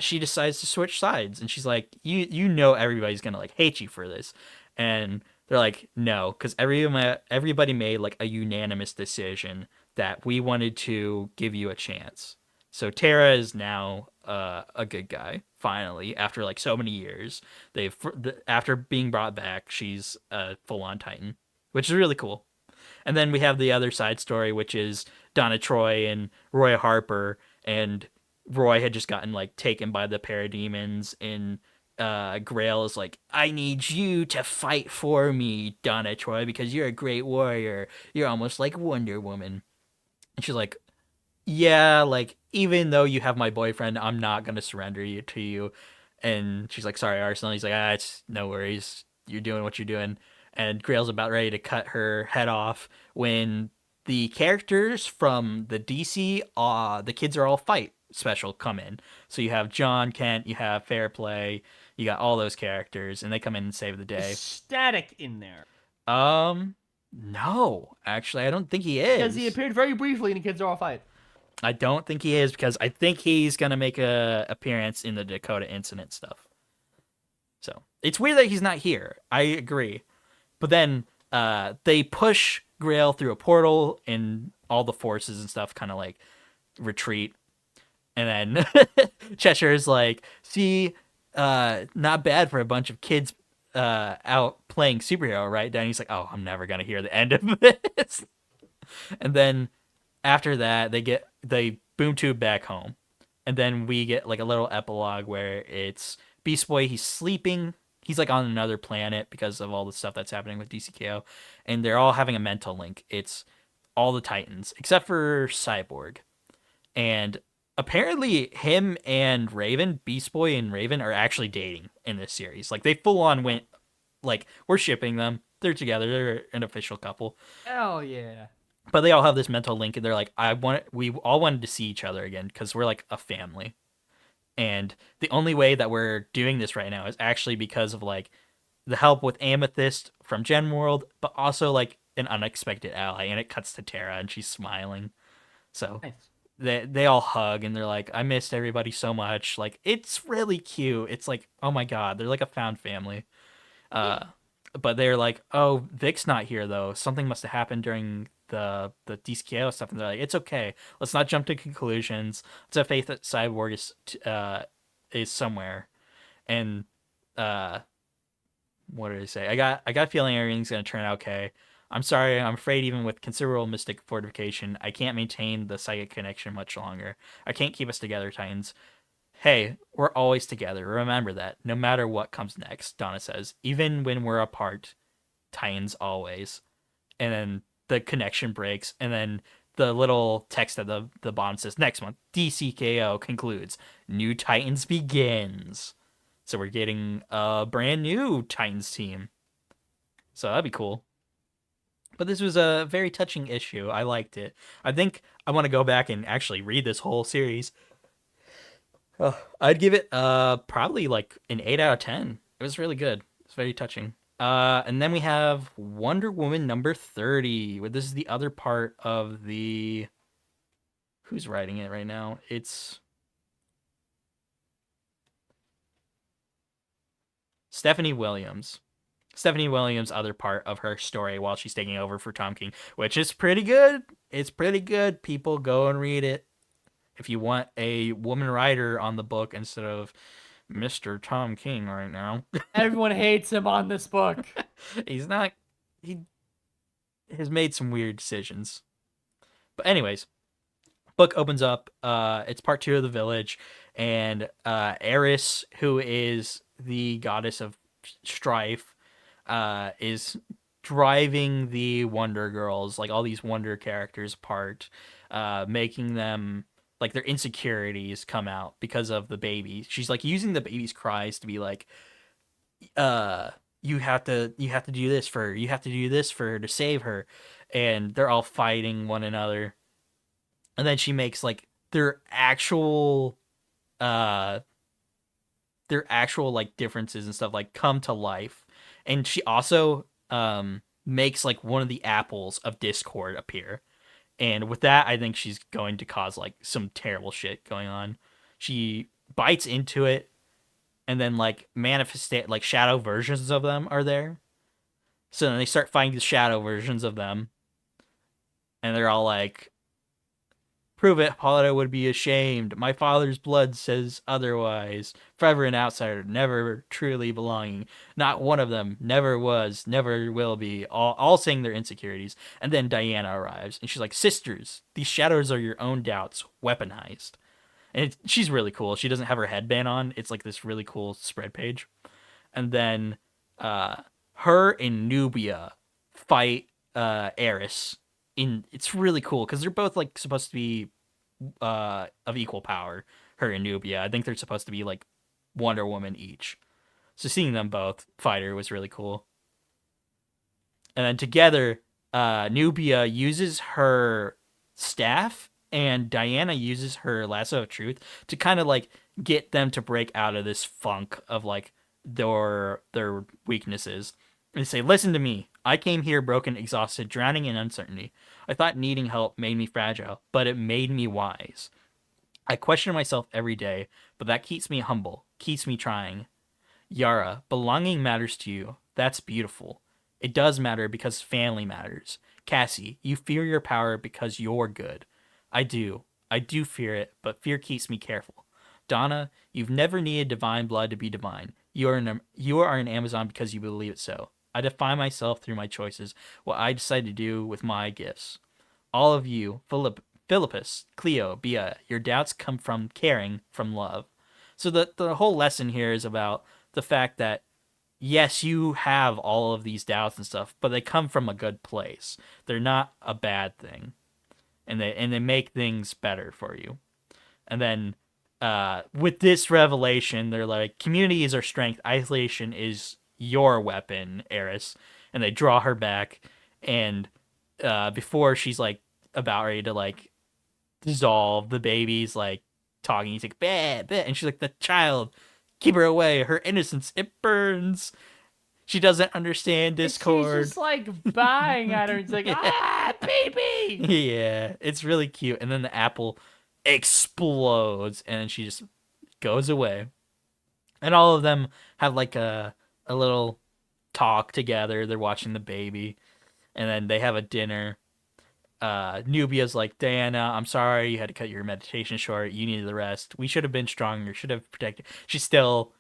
Speaker 1: she decides to switch sides, and she's like, you know everybody's gonna like hate you for this, and they're like, no, because everybody made like a unanimous decision that we wanted to give you a chance. So Tara is now a good guy finally after like so many years. After being brought back, she's a full on Titan, which is really cool. And then we have the other side story, which is Donna Troy and Roy Harper, and Roy had just gotten like taken by the parademons, and Grail is like, I need you to fight for me, Donna Troy, because you're a great warrior. You're almost like Wonder Woman. And she's like, yeah, like, even though you have my boyfriend, I'm not gonna surrender you to you. And she's like, sorry, Arsenal. He's like, it's no worries. You're doing what you're doing. And Grail's about ready to cut her head off when the characters from the DC, the Kids Are All Fight special come in. So you have John Kent, you have Fairplay, you got all those characters, and they come in and save the day.
Speaker 3: Is Static in there?
Speaker 1: No, actually, I don't think he
Speaker 3: Because
Speaker 1: is.
Speaker 3: he appeared very briefly in Kids Are All Fight.
Speaker 1: I don't think he is, because I think he's gonna make a appearance in the Dakota Incident stuff. So it's weird that he's not here. I agree, but then they push Grail through a portal, and all the forces and stuff kind of like retreat. And then Cheshire's like, see, not bad for a bunch of kids out playing superhero, right? Then he's like, oh, I'm never gonna hear the end of this. And then after that, they boom tube back home, and then we get like a little epilogue where it's Beast Boy. He's sleeping. He's like on another planet because of all the stuff that's happening with DCKO, and they're all having a mental link. It's all the Titans except for Cyborg, and apparently him and Raven, Beast Boy and Raven, are actually dating in this series. Like, they full on went like, we're shipping them. They're together. They're an official couple.
Speaker 3: Hell yeah.
Speaker 1: But they all have this mental link, and they're like, we all wanted to see each other again because we're like a family. And the only way that we're doing this right now is actually because of like the help with Amethyst from Gen World, but also like an unexpected ally. And it cuts to Tara, and she's smiling. So
Speaker 3: Nice.
Speaker 1: they all hug, and they're like, I missed everybody so much. Like, it's really cute. It's like, oh my god, they're like a found family. But they're like, oh, Vic's not here though. Something must have happened during the DCKO stuff, and they're like, it's okay. Let's not jump to conclusions. Let's have faith that Cyborg is somewhere. And what did I say? I got a feeling everything's gonna turn out okay. I'm sorry. I'm afraid even with considerable mystic fortification, I can't maintain the psychic connection much longer. I can't keep us together, Titans. Hey, we're always together. Remember that. No matter what comes next, Donna says. Even when we're apart, Titans always. And then the connection breaks, and then the little text at the bottom says, next month, DCKO concludes. New Titans begins. So we're getting a brand new Titans team. So that'd be cool. But this was a very touching issue. I liked it. I think I want to go back and actually read this whole series. I'd give it probably like an 8 out of 10. It was really good. It's very touching. And then we have Wonder Woman number 30, where this is the other part of the... Who's writing it right now? It's Stephanie Williams. Stephanie Williams' other part of her story while she's taking over for Tom King, which is pretty good. It's pretty good. People go and read it. if you want a woman writer on the book instead of Mr. Tom King right now,
Speaker 3: Everyone hates him on this book.
Speaker 1: he's not. He has made some weird decisions. But anyways, book opens up. It's part 2 of the village, and Eris, who is the goddess of strife, is driving the Wonder Girls, like all these Wonder characters, apart, making them like their insecurities come out because of the baby. She's like using the baby's cries to be like, you have to do this for her. You have to do this for her to save her, and they're all fighting one another. And then she makes like uh their actual like differences and stuff like come to life. And she also makes like one of the apples of discord appear. And with that, I think she's going to cause like some terrible shit going on. She bites into it, and then like like shadow versions of them are there. So then they start fighting the shadow versions of them, and they're all like, "Prove it, Hippolyta would be ashamed. My father's blood says otherwise. Forever an outsider, never truly belonging. Not one of them never was, never will be." All saying their insecurities. And then Diana arrives, and she's like, "Sisters, these shadows are your own doubts, weaponized." And she's really cool. She doesn't have her headband on. It's like this really cool spread page. And then her and Nubia fight Eris. It's really cool because they're both like supposed to be of equal power. Her and Nubia. I think they're supposed to be like Wonder Woman each. So seeing them both fight her was really cool. And then together, Nubia uses her staff and Diana uses her lasso of truth to kind of like get them to break out of this funk of like their weaknesses. And say, "Listen to me. I came here broken, exhausted, drowning in uncertainty. I thought needing help made me fragile, but it made me wise. I question myself every day, but that keeps me humble, keeps me trying. Yara, belonging matters to you. That's beautiful. It does matter because family matters. Cassie, you fear your power because you're good. I do. I do fear it, but fear keeps me careful. Donna, you've never needed divine blood to be divine. You are an Amazon because you believe it so. I define myself through my choices, what I decide to do with my gifts. All of you, Philippus, Cleo, Bia, your doubts come from caring, from love." So the whole lesson here is about the fact that yes, you have all of these doubts and stuff, but they come from a good place. They're not a bad thing, and they make things better for you. And then with this revelation, they're like, community is our strength, isolation is your weapon, Eris. And they draw her back, and before she's like about ready to like dissolve, the baby's like talking. He's like, "Bah, bah," and she's like, "The child, keep her away. Her innocence, it burns. She doesn't understand discord."
Speaker 3: She's just like buying at her. It's like, "Ah, baby!"
Speaker 1: Yeah, it's really cute. And then the apple explodes, and then she just goes away. And all of them have like a little talk together. They're watching the baby, and then they have a dinner. Nubia's like, "Diana, I'm sorry you had to cut your meditation short. You needed the rest. We should have been stronger. Should have protected." She's still,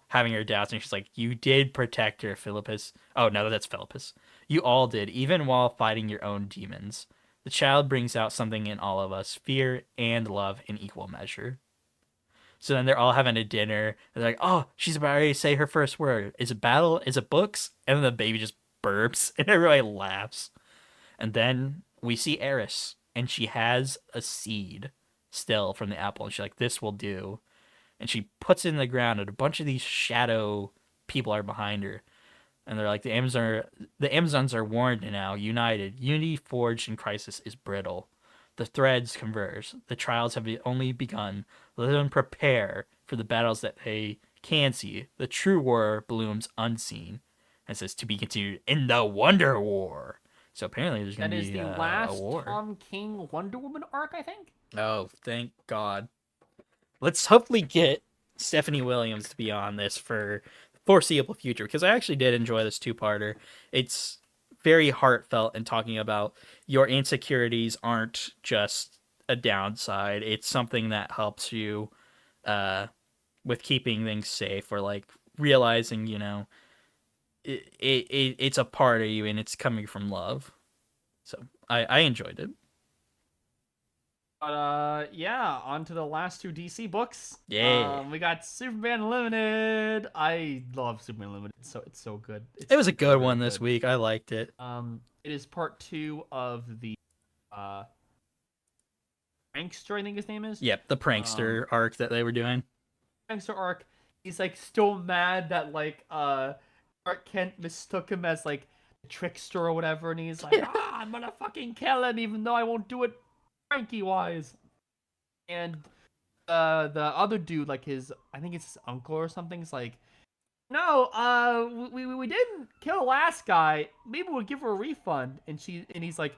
Speaker 1: having her doubts, and she's like, "You did protect her, Philippus." Oh no, that's Philippus. "You all did, even while fighting your own demons. The child brings out something in all of us, fear and love in equal measure." So then they're all having a dinner. And they're like, "Oh, she's about ready to say her first word. Is it battle? Is it books?" And then the baby just burps, and everybody laughs. And then we see Eris, and she has a seed still from the apple. And she's like, "This will do." And she puts it in the ground, and a bunch of these shadow people are behind her. And they're like, the Amazons are warned now, united. Unity forged in crisis is brittle. The threads converge. The trials have only begun. Let them prepare for the battles that they can see. The true war blooms unseen. And it says, to be continued in the Wonder War. So apparently there's going
Speaker 3: That
Speaker 1: to
Speaker 3: is
Speaker 1: be
Speaker 3: the
Speaker 1: a
Speaker 3: last
Speaker 1: war.
Speaker 3: Tom King Wonder Woman arc, I think.
Speaker 1: Oh, thank God. Let's hopefully get Stephanie Williams to be on this for the foreseeable future, because I actually did enjoy this two-parter. It's very heartfelt in talking about your insecurities aren't just a downside. It's something that helps you with keeping things safe, or like realizing, it's a part of you and it's coming from love. So I enjoyed it.
Speaker 2: But yeah, on to the last two DC books.
Speaker 1: Yeah.
Speaker 2: We got Superman Unlimited. I love Superman Unlimited, so it's so good.
Speaker 1: It was a good
Speaker 2: really
Speaker 1: one this
Speaker 2: good.
Speaker 1: week. I liked it.
Speaker 2: It is part 2 of the uh Prankster, I think his name is.
Speaker 1: Yep, the prankster arc that they were doing.
Speaker 2: Prankster arc. He's like still mad that like Clark Kent mistook him as like a trickster or whatever, and he's like, I'm gonna fucking kill him even though I won't do it Frankie wise. And the other dude, like I think it's his uncle or something, is like, no, we didn't kill the last guy. Maybe we'll give her a refund. And he's like,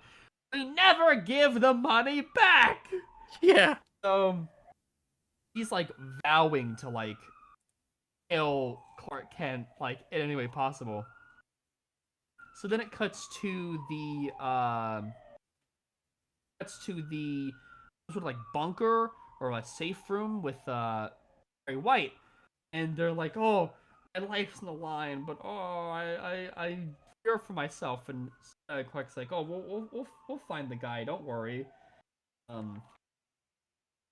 Speaker 2: we never give the money back.
Speaker 1: Yeah.
Speaker 2: So he's like vowing to like kill Clark Kent like in any way possible. So then it cuts to the sort of like bunker or a safe room with Barry White, and they're like, oh, my life's on the line, but oh, I fear for myself. And Clark's like, oh, we'll find the guy, don't worry.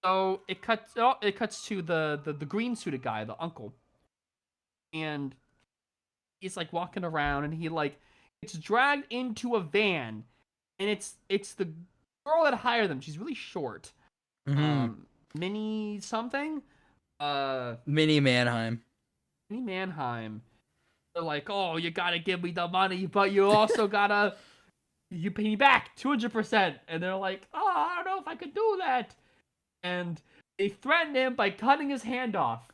Speaker 2: So it cuts to the green suited guy, the uncle, and he's like walking around, and he like gets dragged into a van, and it's the girl that hired them. She's really short. Minnie something.
Speaker 1: Minnie Mannheim.
Speaker 2: Minnie Mannheim. They're like, oh, you gotta give me the money, but you also gotta you pay me back 200%. And they're like, oh, I don't know if I could do that. And they threaten him by cutting his hand off.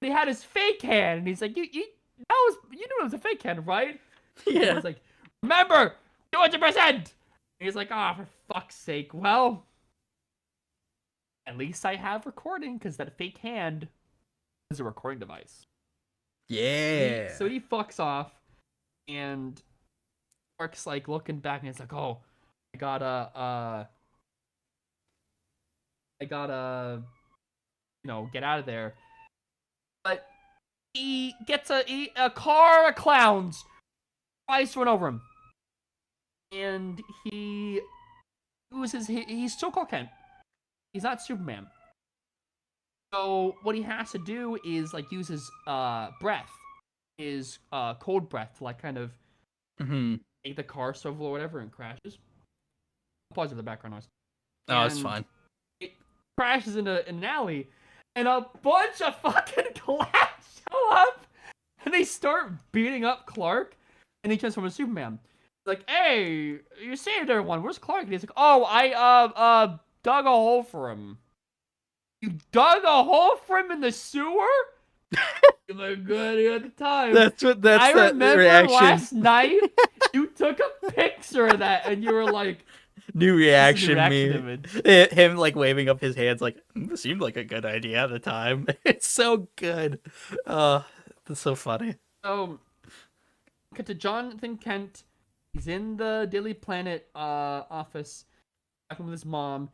Speaker 2: He had his fake hand, and he's like, you knew it was a fake hand, right?
Speaker 1: Yeah.
Speaker 2: And he's like, remember, 200%. And he's like, oh, for fuck's sake. Well, at least I have recording, because that fake hand is a recording device.
Speaker 1: Yeah.
Speaker 2: So he fucks off, and Mark's like looking back, and it's like, oh, I gotta, get out of there. But he gets a car of clowns tries to run over him, and he uses he's still Clark Kent. He's not Superman. So what he has to do is like use his breath, his cold breath, to like kind of make the car swivel or whatever, and crashes. Pause for the background noise.
Speaker 1: Oh, it's fine.
Speaker 2: It crashes in an alley, and a bunch of fucking clowns show up, and they start beating up Clark, and he transforms into Superman. Like, hey, you saved everyone. Where's Clark? And he's like, oh, I dug a hole for him. You dug a hole for him in the sewer? You're like, good at the time.
Speaker 1: That's
Speaker 2: I
Speaker 1: that
Speaker 2: remember
Speaker 1: reaction.
Speaker 2: last night you took a picture of that, and you were like,
Speaker 1: New reaction meme.
Speaker 2: image.
Speaker 1: Him like waving up his hands like, this seemed like a good idea at the time. It's so good. That's so funny.
Speaker 2: So, cut to Jonathan Kent. He's in the Daily Planet office, talking with his mom.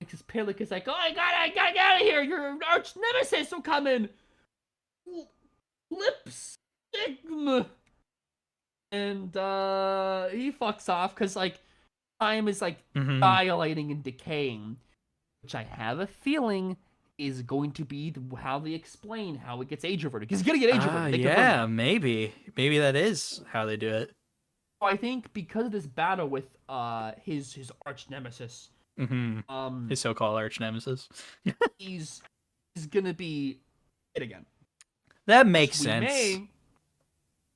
Speaker 2: His Pelic is like, oh, I gotta get out of here. Your arch nemesis will come in. Lipstick. And he fucks off because like time is like dilating and decaying, which I have a feeling is going to be how they explain how it gets age reverted. He's gonna get age reverted.
Speaker 1: Yeah, maybe that is how they do it.
Speaker 2: So I think because of this battle with his arch nemesis,
Speaker 1: his so-called arch nemesis,
Speaker 2: he's gonna be it again.
Speaker 1: That makes
Speaker 2: We
Speaker 1: sense.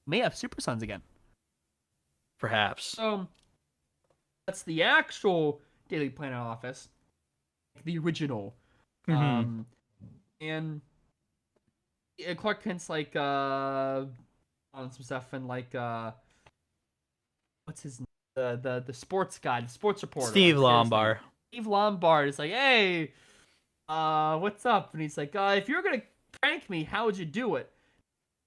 Speaker 2: may have Super Sons again.
Speaker 1: Perhaps.
Speaker 2: So that's the actual Daily Planet office, the original. And Clark Kent's like on some stuff, and like what's his name? The sports guy, the sports reporter,
Speaker 1: Steve Lombard.
Speaker 2: Steve Lombard is like, hey, what's up? And he's like, if you're gonna prank me, how would you do it?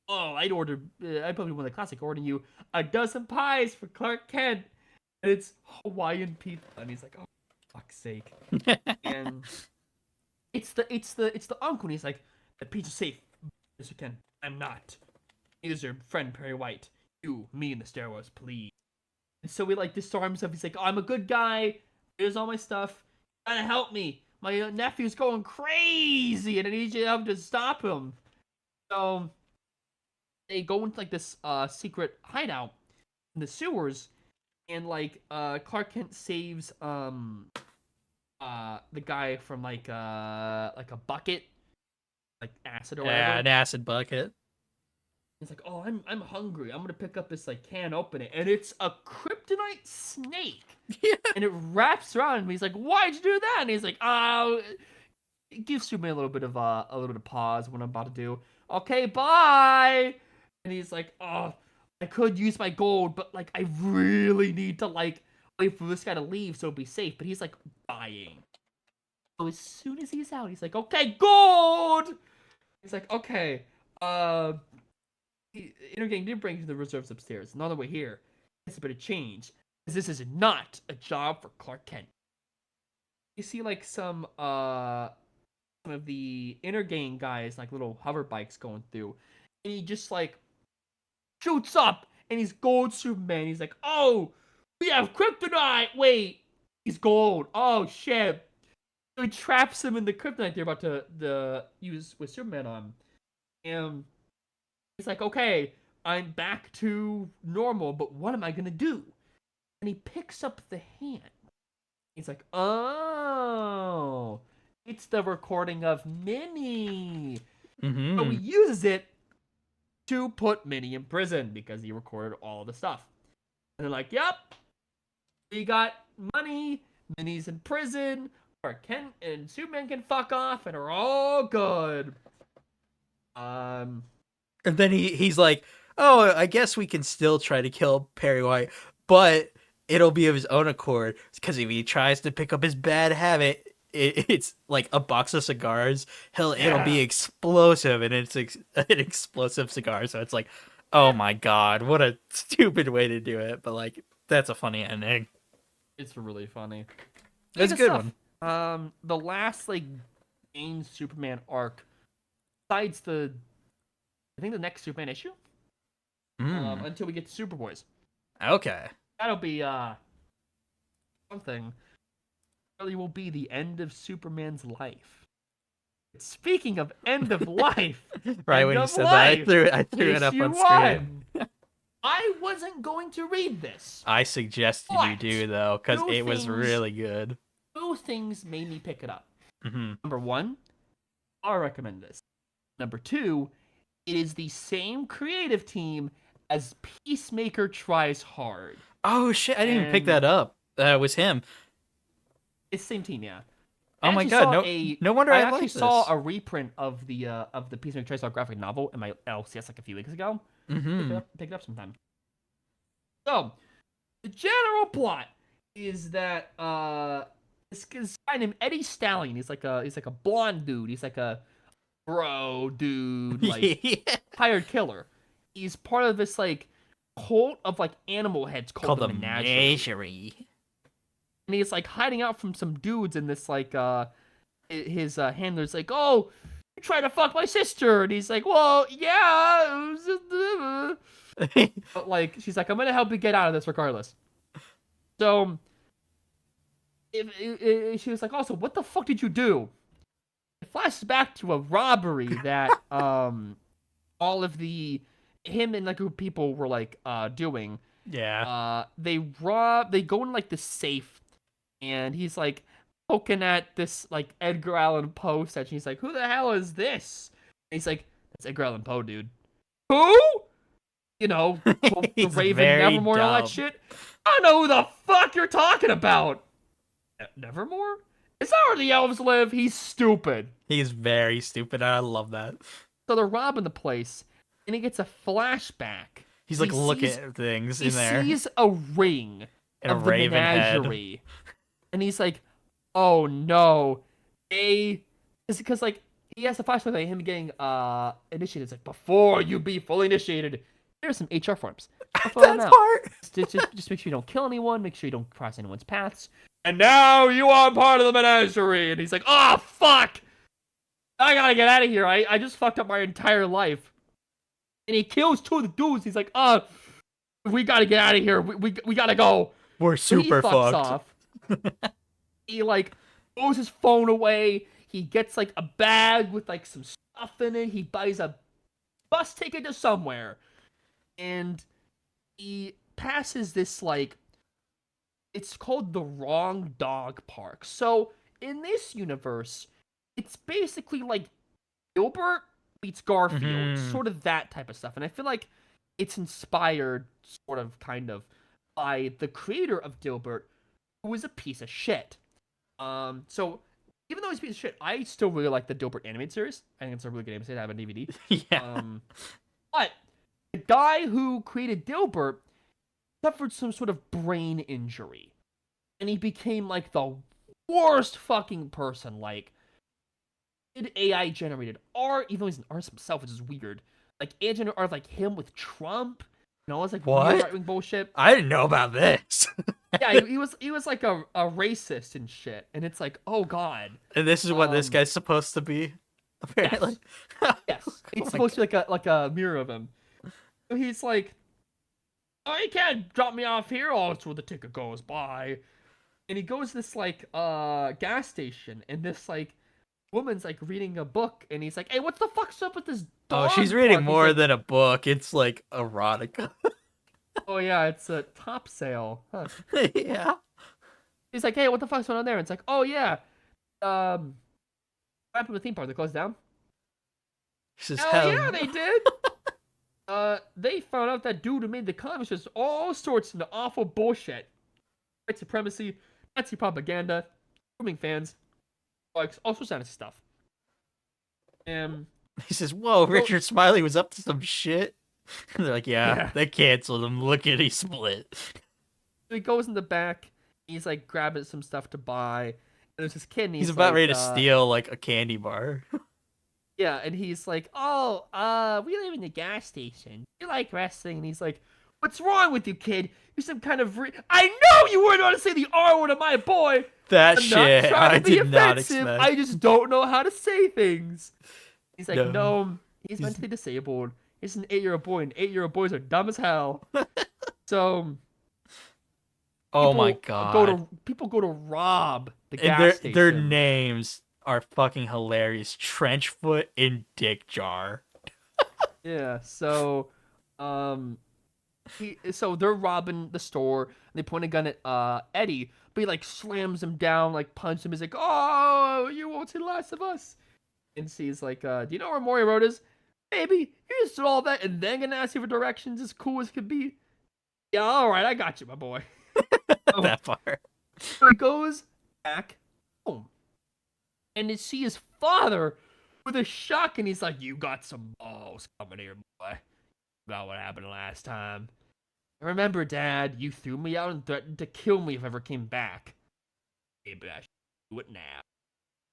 Speaker 2: Oh, I'd probably one of the classic, ordering you a dozen pies for Clark Kent, and it's Hawaiian pizza. And he's like, oh, fuck's sake. And it's the uncle, and he's like, the pizza's safe, Mr. Ken. I'm not. Here's your friend Perry White. You, me, and the stairwells, please. And so he like disarms him. He's like, I'm a good guy. Here's all my stuff. You gotta help me. My nephew's going crazy, and I need you to help to stop him. So they go into like this secret hideout in the sewers, and like Clark Kent saves the guy from like a bucket, like acid or whatever.
Speaker 1: Yeah, an acid bucket.
Speaker 2: He's like, oh, I'm hungry. I'm gonna pick up this like can, open it, and it's a kryptonite snake.
Speaker 1: Yeah.
Speaker 2: And it wraps around him. He's like, why'd you do that? And he's like, oh, it gives Superman a little bit of pause when I'm about to do. Okay, bye. And he's like, oh, I could use my gold, but like I really need to like wait for this guy to leave so it'll be safe. But he's like dying. So as soon as he's out, he's like, okay, gold. He's like, okay, Intergang did bring to the reserves upstairs. Now that we're here, it's a bit of change. Because this is not a job for Clark Kent. You see like some of the Intergang guys, like little hover bikes going through. And he just like shoots up and he's gold Superman. He's like, oh, we have kryptonite. Wait, he's gold. Oh shit. So he traps him in the kryptonite they're about to use with Superman on. And he's like, okay, I'm back to normal, but what am I gonna do? And he picks up the hand. He's like, oh, it's the recording of Minnie.
Speaker 1: Mm-hmm.
Speaker 2: So he uses it to put Minnie in prison because he recorded all the stuff. And they're like, yep, we got money. Minnie's in prison. Clark Kent and Superman can fuck off, and are all good.
Speaker 1: And then he's like, oh, I guess we can still try to kill Perry White, but it'll be of his own accord. Because if he tries to pick up his bad habit, it's like a box of cigars. It'll be explosive, and it's an explosive cigar. So it's like, oh my god, what a stupid way to do it. But like, that's a funny ending.
Speaker 2: It's really funny.
Speaker 1: That's a good one.
Speaker 2: The last like main Superman arc, besides I think the next Superman issue, until we get to Superboys.
Speaker 1: Okay.
Speaker 2: That'll be something. Really will be the end of Superman's life. Speaking of end of life,
Speaker 1: Right when you said that, I threw it up on screen.
Speaker 2: I wasn't going to read this.
Speaker 1: I suggested you do though, because it was really good.
Speaker 2: Two things made me pick it up.
Speaker 1: Mm-hmm.
Speaker 2: Number one, I recommend this. Number two, it is the same creative team as Peacemaker Tries Hard.
Speaker 1: Oh shit! I didn't even pick that up. It was him.
Speaker 2: It's the same team, yeah.
Speaker 1: Oh my god! No wonder I
Speaker 2: actually
Speaker 1: like
Speaker 2: saw
Speaker 1: this.
Speaker 2: a reprint of the Peacemaker Tries Hard graphic novel in my LCS like a few weeks ago.
Speaker 1: Mm-hmm.
Speaker 2: Pick it up sometime. So, the general plot is that this guy named Eddie Stallion. He's like a blonde dude. He's like a bro dude, like hired killer. He's part of this like cult of like animal heads called the Menagerie. And he's like hiding out from some dudes in this like his handler's like, oh, you trying to fuck my sister? And he's like, well, yeah. But like, she's like, I'm gonna help you get out of this regardless. So she was like, also, what the fuck did you do? It flashes back to a robbery that all of him and like a group of people were like doing.
Speaker 1: Yeah.
Speaker 2: They go in like the safe, and he's like poking at this like Edgar Allan Poe section. He's like, who the hell is this? And he's like, that's Edgar Allan Poe, dude. Who? You know, the Raven, Nevermore, and all that shit. I don't know who the fuck you're talking about. Nevermore? Is that where the elves live? He's stupid.
Speaker 1: He's very stupid. I love that.
Speaker 2: So they're robbing the place, and he gets a flashback.
Speaker 1: He's like looking at things in there.
Speaker 2: He sees a ring
Speaker 1: and
Speaker 2: of
Speaker 1: a
Speaker 2: the
Speaker 1: raven
Speaker 2: menagerie.
Speaker 1: head.
Speaker 2: And he's like, oh no. It's because like he has a flashback of him getting initiated. It's like, before you be fully initiated, here's some HR forms.
Speaker 1: That's hard.
Speaker 2: Just make sure you don't kill anyone. Make sure you don't cross anyone's paths. and now you are part of the menagerie. And he's like, oh, fuck. I gotta get out of here. I just fucked up my entire life. And he kills 2 of the dudes. He's like, we gotta get out of here. We gotta go.
Speaker 1: We're
Speaker 2: So he
Speaker 1: super
Speaker 2: fucks
Speaker 1: fucked.
Speaker 2: off. He, like, throws his phone away. He gets, like, a bag with, like, some stuff in it. He buys a bus ticket to somewhere. And he passes this, like, it's called the Wrong Dog Park. So, in this universe, it's basically like Gilbert meets Garfield,
Speaker 1: Mhm.
Speaker 2: sort of that type of stuff. And I feel like it's inspired, sort of, kind of, by the creator of Dilbert, who is a piece of shit. So even though he's a piece of shit, I still really like the Dilbert animated series. I think it's a really good animated series. I have a DVD.
Speaker 1: Yeah.
Speaker 2: But the guy who created Dilbert suffered some sort of brain injury, and he became like the worst fucking person. Like, did AI generated art, even though he's an artist himself, which is weird. Like, AI generated art like him with Trump, and all this like
Speaker 1: What?
Speaker 2: weird right wing bullshit.
Speaker 1: I didn't know about this.
Speaker 2: Yeah, he was like a racist and shit, and it's like, oh god.
Speaker 1: And this is what this
Speaker 2: Um,
Speaker 1: guy's supposed to be, apparently.
Speaker 2: Yes,
Speaker 1: Oh
Speaker 2: it's
Speaker 1: my
Speaker 2: supposed to be like a mirror of him. So he's like, oh, you can't drop me off here. Oh, it's where the ticket goes. Bye. And he goes to this like gas station, and this like woman's like reading a book, and he's like, hey, what the fuck's up with this
Speaker 1: Oh,
Speaker 2: dog
Speaker 1: she's
Speaker 2: park?
Speaker 1: reading
Speaker 2: He's
Speaker 1: more
Speaker 2: like,
Speaker 1: than a book. It's like erotica.
Speaker 2: oh yeah, it's a top sale. Huh.
Speaker 1: Yeah.
Speaker 2: He's like, hey, what the fuck's going on there? And it's like, oh yeah, what happened with the theme park? They closed down.
Speaker 1: He says,
Speaker 2: Hell
Speaker 1: hell
Speaker 2: yeah,
Speaker 1: no.
Speaker 2: they did. They found out that dude who made the comics was all sorts of awful bullshit. White supremacy, Nazi propaganda, grooming fans, like all sorts of stuff. And
Speaker 1: He says, whoa,
Speaker 2: so,
Speaker 1: Richard Smiley was up to some shit. And they're like, yeah,
Speaker 2: Yeah.
Speaker 1: they canceled him. Look at he split.
Speaker 2: he goes in the back. He's like grabbing some stuff to buy. And there's this kid. And
Speaker 1: He's
Speaker 2: he's
Speaker 1: about
Speaker 2: like,
Speaker 1: ready to steal like a candy bar.
Speaker 2: Yeah, and he's like, oh, we live in the gas station. You like wrestling? And he's like, what's wrong with you, kid? You're some kind of I know you weren't going to say the R word of my boy.
Speaker 1: That
Speaker 2: I'm
Speaker 1: shit,
Speaker 2: not trying
Speaker 1: I
Speaker 2: to be
Speaker 1: did not
Speaker 2: offensive.
Speaker 1: expect.
Speaker 2: I just don't know how to say things. He's like,
Speaker 1: No.
Speaker 2: no, he's mentally disabled. He's an 8-year-old boy, and 8-year-old boys are dumb as hell. So,
Speaker 1: Oh my
Speaker 2: people
Speaker 1: god.
Speaker 2: people go to rob the
Speaker 1: And
Speaker 2: gas
Speaker 1: their
Speaker 2: station.
Speaker 1: names are fucking hilarious. Trenchfoot and Dick Jar.
Speaker 2: Yeah, so, so they're robbing the store, and they point a gun at Eddie, but he like slams him down, like punches him. He's like, "Oh, you won't see the last of us." And she's like, "Do you know where Mori Road is?" Baby, you just did all that, and then gonna ask you for directions, as cool as could be. Yeah, all right, I got you, my boy. So
Speaker 1: That part.
Speaker 2: he goes back home, and to see his father with a shock, and he's like, "You got some balls coming here, boy. About what happened last time. Remember, Dad, you threw me out and threatened to kill me if I ever came back. Maybe I should do it now.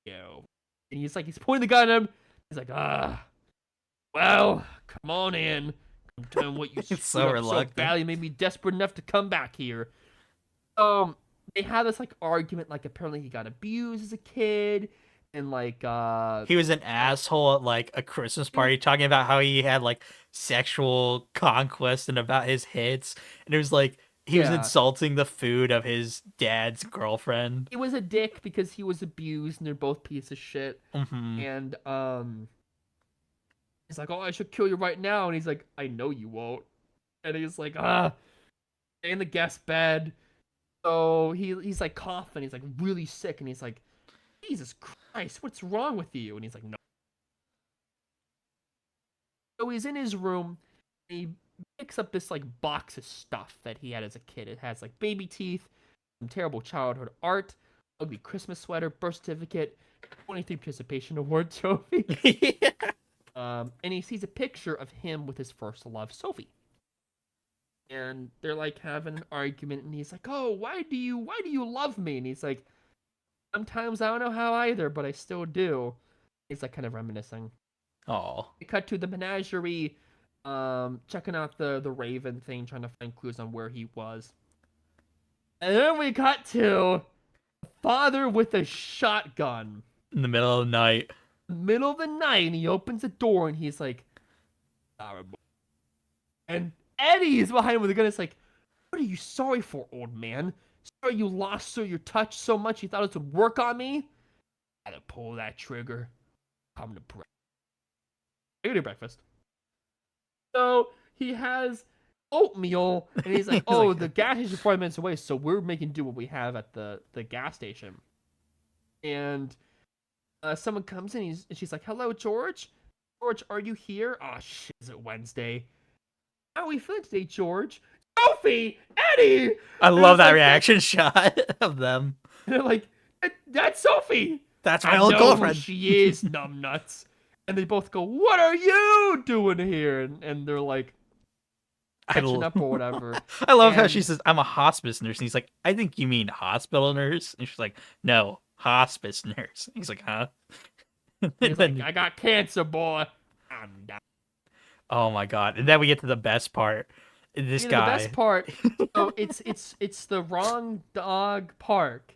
Speaker 2: Yo." And he's like, he's pointing the gun at him. He's like, well, come on in. I'm telling what you
Speaker 1: He's
Speaker 2: screwed up so
Speaker 1: reluctant.
Speaker 2: badly, made me desperate enough to come back here. They have this like argument, like apparently he got abused as a kid, and like
Speaker 1: He was an asshole at like a Christmas party talking about how he had like sexual conquest and about his hits. And it was like he was
Speaker 2: Yeah.
Speaker 1: insulting the food of his dad's girlfriend.
Speaker 2: he was a dick because he was abused, and they're both pieces of shit.
Speaker 1: Hmm.
Speaker 2: And he's like, oh, I should kill you right now. And he's like, I know you won't. And he's like, stay in the guest bed. So he's like coughing. He's like really sick. And he's like, Jesus Christ, what's wrong with you? And he's like, no. So he's in his room. And he picks up this like box of stuff that he had as a kid. It has like baby teeth, some terrible childhood art, ugly Christmas sweater, birth certificate, 23 participation award trophy. And he sees a picture of him with his first love, Sophie. And they're like having an argument, and he's like, "Oh, why do you love me?" And he's like, "Sometimes I don't know how either, but I still do." He's like kind of reminiscing.
Speaker 1: Oh.
Speaker 2: We cut to the menagerie, checking out the Raven thing, trying to find clues on where he was. And then we cut to father with a shotgun
Speaker 1: In the middle of the night.
Speaker 2: middle of the night, and he opens the door and he's like, "Sorry, boy." And Eddie is behind him with a gun. It's like, what are you sorry for, old man? Sorry you lost your touch so much you thought it would work on me? I had to pull that trigger. Come to breakfast. I gotta do breakfast. So he has oatmeal, and he's like, "Oh, the gas station is 40 minutes away, so we're making do what we have at the gas station." And someone comes in, and she's like, "Hello, George. George, are you here? Oh shit, is it Wednesday? How are we feeling today, George? Sophie, Eddie."
Speaker 1: I
Speaker 2: And
Speaker 1: love
Speaker 2: it's
Speaker 1: that
Speaker 2: like
Speaker 1: reaction shot of them.
Speaker 2: And they're like, "That's Sophie.
Speaker 1: That's
Speaker 2: I
Speaker 1: my old
Speaker 2: know
Speaker 1: girlfriend.
Speaker 2: who she is, numbnuts." And they both go, "What are you doing here?" And they're like, catching up or whatever.
Speaker 1: I love how
Speaker 2: And-
Speaker 1: she says, "I'm a hospice nurse." And he's like, "I think you mean hospital nurse." And she's like, "No, hospice nurse." And he's like, "Huh?" And
Speaker 2: He's
Speaker 1: then,
Speaker 2: like, "I got cancer, boy. I'm done."
Speaker 1: oh my god! And then we get to the best part. This
Speaker 2: You know,
Speaker 1: guy
Speaker 2: the best part. So it's the wrong dog park.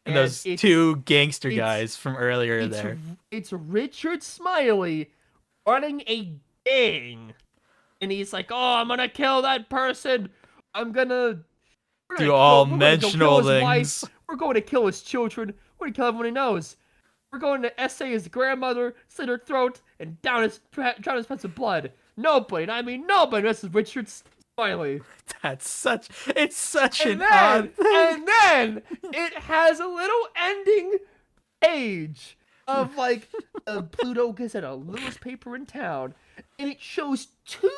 Speaker 1: and those
Speaker 2: it's-
Speaker 1: two gangster
Speaker 2: it's-
Speaker 1: guys from earlier
Speaker 2: It's
Speaker 1: there.
Speaker 2: it's Richard Smiley running a gang, and he's like, "Oh, I'm gonna kill that person. I'm gonna we're
Speaker 1: Do
Speaker 2: gonna
Speaker 1: all
Speaker 2: we're gonna go kill his
Speaker 1: mentional
Speaker 2: wife.
Speaker 1: things.
Speaker 2: We're going to kill his children. We're gonna kill everyone he knows. We're going to essay his grandmother, slit her throat, and drown his pants with blood. Nobody, I mean nobody. This is Richard Smiley."
Speaker 1: It's such
Speaker 2: And
Speaker 1: an odd thing.
Speaker 2: then it has a little ending page of like Pluto Gazette, a newspaper in town, and it shows two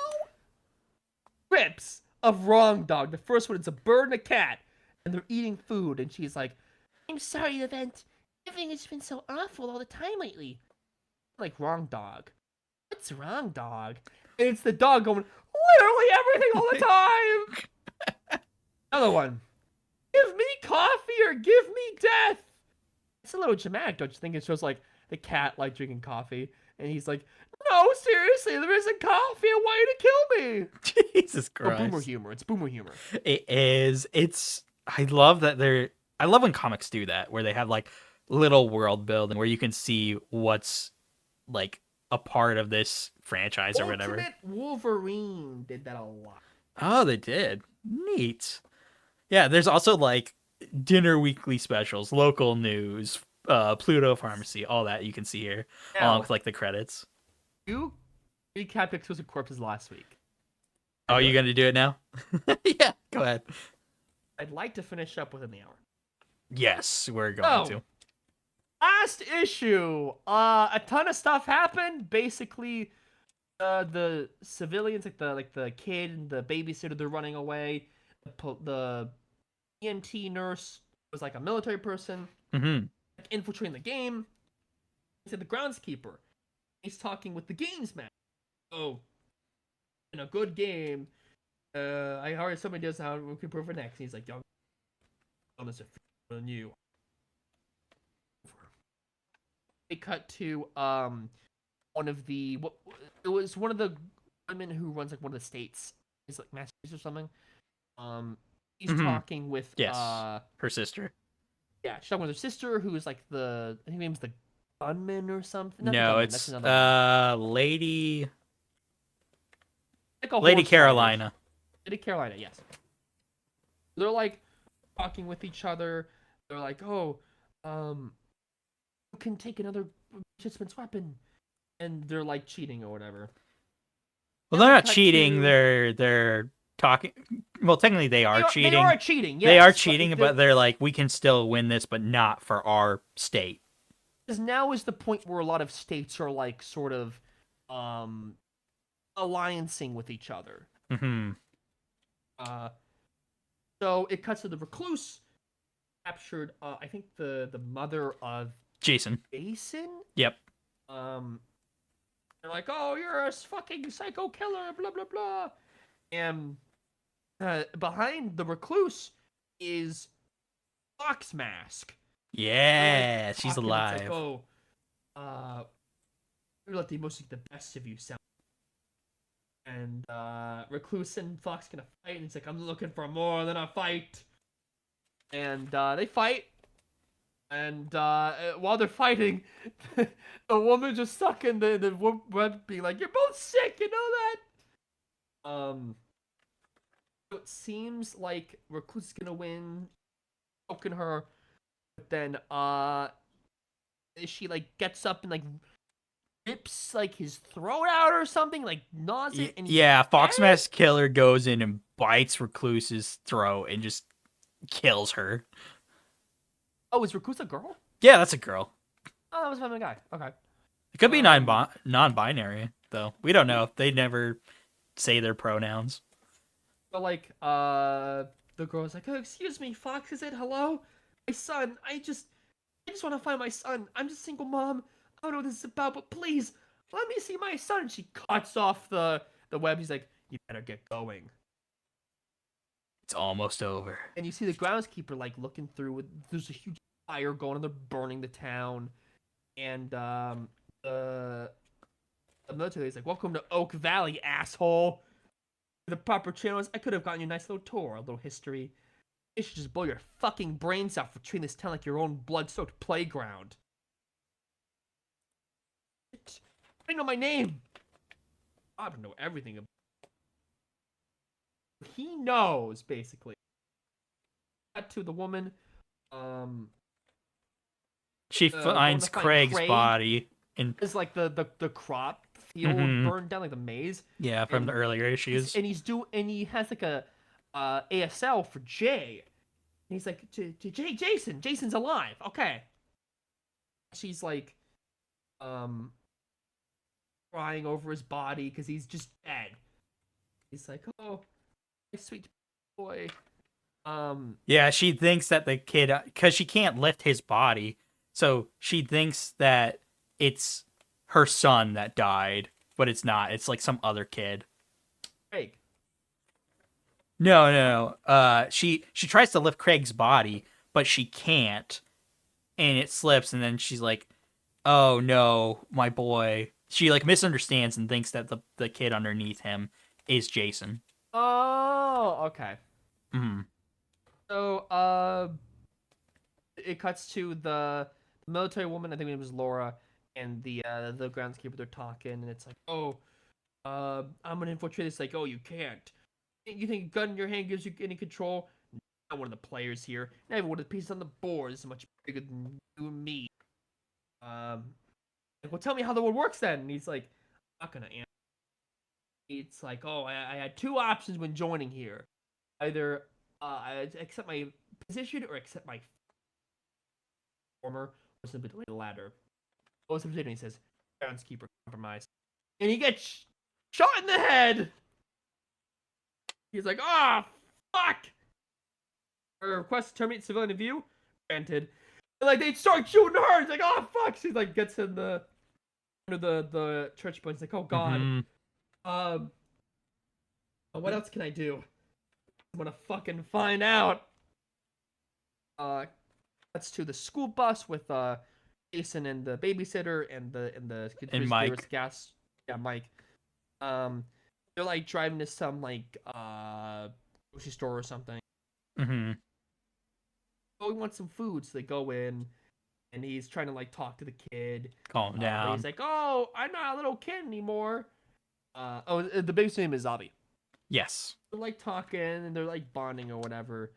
Speaker 2: strips of Wrong Dog. The first one is a bird and a cat, and they're eating food, and she's like, "I'm sorry, Event. Everything has been so awful all the time lately." Like, Wrong Dog. What's wrong, dog? And it's the dog going, "Literally everything all the time." Another one. "Give me coffee or give me death." It's a little dramatic, don't you think? It shows like the cat like drinking coffee, and he's like, "No, seriously, there isn't coffee. I want you to kill me."
Speaker 1: Jesus
Speaker 2: Oh,
Speaker 1: Christ.
Speaker 2: boomer humor. It's boomer humor.
Speaker 1: It is. I love that I love when comics do that, where they have like little world building where you can see what's like a part of this franchise or whatever.
Speaker 2: Ultimate Wolverine did that a lot.
Speaker 1: Oh, they did. Neat. Yeah, there's also like dinner weekly specials, local news, Pluto Pharmacy, all that you can see here, along
Speaker 2: Now,
Speaker 1: with like the credits.
Speaker 2: you recapped Exclusive Corpses last week.
Speaker 1: Oh, you gonna do it now? Yeah, go ahead.
Speaker 2: I'd like to finish up within the hour.
Speaker 1: Yes, we're going to.
Speaker 2: Last issue, a ton of stuff happened. Basically, the civilians, like the kid and the babysitter, they're running away. The EMT nurse was like a military person,
Speaker 1: Mm-hmm.
Speaker 2: like, infiltrating the game. He said the groundskeeper. He's talking with the games man. "Oh, in a good game, I heard somebody does how we can prove it next." And he's like, "Young, on this than you." They cut to one of the it was one of the women who runs like one of the states. He's like Massachusetts or something. He's
Speaker 1: Mhm.
Speaker 2: talking with
Speaker 1: Yes. Her sister.
Speaker 2: yeah, she's talking with her sister, who's like I think her name's the gunman or something. Not the
Speaker 1: No,
Speaker 2: gunman,
Speaker 1: it's
Speaker 2: that's another one.
Speaker 1: Lady
Speaker 2: Like a
Speaker 1: Lady
Speaker 2: horse rider.
Speaker 1: Carolina.
Speaker 2: Lady Carolina, yes. They're like talking with each other. They're like, "Oh, you can take another participant's weapon," and they're like cheating or whatever.
Speaker 1: Well,
Speaker 2: Now
Speaker 1: they're
Speaker 2: we
Speaker 1: not
Speaker 2: cut
Speaker 1: cheating.
Speaker 2: to-
Speaker 1: They're talking. Well, technically, they are cheating.
Speaker 2: They are cheating. Yes,
Speaker 1: They are
Speaker 2: but
Speaker 1: cheating,
Speaker 2: they're-
Speaker 1: but they're like, we can still win this, but not for our state.
Speaker 2: Because now is the point where a lot of states are like sort of alliancing with each other.
Speaker 1: Hmm.
Speaker 2: So it cuts to the recluse captured I think the mother of
Speaker 1: Jason.
Speaker 2: Jason.
Speaker 1: Yep.
Speaker 2: They're like, "Oh, you're a fucking psycho killer, blah blah blah." And behind the recluse is Fox Mask.
Speaker 1: Yeah, she's
Speaker 2: Talking,
Speaker 1: alive.
Speaker 2: it's like, "Oh, we let the emotions get the best of you, sound." And Recluse and Fox gonna fight, and he's like, "I'm looking for more than a fight." And they fight, And while they're fighting, the woman just stuck in the web being like, "You're both sick, you know that." So it seems like Recluse is gonna win, poking her, but then she like gets up and like rips like his throat out or something, like gnaws it, and he's
Speaker 1: Yeah, Fox
Speaker 2: dead?
Speaker 1: Mask Killer goes in and bites Recluse's throat and just kills her.
Speaker 2: Oh, is Recluse a girl?
Speaker 1: Yeah, that's a girl.
Speaker 2: Oh, that was a guy. Okay.
Speaker 1: It could be
Speaker 2: Um,
Speaker 1: non-binary, though. We don't know. They never say their pronouns.
Speaker 2: But like, the girl's like, "Oh, excuse me, Fox, is it? Hello, my son. I just want to find my son. I'm just a single mom. I don't know what this is about, but please, let me see my son." She cuts off the web. He's like, "You better get going."
Speaker 1: It's almost over.
Speaker 2: And you see the groundskeeper like looking through. There's a huge fire going, and they're burning the town. And the military is like, "Welcome to Oak Valley, asshole." The proper channels, I could have gotten you a nice little tour, a little history. You should just blow your fucking brains out for treating this town like your own blood-soaked playground. I know my name. I don't know everything about. He knows basically. Cut to the woman.
Speaker 1: She
Speaker 2: Going
Speaker 1: finds
Speaker 2: to find
Speaker 1: Craig's
Speaker 2: Craig.
Speaker 1: body and
Speaker 2: It's like the crop field burned down, like the maze.
Speaker 1: yeah, from the earlier issues.
Speaker 2: And he has like a ASL for Jay. And he's like, Jason's alive. Okay. She's like, crying over his body because he's just dead. He's like, "Oh, my sweet boy."
Speaker 1: Yeah, she thinks that the kid, because she can't lift his body, so she thinks that it's her son that died, but it's not. It's like some other kid.
Speaker 2: Craig.
Speaker 1: No. She tries to lift Craig's body, but she can't, and it slips, and then she's like, "Oh no, my boy." She like misunderstands and thinks that the kid underneath him is Jason.
Speaker 2: Oh, okay.
Speaker 1: Hmm.
Speaker 2: So, it cuts to the military woman. I think it was Laura, and the groundskeeper. They're talking, and it's like, "Oh, I'm gonna infiltrate this." Like, "Oh, you can't. You think a gun in your hand gives you any control?" "Not one of the players here. Not even one of the pieces on the board is much bigger than you and me." Like, "Well, tell me how the world works then." And he's like, "I'm not gonna answer." It's like, "Oh, I had two options when joining here. Either I accept my position or accept my former, or simply delay the latter." What was the position? He says, "Groundskeeper compromise." And he gets shot in the head. He's like, "Ah, fuck!" A request to terminate civilian view granted. And like they start shooting her. He's like, "Oh fuck!" She like gets in the under the church bunch. Like, "Oh god."
Speaker 1: Mhm.
Speaker 2: What else can I do? I'm gonna fucking find out. That's to the school bus with Jason and the babysitter and the
Speaker 1: And
Speaker 2: conspiracy
Speaker 1: Mike.
Speaker 2: gas. Yeah, Mike. They're like driving to some like grocery store or something.
Speaker 1: Hmm.
Speaker 2: "Oh, we want some food." So they go in, and he's trying to like talk to the kid.
Speaker 1: Calm
Speaker 2: But
Speaker 1: down.
Speaker 2: he's like, "Oh, I'm not a little kid anymore." The baby's name is Zabi.
Speaker 1: Yes.
Speaker 2: They're like talking and they're like bonding or whatever.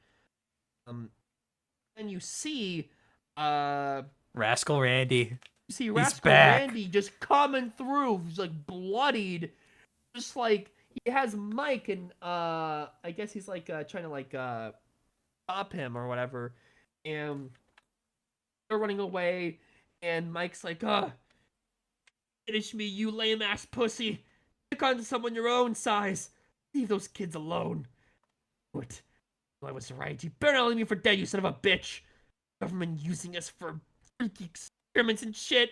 Speaker 2: And you see,
Speaker 1: Rascal Randy. He's
Speaker 2: Rascal
Speaker 1: back.
Speaker 2: Randy just coming through. He's like bloodied, just like he has Mike, and I guess he's like trying to like stop him or whatever, and they're running away, and Mike's like, "Finish me, you lame ass pussy! Pick on someone your own size. Leave those kids alone." What? I was right. You better not leave me for dead, you son of a bitch. Government using us for freaky experiments and shit.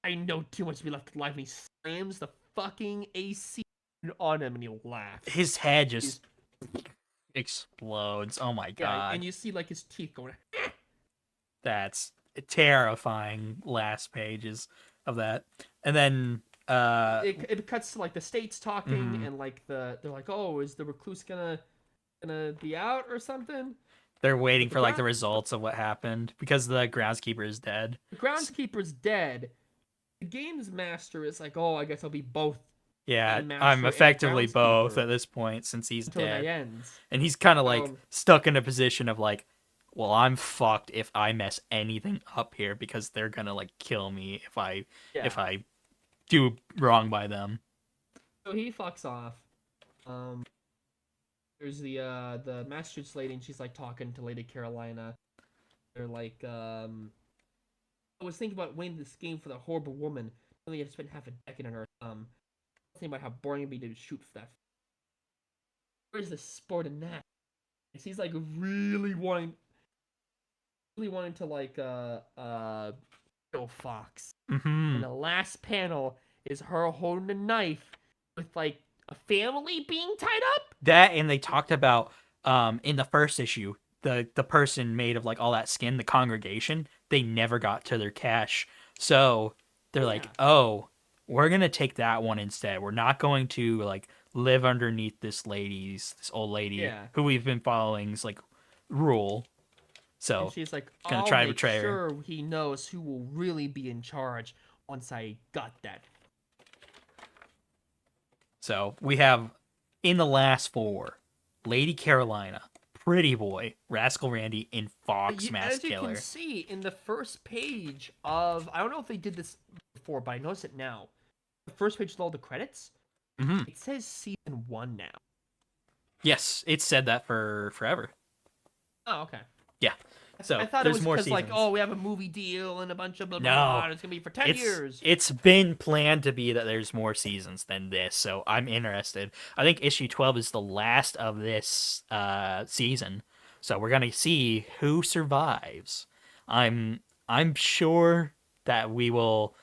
Speaker 2: I know too much to be left alive. And he slams the fucking AC on him and he laughs.
Speaker 1: His head just explodes. Oh my
Speaker 2: Yeah,
Speaker 1: god.
Speaker 2: and you see like his teeth going.
Speaker 1: That's terrifying last pages of that. And then
Speaker 2: It cuts to like the states talking and like they're like, "Oh, is the recluse gonna be out or something?"
Speaker 1: They're waiting
Speaker 2: the
Speaker 1: for like the
Speaker 2: ground-
Speaker 1: results of what happened because the groundskeeper is dead.
Speaker 2: The groundskeeper's dead. The games master is like, oh, I guess I'll be both
Speaker 1: Yeah,
Speaker 2: game master
Speaker 1: I'm
Speaker 2: and a
Speaker 1: effectively both
Speaker 2: groundskeeper
Speaker 1: at this point since he's
Speaker 2: until the night
Speaker 1: dead.
Speaker 2: ends.
Speaker 1: And he's kind of like
Speaker 2: Um,
Speaker 1: stuck in a position of like, well, I'm fucked if I mess anything up here because they're gonna like kill me
Speaker 2: Yeah.
Speaker 1: if I do wrong by them.
Speaker 2: So he fucks off. There's the Massachusetts lady, and she's like talking to Lady Carolina. They're like, I was thinking about winning this game for the horrible woman. Only had spent half a decade on her. Thinking about how boring it'd be to shoot for that. Where's the sport in that? And she's like really wanting to like kill Fox.
Speaker 1: Hmm.
Speaker 2: And the last panel is her holding a knife with like a family being tied up.
Speaker 1: That and they talked about in the first issue the person made of like all that skin, the congregation, they never got to their cache. So they're like,
Speaker 2: Yeah.
Speaker 1: oh, we're gonna take that one instead. We're not going to like live underneath this old lady
Speaker 2: Yeah.
Speaker 1: who we've been following's like rule. So
Speaker 2: And she's like,
Speaker 1: gonna
Speaker 2: I'll
Speaker 1: try to
Speaker 2: make
Speaker 1: betray her.
Speaker 2: sure he knows who will really be in charge once I got that.
Speaker 1: So we have in the last four, Lady Carolina, Pretty Boy, Rascal Randy, and Fox Mass
Speaker 2: As you
Speaker 1: Killer.
Speaker 2: can see in the first page of, I don't know if they did this before, but I noticed it now. The first page with all the credits,
Speaker 1: Hmm.
Speaker 2: it says season 1 now.
Speaker 1: Yes, it's said that for forever.
Speaker 2: Oh, okay.
Speaker 1: Yeah. So
Speaker 2: I thought it
Speaker 1: there's
Speaker 2: was
Speaker 1: more
Speaker 2: because like,
Speaker 1: seasons.
Speaker 2: oh, we have a movie deal and a bunch of blah blah.
Speaker 1: No.
Speaker 2: Blah, and it's gonna be for 10 years.
Speaker 1: It's been planned to be that there's more seasons than this, so I'm interested. I think issue 12 is the last of this season, so we're gonna see who survives. I'm sure that we will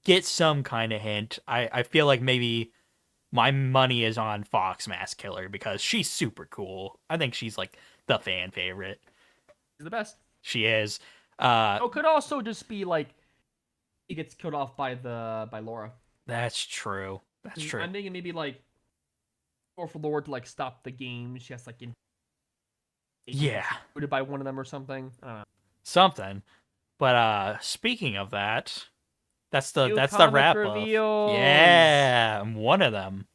Speaker 1: get some kind of hint. I feel like maybe my money is on Fox Mass Killer because she's super cool. I think she's like the fan favorite.
Speaker 2: She's the best.
Speaker 1: She is.
Speaker 2: Oh, could also just be like he gets killed off by Laura.
Speaker 1: That's true. That's true.
Speaker 2: I'm thinking maybe like, or for Laura to like stop the game, she has like
Speaker 1: Yeah.
Speaker 2: recruited by one of them or something. I don't know.
Speaker 1: Something. But speaking of that, that's
Speaker 2: New
Speaker 1: the
Speaker 2: comic
Speaker 1: wrap up.
Speaker 2: reveals.
Speaker 1: Yeah, one of them.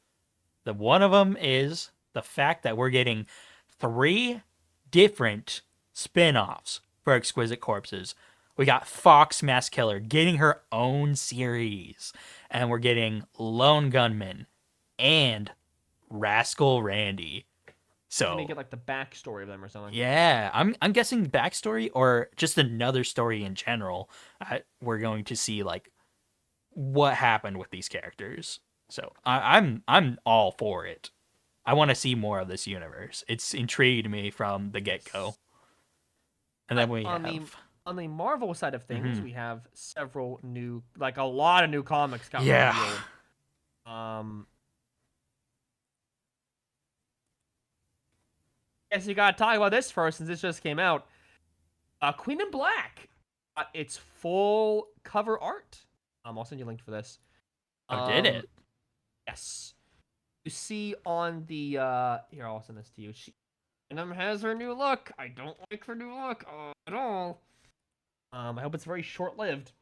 Speaker 1: The one of them is the fact that we're getting 3 different spin-offs for Exquisite Corpses. We got Fox Mass Killer getting her own series, and we're getting Lone Gunman and Rascal Randy. So
Speaker 2: Maybe get like the backstory of them or something.
Speaker 1: yeah, I'm guessing backstory or just another story in general. We're going to see like what happened with these characters. So I'm all for it. I want to see more of this universe. It's intrigued me from the get go. And then we
Speaker 2: on
Speaker 1: have
Speaker 2: the Marvel side of things,
Speaker 1: Mhm.
Speaker 2: we have several new, like a lot of new comics got
Speaker 1: Yeah.
Speaker 2: revealed. Guess you gotta talk about this first since this just came out. Queen in Black. It's full cover art. I'll send you a link for this.
Speaker 1: did it?
Speaker 2: Yes. You see on the here, I'll send this to you. She has her new look. I don't like her new look at all. I hope it's very short-lived.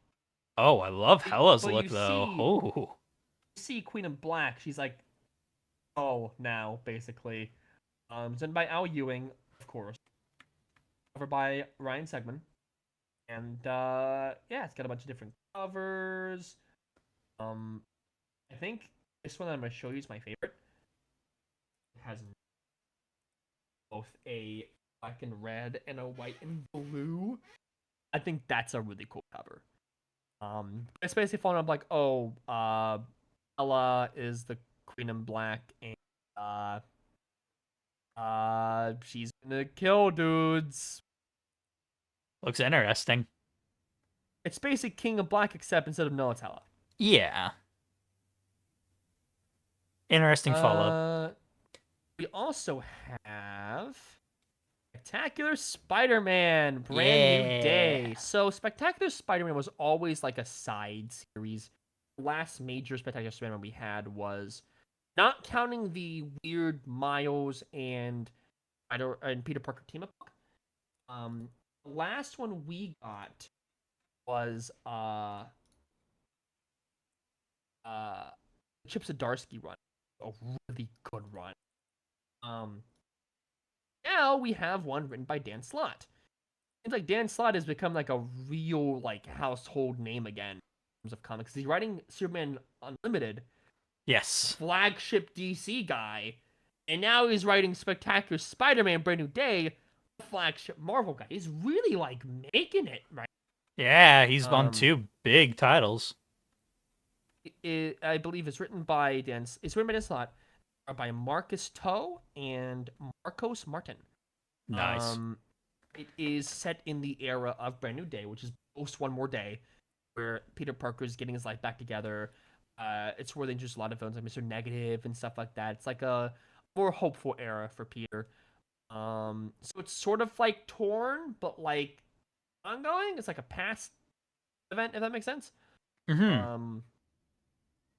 Speaker 1: Oh, I love Hella's
Speaker 2: But
Speaker 1: look
Speaker 2: you
Speaker 1: though.
Speaker 2: see-
Speaker 1: Oh,
Speaker 2: You see Queen in Black. She's like, oh, now basically. It's done by Al Ewing, of course. Covered by Ryan Segman. And yeah, it's got a bunch of different covers. I think this one that I'm gonna show you is my favorite. It has both a black and red and a white and blue. I think that's a really cool cover. It's basically following up like, oh, Ella is the Queen in Black, and she's gonna kill dudes.
Speaker 1: looks interesting.
Speaker 2: It's basically King of Black, except instead of Nutella.
Speaker 1: Yeah. Interesting follow.
Speaker 2: We also have Spectacular Spider-Man, brand new
Speaker 1: Yeah.
Speaker 2: day. So Spectacular Spider-Man was always like a side series. The last major Spectacular Spider-Man we had was, not counting the weird Miles and Peter Parker team up, The last one we got was Chip Zdarsky run, a really good run. Um, Now we have one written by Dan Slott. Seems like Dan Slott has become like a real like household name again in terms of comics. He's writing Superman Unlimited,
Speaker 1: Yes.
Speaker 2: flagship DC guy, and now he's writing Spectacular Spider-Man Brand New Day, flagship Marvel guy. He's really like making it right.
Speaker 1: Yeah, he's on
Speaker 2: Um,
Speaker 1: 2 big titles.
Speaker 2: I believe it's written by It's written by Dan Slott, by Marcus Toe and Marcos Martin.
Speaker 1: Nice.
Speaker 2: It is set in the era of Brand New Day, which is post One More Day, where Peter Parker's getting his life back together. It's where they introduce a lot of villains like Mr. Negative and stuff like that. It's like a more hopeful era for Peter. So it's sort of like torn, but like ongoing. It's like a past event, if that makes sense.
Speaker 1: Mm-hmm.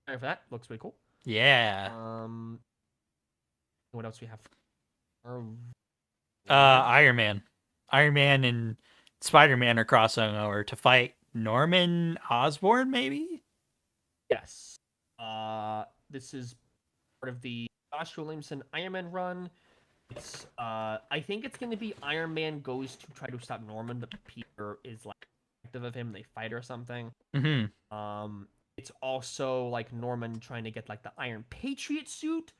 Speaker 2: Sorry for that. Looks really cool.
Speaker 1: Yeah.
Speaker 2: What else we have?
Speaker 1: Iron Man. Iron Man and Spider-Man are crossing over to fight Norman Osborn, maybe?
Speaker 2: Yes. This is part of the Josh Williamson Iron Man run. It's I think it's gonna be Iron Man goes to try to stop Norman, but Peter is like active of him, they fight or something.
Speaker 1: Mm-hmm.
Speaker 2: It's also like Norman trying to get like the Iron Patriot suit,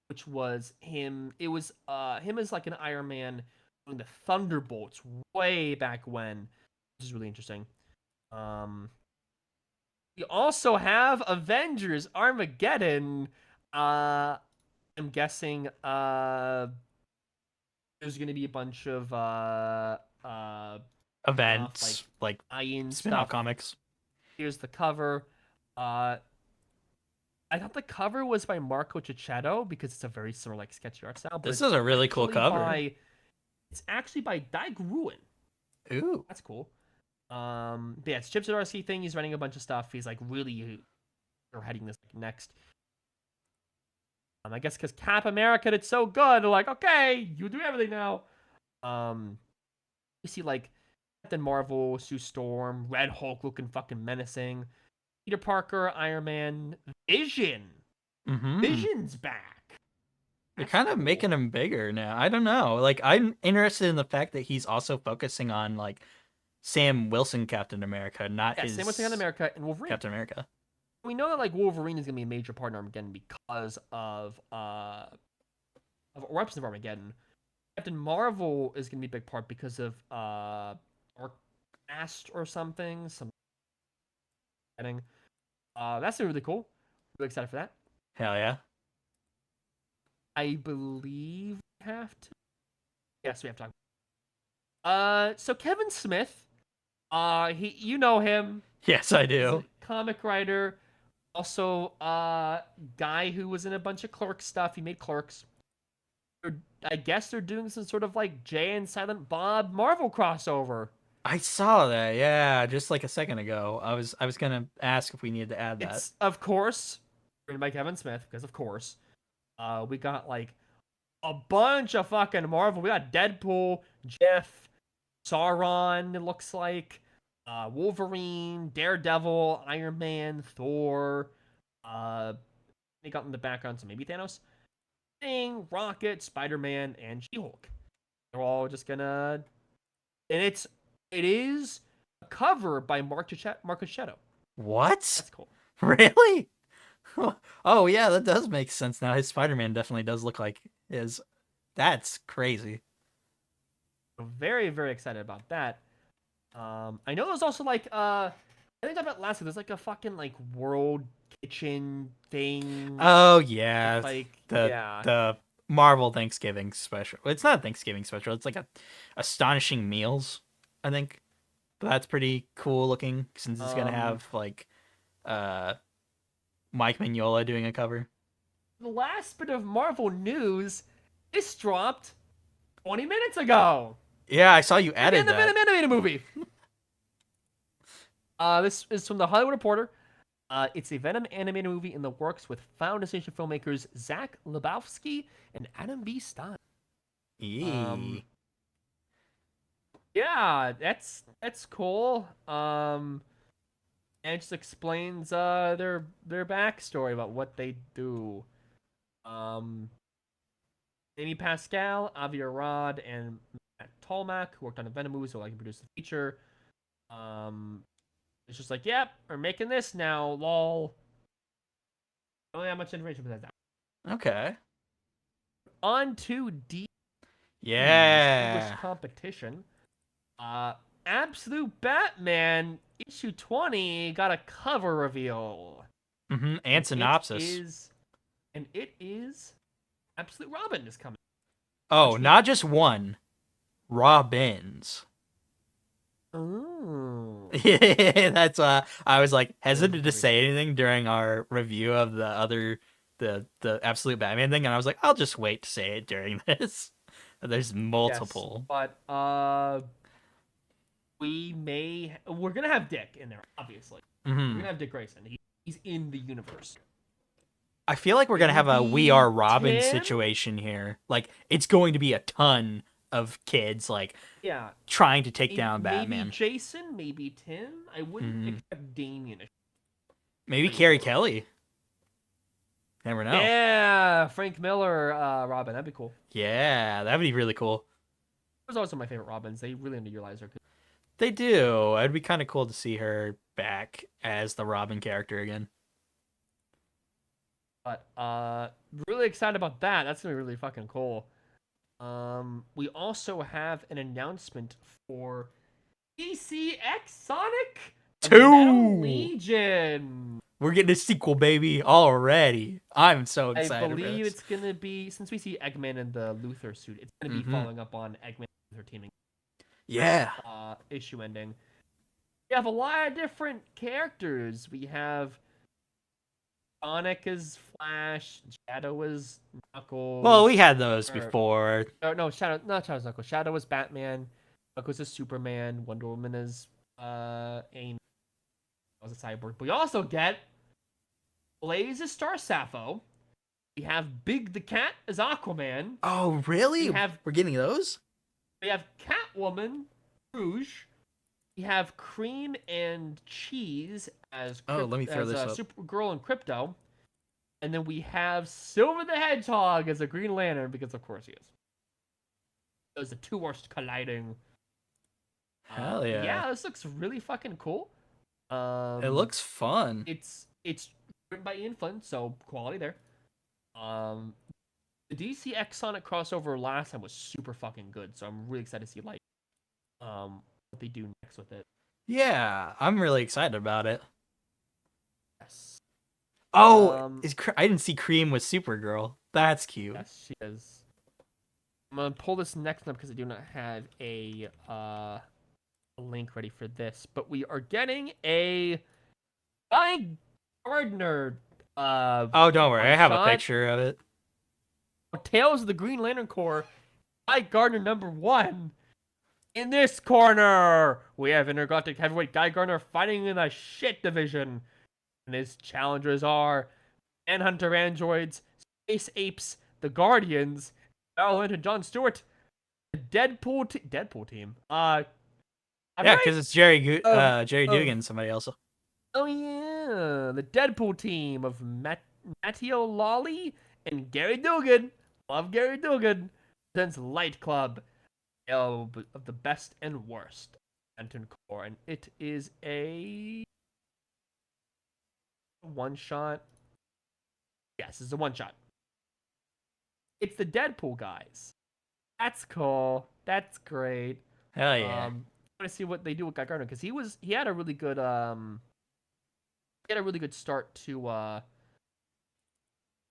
Speaker 2: which was him. It was him as like an Iron Man doing the Thunderbolts way back when, which is really interesting. We also have Avengers Armageddon. I'm guessing there's gonna be a bunch of
Speaker 1: Events, like
Speaker 2: tie-in
Speaker 1: spin-off
Speaker 2: stuff.
Speaker 1: comics.
Speaker 2: Here's the cover. I thought the cover was by Marco Cicchetto because it's a very similar like sketchy art style. But
Speaker 1: This
Speaker 2: it's
Speaker 1: is a really cool
Speaker 2: actually
Speaker 1: cover.
Speaker 2: It's actually by Dyke Ruin.
Speaker 1: Ooh.
Speaker 2: That's cool. But yeah, it's Chip Zdarsky thing. He's writing a bunch of stuff. He's like really heading this next. I guess because Cap America did so good, they're like, okay, you do everything now. You see like Captain Marvel, Sue Storm, Red Hulk looking fucking menacing, Peter Parker, Iron Man, Vision.
Speaker 1: Mm-hmm.
Speaker 2: Vision's back.
Speaker 1: They're
Speaker 2: That's
Speaker 1: kind of
Speaker 2: cool.
Speaker 1: making him bigger now. I don't know. Like, I'm interested in the fact that he's also focusing on like Sam Wilson Captain America, not
Speaker 2: Yeah,
Speaker 1: his
Speaker 2: same with Captain America and Wolverine.
Speaker 1: Captain America.
Speaker 2: We know that like Wolverine is gonna be a major part in Armageddon because of Weapons of Armageddon. Captain Marvel is gonna be a big part because of Ast or something. That's really cool. Really excited for that.
Speaker 1: Hell yeah.
Speaker 2: I believe we have to. Yes, we have to talk. So Kevin Smith, you know him.
Speaker 1: Yes, I
Speaker 2: He's
Speaker 1: do.
Speaker 2: a comic writer, also guy who was in a bunch of Clerks stuff. He made Clerks. I guess they're doing some sort of like Jay and Silent Bob Marvel crossover.
Speaker 1: I saw that. Yeah, just like a second ago. I was gonna ask if we needed to add that.
Speaker 2: It's of course written by Kevin Smith because of course. We got like a bunch of fucking Marvel. We got Deadpool, Jeff, Sauron. It looks like Wolverine, Daredevil, Iron Man, Thor. They got in the background, so maybe Thanos. Thing, Rocket, Spider-Man, and She-Hulk. They're all just gonna, and it is a cover by Marcus Shadow.
Speaker 1: What?
Speaker 2: That's cool.
Speaker 1: Really? Oh yeah, that does make sense now. His Spider-Man definitely does look like his. That's crazy.
Speaker 2: Very, very excited about that. I know there's also like I think about last week. There's like a fucking like world kitchen thing.
Speaker 1: Oh yeah,
Speaker 2: Like
Speaker 1: the Marvel Thanksgiving special. It's not a Thanksgiving special. It's like a astonishing meals. I think, but that's pretty cool looking since it's gonna have like Mike Mignola doing a cover.
Speaker 2: The last bit of Marvel news, this dropped 20 minutes ago.
Speaker 1: Yeah, I saw you added
Speaker 2: the
Speaker 1: that.
Speaker 2: Venom animated movie. This is from the Hollywood Reporter. It's a Venom animated movie in the works with Foundation filmmakers Zach Lebowski and Adam B. Stein. Yeah, that's cool. And it just explains their backstory about what they do. Um, Amy Pascal, Avi Arad, and Matt Tolmach, who worked on the Venom movies, so I can produce the feature. Um, it's just like, yep, we're making this now. Lol. Don't have much information for that.
Speaker 1: Okay.
Speaker 2: On to D English
Speaker 1: Yeah.
Speaker 2: competition. Uh, Absolute Batman issue 20 got a cover reveal.
Speaker 1: And synopsis.
Speaker 2: It is Absolute Robin is coming.
Speaker 1: Oh, not just one. Robins.
Speaker 2: Oh.
Speaker 1: That's I was like hesitant to say anything during our review of the Absolute Batman thing, and I was like, I'll just wait to say it during this. There's multiple.
Speaker 2: Yes, but we're gonna have Dick in there, obviously. We're gonna have Dick Grayson. He's in the universe.
Speaker 1: I feel like we're gonna have a We Are Robin
Speaker 2: Tim?
Speaker 1: situation here. Like it's going to be a ton of kids like trying to take down Batman.
Speaker 2: Maybe Jason, maybe Tim. I wouldn't expect Damien.
Speaker 1: Maybe Carrie Kelly. Never know.
Speaker 2: Yeah, Frank Miller, Robin. That'd be cool.
Speaker 1: Yeah, that'd be really cool.
Speaker 2: Those are also my favorite Robins. They really underutilize her.
Speaker 1: They do. It'd be kind of cool to see her back as the Robin character again.
Speaker 2: But really excited about that. That's gonna be really fucking cool. We also have an announcement for DCX Sonic
Speaker 1: 2
Speaker 2: Legion.
Speaker 1: We're getting a sequel, baby, already. I'm so excited.
Speaker 2: I believe it's gonna be, since we see Eggman in the Luthor suit, it's gonna be following up on Eggman and Luthor teaming.
Speaker 1: Yeah.
Speaker 2: Issue ending. We have a lot of different characters. We have Sonic as Flash, Shadow as Knuckles.
Speaker 1: Well, we had those before.
Speaker 2: No, Shadow, not Shadow's Knuckles. Shadow as Batman. Knuckles as Superman. Wonder Woman as AIM as a cyborg. But we also get Blaze as Star Sapho. We have Big the Cat as Aquaman.
Speaker 1: Oh, really? We're getting those?
Speaker 2: We have Catwoman, Rouge. We have Cream and Cheese as
Speaker 1: let me throw this up.
Speaker 2: Supergirl and Crypto. And then we have Silver the Hedgehog as a Green Lantern, because of course he is. Those are two worst colliding.
Speaker 1: Hell yeah.
Speaker 2: Yeah, this looks really fucking cool.
Speaker 1: It looks fun.
Speaker 2: It's written by Ian Flynn, so quality there. The DC X Sonic crossover last time was super fucking good, so I'm really excited to see what they do next with it.
Speaker 1: Yeah, I'm really excited about it.
Speaker 2: Yes.
Speaker 1: Oh, I didn't see Cream with Supergirl. That's cute.
Speaker 2: Yes, she is. I'm gonna pull this next one up because I do not have a link ready for this, but we are getting a Guy Gardner.
Speaker 1: Oh, don't worry, I have a picture of it.
Speaker 2: Tales of the Green Lantern Corps, Guy Gardner #1. In this corner, we have Intergalactic Heavyweight Guy Gardner fighting in the shit division. And his challengers are Manhunter Androids, Space Apes, the Guardians, Valorant and Jon Stewart, the Deadpool team.
Speaker 1: Yeah, because it's Jerry Dugan, somebody else.
Speaker 2: Oh yeah, the Deadpool team of Matteo Lolly and Gary Dugan. Love Gary Dugan. Presents Light Club of the best and worst Lantern Corps, and it is a one shot. Yes, it's a one shot. It's the Deadpool guys. That's cool. That's great.
Speaker 1: Hell yeah.
Speaker 2: I want to see what they do with Guy Gardner, because he had a really good start to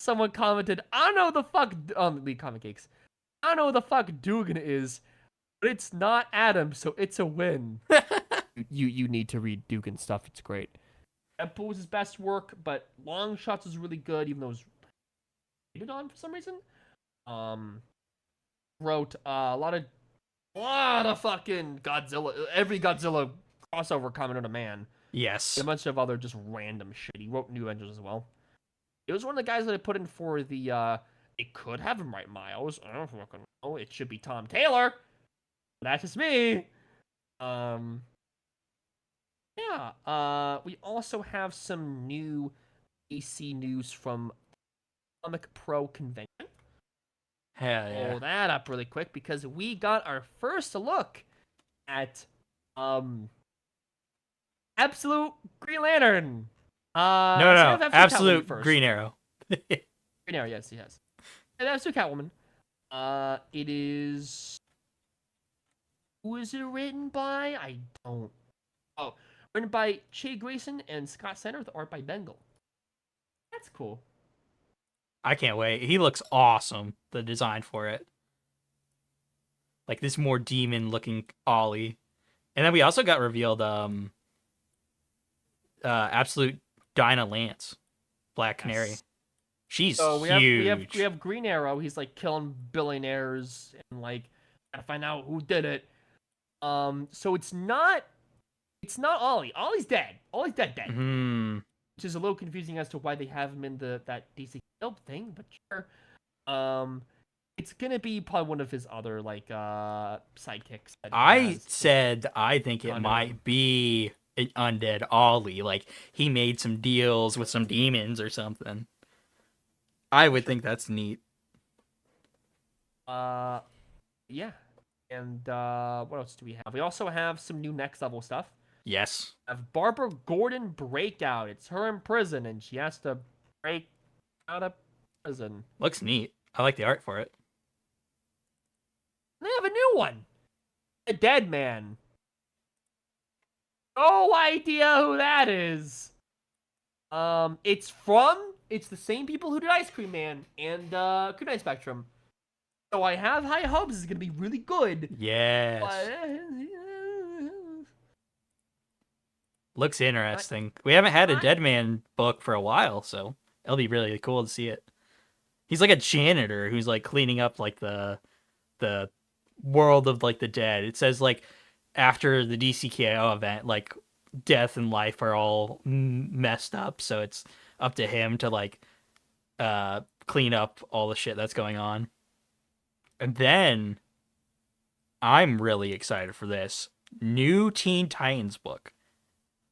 Speaker 2: someone commented, I don't know what the fuck on League Comic Geeks. I don't know what the fuck Dugan is, but it's not Adam, so it's a win. you need to read Dugan stuff. It's great. Deadpool was his best work, but Long Shots was really good, even though it was rated on for some reason. Wrote a lot of fucking Godzilla. Every Godzilla crossover common known to man.
Speaker 1: Yes.
Speaker 2: A bunch of other just random shit. He wrote New Avengers as well. It was one of the guys that I put in for the it could have him write Miles. I don't fucking know. It should be Tom Taylor. That's just me. Yeah. We also have some new AC news from Comic Pro Convention.
Speaker 1: Hell yeah.
Speaker 2: Pull that up really quick because we got our first look at Absolute Green Lantern.
Speaker 1: No,
Speaker 2: So we
Speaker 1: no,
Speaker 2: have Absolute Catwoman
Speaker 1: absolute
Speaker 2: first.
Speaker 1: Green Arrow.
Speaker 2: Green Arrow, yes, yes. And Absolute Catwoman. It is. Who is it written by? I don't. Oh, written by Che Grayson and Scott Snyder with art by Bengal. That's cool.
Speaker 1: I can't wait. He looks awesome. The design for it, like this more demon looking Ollie. And then we also got revealed absolute Dinah Lance, Black Canary.
Speaker 2: Yes.
Speaker 1: She's
Speaker 2: So
Speaker 1: huge.
Speaker 2: we have Green Arrow. He's like killing billionaires and like gotta find out who did it. So it's not Ollie. Ollie's dead. Ollie's dead.
Speaker 1: Hmm.
Speaker 2: Which is a little confusing as to why they have him in that DC Guild thing, but sure. It's gonna be probably one of his other like sidekicks. That he
Speaker 1: I
Speaker 2: has.
Speaker 1: said I think it
Speaker 2: Kind of.
Speaker 1: might be an undead Ollie. Like he made some deals with some demons or something. I would think that's neat.
Speaker 2: Yeah. And what else do we have? We also have some new next level stuff.
Speaker 1: Yes.
Speaker 2: We have Barbara Gordon Breakout. It's her in prison, and she has to break out of prison.
Speaker 1: Looks neat. I like the art for it.
Speaker 2: They have a new one. A dead man. No idea who that is. It's the same people who did Ice Cream Man and Good Night Spectrum. So I have high hopes it's gonna be really good.
Speaker 1: Yes.
Speaker 2: But,
Speaker 1: Looks interesting. We haven't had a Dead Man book for a while, so it'll be really cool to see it. He's like a janitor who's like cleaning up like the world of like the dead. It says like after the DCKO event, like death and life are all messed up, so it's up to him to like clean up all the shit that's going on. And then I'm really excited for this new Teen Titans book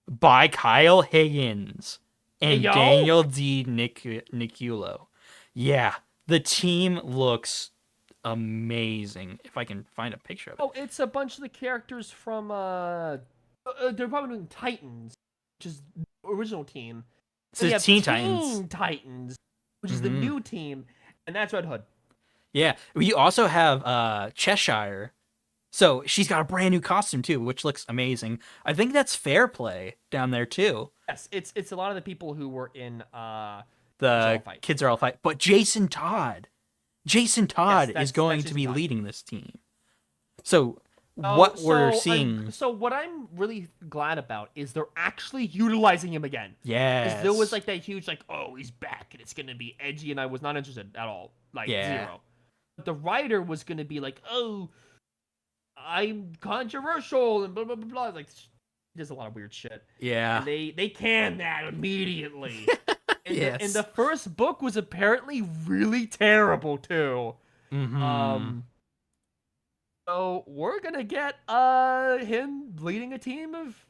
Speaker 1: by Kyle Higgins and
Speaker 2: Hey, yo.
Speaker 1: Daniel D. Niculo. Yeah, the team looks amazing. If I can find a picture of it.
Speaker 2: Oh, it's a bunch of the characters from they're probably doing Titans, which is the original team.
Speaker 1: It
Speaker 2: Then you
Speaker 1: says
Speaker 2: have
Speaker 1: Teen Titans.
Speaker 2: Teen Titans, which is the
Speaker 1: Mhm.
Speaker 2: new team, and that's Red Hood.
Speaker 1: Yeah, we also have Cheshire. So she's got a brand new costume too, which looks amazing. I think that's Fair Play down there too.
Speaker 2: Yes, it's a lot of the people who were in
Speaker 1: The
Speaker 2: Fight.
Speaker 1: Kids Are All Fight. But Jason Todd is
Speaker 2: that's
Speaker 1: going to
Speaker 2: Jason
Speaker 1: be
Speaker 2: Todd.
Speaker 1: leading this team. So what we're seeing.
Speaker 2: So what I'm really glad about is they're actually utilizing him again.
Speaker 1: Yes.
Speaker 2: 'Cause there was like that huge like, oh, he's back and it's gonna be edgy, and I was not interested at all. Like
Speaker 1: Yeah.
Speaker 2: zero. But the writer was gonna be like, oh, I'm controversial and blah blah blah blah. Like, there's a lot of weird shit.
Speaker 1: Yeah.
Speaker 2: And they canned that immediately. And,
Speaker 1: Yes.
Speaker 2: and the first book was apparently really terrible too.
Speaker 1: Mhm.
Speaker 2: So we're gonna get him leading a team of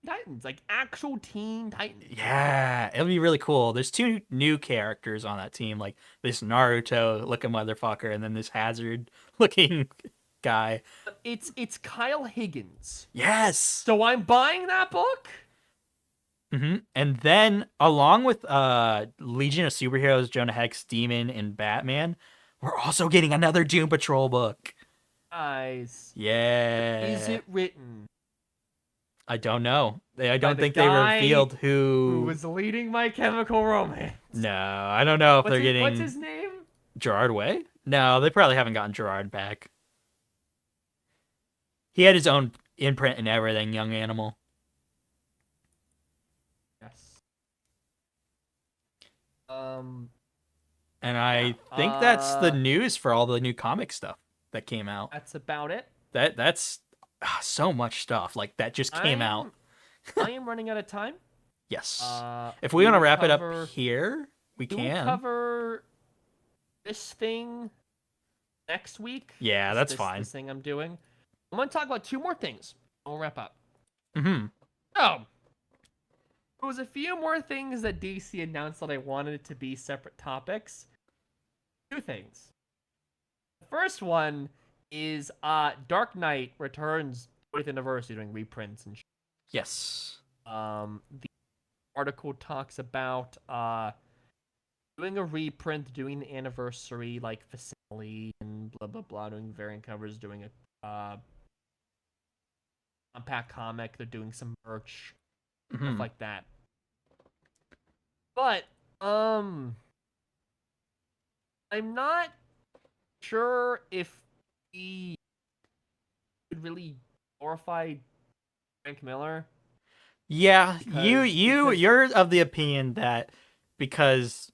Speaker 2: Titans, like actual Teen Titans.
Speaker 1: Yeah, it'll be really cool. There's two new characters on that team, like this Naruto looking motherfucker, and then this Hazard looking guy.
Speaker 2: It's Kyle Higgins.
Speaker 1: Yes.
Speaker 2: So I'm buying that book.
Speaker 1: And then along with Legion of Superheroes, Jonah Hex, Demon, and Batman, we're also getting another Doom Patrol book.
Speaker 2: Nice.
Speaker 1: Yeah.
Speaker 2: Is it written?
Speaker 1: I don't know. I don't
Speaker 2: the
Speaker 1: think they
Speaker 2: guy
Speaker 1: revealed
Speaker 2: Who
Speaker 1: who.
Speaker 2: was leading My Chemical Romance?
Speaker 1: No, I don't know if they're getting
Speaker 2: What's his name?
Speaker 1: Gerard Way. No, they probably haven't gotten Gerard back. He had his own imprint and everything, Young Animal.
Speaker 2: Yes.
Speaker 1: And I think that's the news for all the new comic stuff that came out.
Speaker 2: That's about it.
Speaker 1: That's so much stuff like that just came out.
Speaker 2: I am running out of time.
Speaker 1: Yes. If we want to
Speaker 2: will
Speaker 1: wrap it
Speaker 2: cover-
Speaker 1: up here, we
Speaker 2: We will
Speaker 1: can.
Speaker 2: cover this thing next week.
Speaker 1: Yeah, that's fine.
Speaker 2: This thing I'm doing. I'm going to talk about two more things. I'll wrap up.
Speaker 1: Mm-hmm.
Speaker 2: So, there was a few more things that DC announced that I wanted it to be separate topics. Two things. The first one is Dark Knight Returns 20th anniversary, doing reprints and
Speaker 1: Yes.
Speaker 2: the article talks about doing a reprint, doing the anniversary like facsimile and blah blah blah, doing variant covers, doing a compact comic. They're doing some merch,
Speaker 1: Mm-hmm.
Speaker 2: stuff like that. But I'm not sure if he could really glorify Frank Miller.
Speaker 1: Yeah,
Speaker 2: Because-
Speaker 1: you're of the opinion that because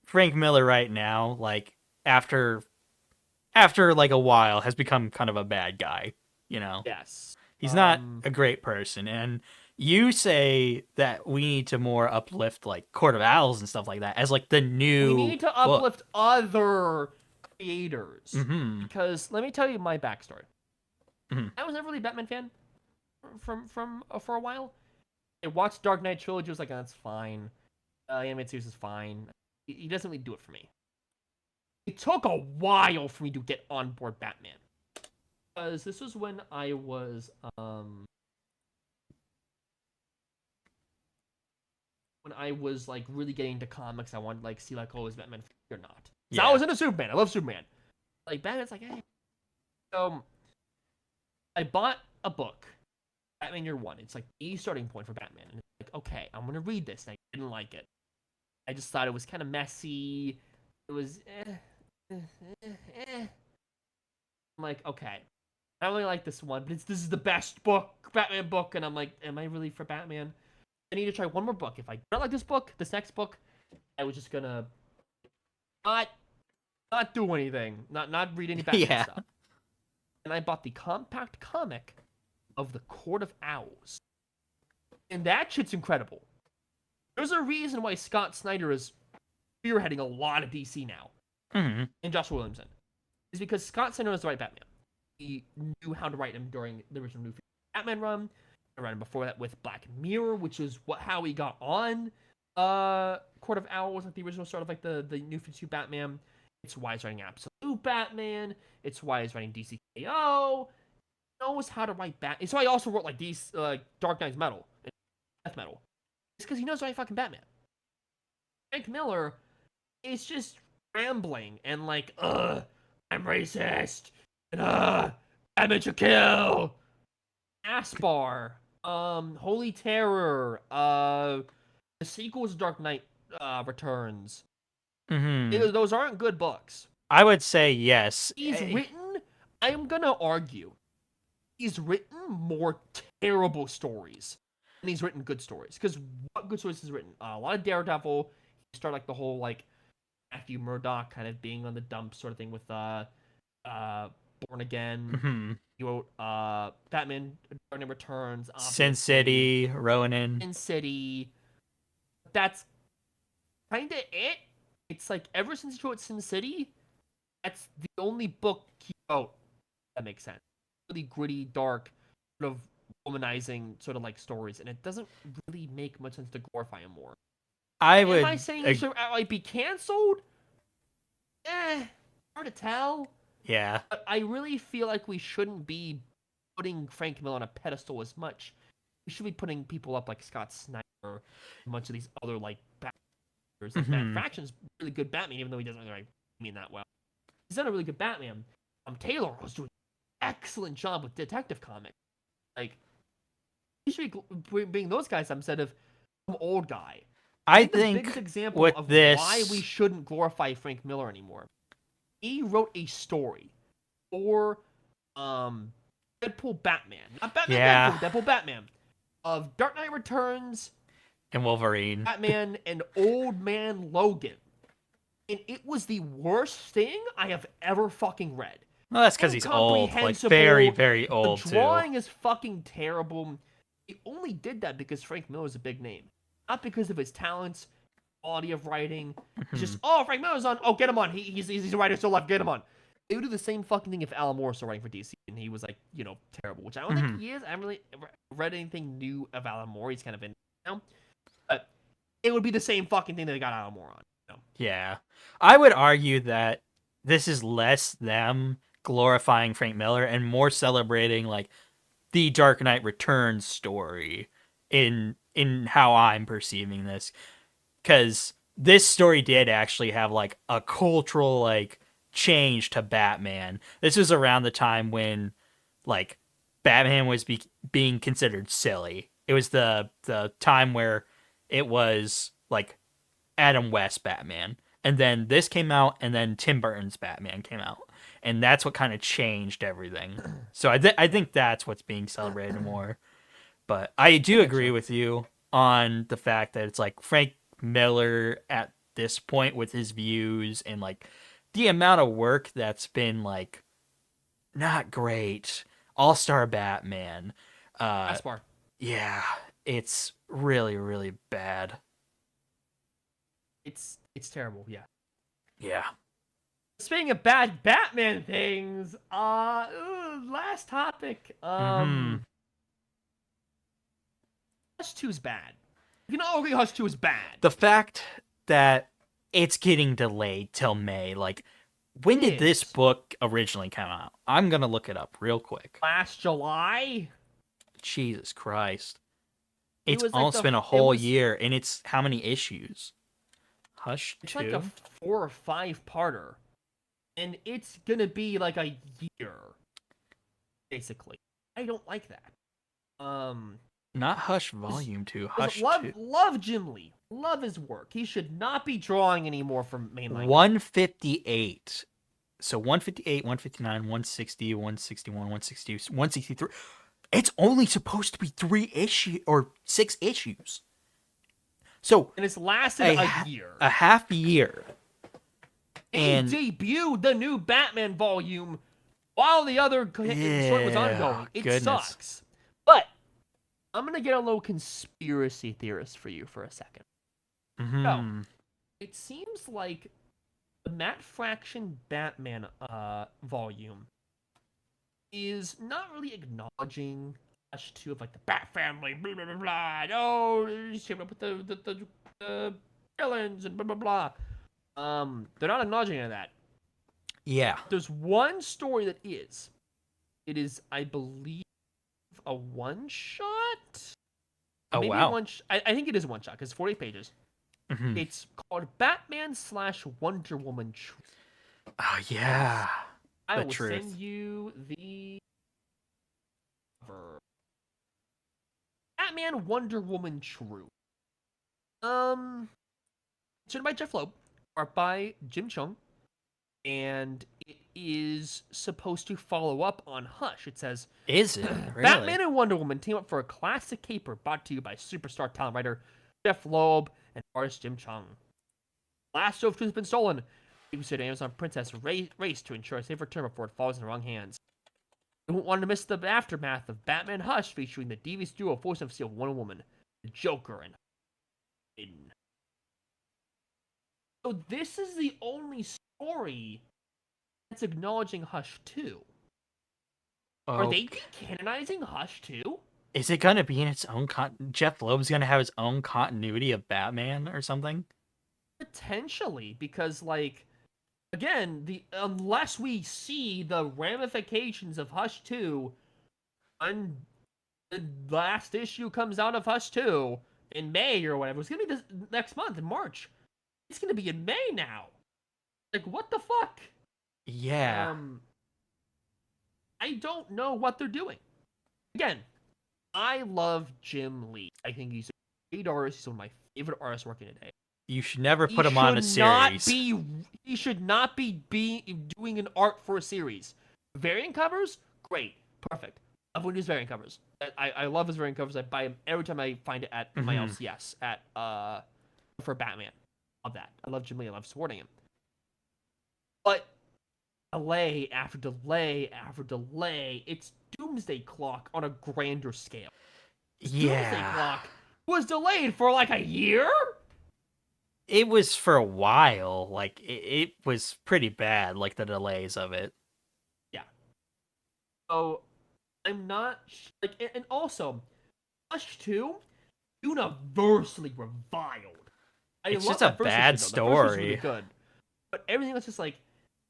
Speaker 1: Frank Miller right now, like after like a while, has become kind of a bad guy. You know,
Speaker 2: Yes.
Speaker 1: he's not a great person, and you say that we need to more uplift like Court of Owls and stuff like that as like the new.
Speaker 2: We need to
Speaker 1: book.
Speaker 2: uplift other creators.
Speaker 1: Mm-hmm.
Speaker 2: Because let me tell you my backstory.
Speaker 1: Mhm.
Speaker 2: I was never really a Batman fan from for a while. I watched Dark Knight trilogy. Was like, oh, that's fine. Animated series is fine. He doesn't really do it for me. It took a while for me to get on board Batman, because this was when I was like really getting into comics. I wanted to like see like, oh, is Batman or not? So I was into Superman. I love Superman. Like Batman's like, hey. So I bought a book, Batman Year One. It's like the starting point for Batman, and it's like, okay, I'm gonna read this. And I didn't like it. I just thought it was kind of messy. It was I'm like, okay, I really like this one, but this is the best Batman book, and I'm like, am I really for Batman? I need to try one more book. If I don't like this next book, I was just gonna not do anything, not read any Batman stuff. And I bought the compact comic of the Court of Owls, and that shit's incredible. There's a reason why Scott Snyder is spearheading a lot of DC now, and Joshua Williamson, is because Scott Snyder was the right Batman. He knew how to write him during the original New 52 Batman run. I ran him before that with Black Mirror, which is how he got on Court of Owls, like the original start of like the New 52 Batman. It's why he's writing Absolute Batman. It's why he's writing DCKO. He knows how to write Batman. It's why he also wrote like these Dark Knight's Metal and Death Metal. It's because he knows how to write fucking Batman. Frank Miller is just rambling and like, I'm racist, and Batman should kill. Aspar, Holy Terror, the sequels to Dark Knight Returns. Those aren't good books.
Speaker 1: I would say yes.
Speaker 2: He's written, I'm gonna argue, he's written more terrible stories than he's written good stories. Because what good stories he's written? A lot of Daredevil. He started like the whole like Matthew Murdock kind of being on the dump sort of thing with Born Again. He wrote Batman Dark Knight Returns,
Speaker 1: Sin City, Ronin.
Speaker 2: Sin City. That's kind of it. It's like ever since he wrote Sin City, that's the only book he wrote that makes sense. Really gritty, dark, sort of womanizing sort of like stories, and it doesn't really make much sense to glorify him more. Am I saying he should like be canceled? Hard to tell.
Speaker 1: Yeah.
Speaker 2: But I really feel like we shouldn't be putting Frank Miller on a pedestal as much. We should be putting people up like Scott Snyder, and a bunch of these other like Batmaners. Like Matt Fraction's really good Batman, even though he doesn't really mean that well. He's done a really good Batman. Taylor was doing an excellent job with Detective Comics. Like, he should be bringing those guys up instead of some old guy.
Speaker 1: I
Speaker 2: the
Speaker 1: think
Speaker 2: biggest example
Speaker 1: with
Speaker 2: of
Speaker 1: this,
Speaker 2: why we shouldn't glorify Frank Miller anymore. He wrote a story for Deadpool Batman, not Batman Deadpool, Deadpool Batman, of Dark Knight Returns
Speaker 1: and Wolverine,
Speaker 2: Batman, and Old Man Logan, and it was the worst thing I have ever fucking read.
Speaker 1: well, that's because he's old, like very, very old
Speaker 2: too. The drawing is fucking terrible. He only did that because Frank Miller is a big name, not because of his talents, quality of writing. It's just, oh, Frank Miller's on. Oh, get him on. He's a writer still left. Get him on. They would do the same fucking thing if Alan Moore was still writing for DC and he was like, terrible, which I don't think he is. I haven't really read anything new of Alan Moore. He's kind of in now. But it would be the same fucking thing that they got Alan Moore on.
Speaker 1: Yeah. I would argue that this is less them glorifying Frank Miller and more celebrating like the Dark Knight Returns story in how I'm perceiving this. Cuz this story did actually have like a cultural like change to Batman. This was around the time when like Batman was being considered silly. It was the time where it was like Adam West Batman. And then this came out, and then Tim Burton's Batman came out. And that's what kind of changed everything. So I think that's what's being celebrated more. But I do agree with you on the fact that it's like Frank Miller at this point with his views and like the amount of work that's been like not great. All-Star Batman.
Speaker 2: Aspar.
Speaker 1: Yeah, it's really, really bad.
Speaker 2: It's terrible, yeah.
Speaker 1: Yeah.
Speaker 2: Speaking of bad Batman things, last topic. Hush 2's bad. You can all agree Hush 2 is bad.
Speaker 1: The fact that it's getting delayed till May, like, when did this book originally come out? I'm gonna look it up real quick.
Speaker 2: Last July?
Speaker 1: Jesus Christ. It's
Speaker 2: was like
Speaker 1: almost been a whole year, and it's how many issues? Hush 2?
Speaker 2: It's like a 4 or 5 parter. And it's gonna be like a year. Basically. I don't like that.
Speaker 1: Not Hush Volume 2, Hush 2.
Speaker 2: Love Jim Lee. Love his work. He should not be drawing anymore from mainline.
Speaker 1: 158. So 158, 159, 160, 161, 162, 163. It's only supposed to be 3 issues or 6 issues. So
Speaker 2: and it's lasted a year.
Speaker 1: A half year.
Speaker 2: And debuted the new Batman volume while the other story was ongoing. It sucks. But I'm going to get a little conspiracy theorist for you for a second. So, it seems like the Matt Fraction Batman volume is not really acknowledging Hush 2 of like the Bat family, blah, blah, blah, blah. Oh, he's teaming up with the villains and blah, blah, blah. They're not acknowledging any of that.
Speaker 1: Yeah.
Speaker 2: There's one story that is. It is, I believe, a one-shot?
Speaker 1: Oh,
Speaker 2: maybe
Speaker 1: wow.
Speaker 2: I think it is a one-shot, because it's 48 pages.
Speaker 1: Mm-hmm.
Speaker 2: It's called Batman/Wonder Woman.
Speaker 1: Oh, yeah.
Speaker 2: I will send you the cover. Batman Wonder Woman True. It's written by Jeff Loeb, art by Jim Chung, and it is supposed to follow up on Hush. It says,
Speaker 1: "Is it really?
Speaker 2: Batman and Wonder Woman team up for a classic caper brought to you by superstar talent writer Jeff Loeb and artist Jim Chung. Last Stove 2 has been stolen. People said Amazon Princess race to ensure a safe return before it falls in the wrong hands. You won't want to miss the aftermath of Batman Hush featuring the devious duo Force of Steel Wonder Woman, the Joker, and Hidden. So this is the only story that's acknowledging Hush 2. Are they canonizing Hush 2?
Speaker 1: Is it going to be in its own Jeff Loeb's going to have his own continuity of Batman or something?
Speaker 2: Potentially, because like again, unless we see the ramifications of Hush 2 when the last issue comes out of Hush 2 in May or whatever, it's going to be this next month in March. It's going to be in May now. Like what the fuck?
Speaker 1: Yeah.
Speaker 2: I don't know what they're doing. Again, I love Jim Lee. I think he's a great artist. He's one of my favorite artists working today.
Speaker 1: You should never put him on a series.
Speaker 2: He should not be doing an art for a series. Variant covers, great, perfect. I love when he does variant covers. I love his variant covers. I buy them every time I find it at my LCS for Batman. Love that. I love Jim Lee. I love supporting him. But delay after delay after delay, it's Doomsday Clock on a grander scale.
Speaker 1: Yeah.
Speaker 2: Doomsday Clock was delayed for like a year?
Speaker 1: it was for a while. Like it was pretty bad. Like the delays of it.
Speaker 2: Yeah. So I'm not like, and also Hush 2 universally reviled. I
Speaker 1: It's
Speaker 2: love
Speaker 1: just a
Speaker 2: that first issue
Speaker 1: bad
Speaker 2: though. The first was really
Speaker 1: story.
Speaker 2: good, but everything was just like,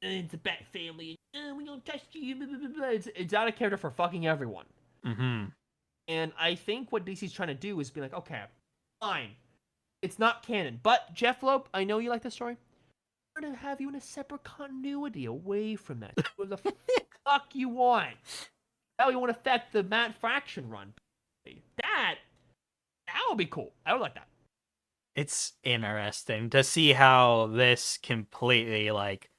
Speaker 2: it's a Bat family. We don't touch you. Blah, blah, blah, blah." It's out of character for fucking everyone.
Speaker 1: Mm-hmm.
Speaker 2: And I think what DC's trying to do is be like, okay, fine, it's not canon, but Jeff Loeb, I know you like this story. We're gonna have you in a separate continuity away from that. What the fuck you want? How you want to affect the Matt Fraction run? That would be cool. I would like that.
Speaker 1: It's interesting to see how this completely like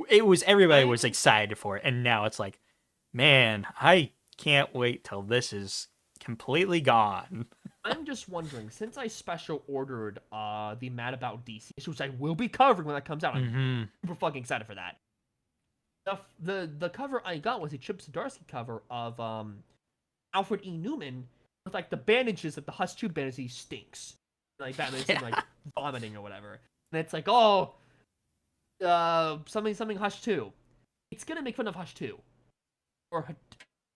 Speaker 1: it was everybody was excited for it, and now it's like, man, I can't wait till this is completely gone.
Speaker 2: I'm just wondering, since I special ordered the Mad About DC, which I will be covering when that comes out, I'm
Speaker 1: Mm-hmm.
Speaker 2: super fucking excited for that. The cover I got was a Chip Zdarsky cover of Alfred E. Newman with like the bandages that the Hush 2 bandage he stinks. Like Batman's like vomiting or whatever. And it's like, oh, something Hush 2. It's gonna make fun of Hush 2. Or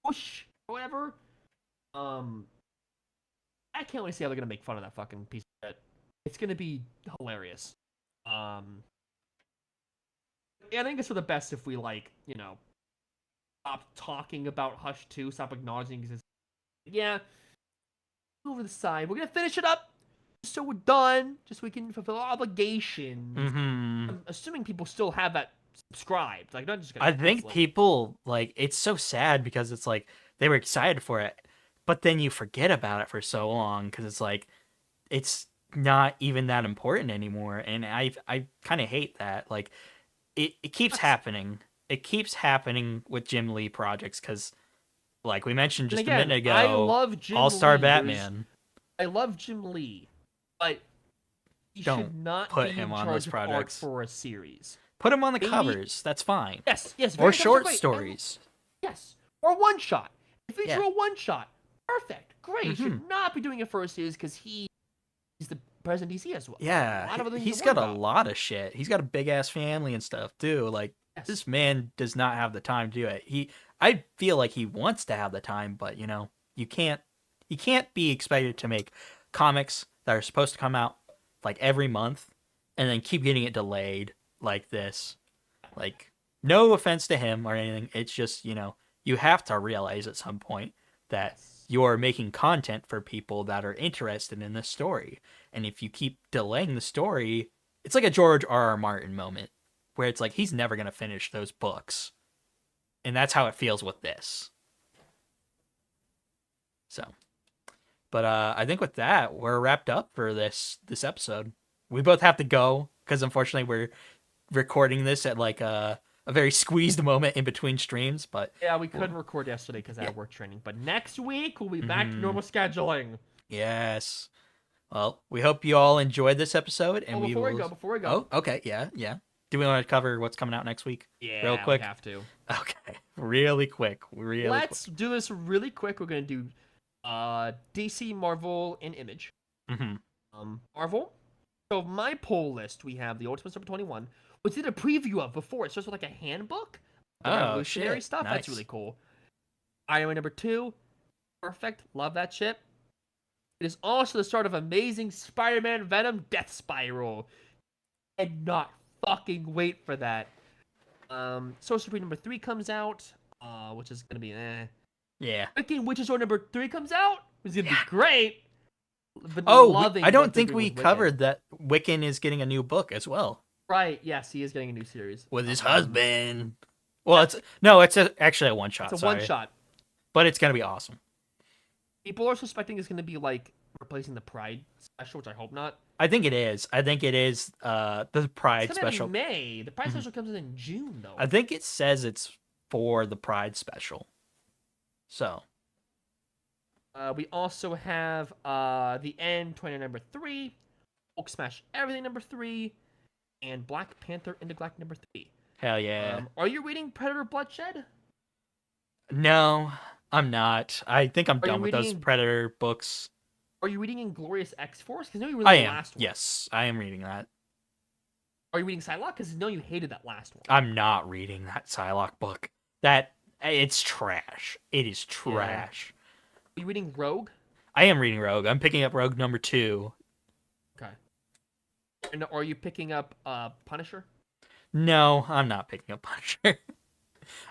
Speaker 2: Hush or whatever. I can't wait to see how they're gonna make fun of that fucking piece of shit. It's gonna be hilarious. Yeah, I think it's for the best if we like, stop talking about Hush 2, stop acknowledging his. Yeah, over the side. We're gonna finish it up, just so we're done, just so we can fulfill our obligations.
Speaker 1: Mm-hmm.
Speaker 2: I'm assuming people still have that subscribed. Like, not just gonna
Speaker 1: I think
Speaker 2: cancel it.
Speaker 1: people like it's so sad because it's like they were excited for it, but then you forget about it for so long because it's like it's not even that important anymore, and I kind of hate that. Like it keeps happening. It keeps happening with Jim Lee projects because, like we mentioned
Speaker 2: And
Speaker 1: just a
Speaker 2: again,
Speaker 1: minute ago,
Speaker 2: I love Jim
Speaker 1: All-Star
Speaker 2: Lee.
Speaker 1: Batman.
Speaker 2: I love Jim Lee, but he
Speaker 1: Don't
Speaker 2: should not
Speaker 1: put
Speaker 2: be
Speaker 1: him
Speaker 2: in
Speaker 1: on
Speaker 2: charge
Speaker 1: those
Speaker 2: of art
Speaker 1: projects.
Speaker 2: for a series.
Speaker 1: Put him on the
Speaker 2: Maybe-
Speaker 1: covers. That's fine.
Speaker 2: Yes,
Speaker 1: Or
Speaker 2: variant covers are
Speaker 1: short
Speaker 2: great.
Speaker 1: stories.
Speaker 2: Yes, or one shot. If we
Speaker 1: Yeah.
Speaker 2: drew a one shot, perfect, great.
Speaker 1: Mhm.
Speaker 2: Should not be doing it for a series because he's the president DC as well. A lot
Speaker 1: Yeah,
Speaker 2: of other things
Speaker 1: he's
Speaker 2: to
Speaker 1: got
Speaker 2: worry
Speaker 1: a
Speaker 2: about.
Speaker 1: lot of shit. He's got a big ass family and stuff too. Like
Speaker 2: Yes.
Speaker 1: this man does not have the time to do it. I feel like he wants to have the time, but you can't. He can't be expected to make comics that are supposed to come out like every month and then keep getting it delayed like this. Like, no offense to him or anything. It's just you have to realize at some point that you're making content for people that are interested in this story. And if you keep delaying the story, it's like a George R.R. Martin moment where it's like he's never going to finish those books. And that's how it feels with this. So, but I think with that, we're wrapped up for this episode. We both have to go because unfortunately we're recording this at like a very squeezed moment in between streams, but
Speaker 2: Yeah, we couldn't record yesterday because I had work training. But next week we'll be back to
Speaker 1: Mhm.
Speaker 2: normal scheduling.
Speaker 1: yes. Well, we hope you all enjoyed this episode, and
Speaker 2: Oh, before we go.
Speaker 1: Oh, okay, yeah. Do we want to cover what's coming out next week?
Speaker 2: Yeah,
Speaker 1: real quick.
Speaker 2: we have to.
Speaker 1: Okay, really quick.
Speaker 2: Let's do this really quick. We're gonna do DC, Marvel, and Image.
Speaker 1: Mm-hmm.
Speaker 2: Marvel. So my poll list, we have the Ultimate Number 21, which we did a preview of before. It's just like a handbook. The revolutionary stuff.
Speaker 1: Nice.
Speaker 2: That's really cool. Iron Man number 2. Perfect. Love that shit. It is also the start of Amazing Spider-Man Venom Death Spiral. And not fucking wait for that. Sorcerer Supreme number 3 comes out, which is gonna be
Speaker 1: Yeah.
Speaker 2: Wicked Witch's Sword number 3 comes out, which is gonna be great. Been
Speaker 1: Oh,
Speaker 2: loving
Speaker 1: I don't
Speaker 2: what they're
Speaker 1: think
Speaker 2: doing
Speaker 1: we
Speaker 2: with Wiccan.
Speaker 1: covered that Wiccan is getting a new book as well
Speaker 2: Right, yes, he is getting a new series.
Speaker 1: with his husband. Well, it's actually a one shot.
Speaker 2: It's a one shot.
Speaker 1: but it's gonna be awesome.
Speaker 2: People are suspecting it's gonna be like replacing the Pride special, which I hope not.
Speaker 1: I think it is. The Pride
Speaker 2: It's gonna
Speaker 1: special.
Speaker 2: be May. The Pride special comes in June, though.
Speaker 1: I think it says it's for the Pride special. So.
Speaker 2: We also have the End 20 number 3, Hulk Smash Everything number 3, and Black Panther Intergalactic number 3.
Speaker 1: Hell yeah.
Speaker 2: Are you reading Predator Bloodshed?
Speaker 1: No, I'm not. I think I'm
Speaker 2: Are you
Speaker 1: done with those
Speaker 2: reading-
Speaker 1: Predator books.
Speaker 2: Are you reading Inglorious X-Force? Because I know you
Speaker 1: I
Speaker 2: read the
Speaker 1: am.
Speaker 2: last one.
Speaker 1: Yes, I am reading that.
Speaker 2: Are you reading Psylocke? Because I know you hated that last one.
Speaker 1: I'm not reading that Psylocke book. It's trash. It is trash.
Speaker 2: Are you reading Rogue?
Speaker 1: I am reading Rogue. I'm picking up Rogue number 2.
Speaker 2: Okay. And are you picking up Punisher?
Speaker 1: No, I'm not picking up Punisher.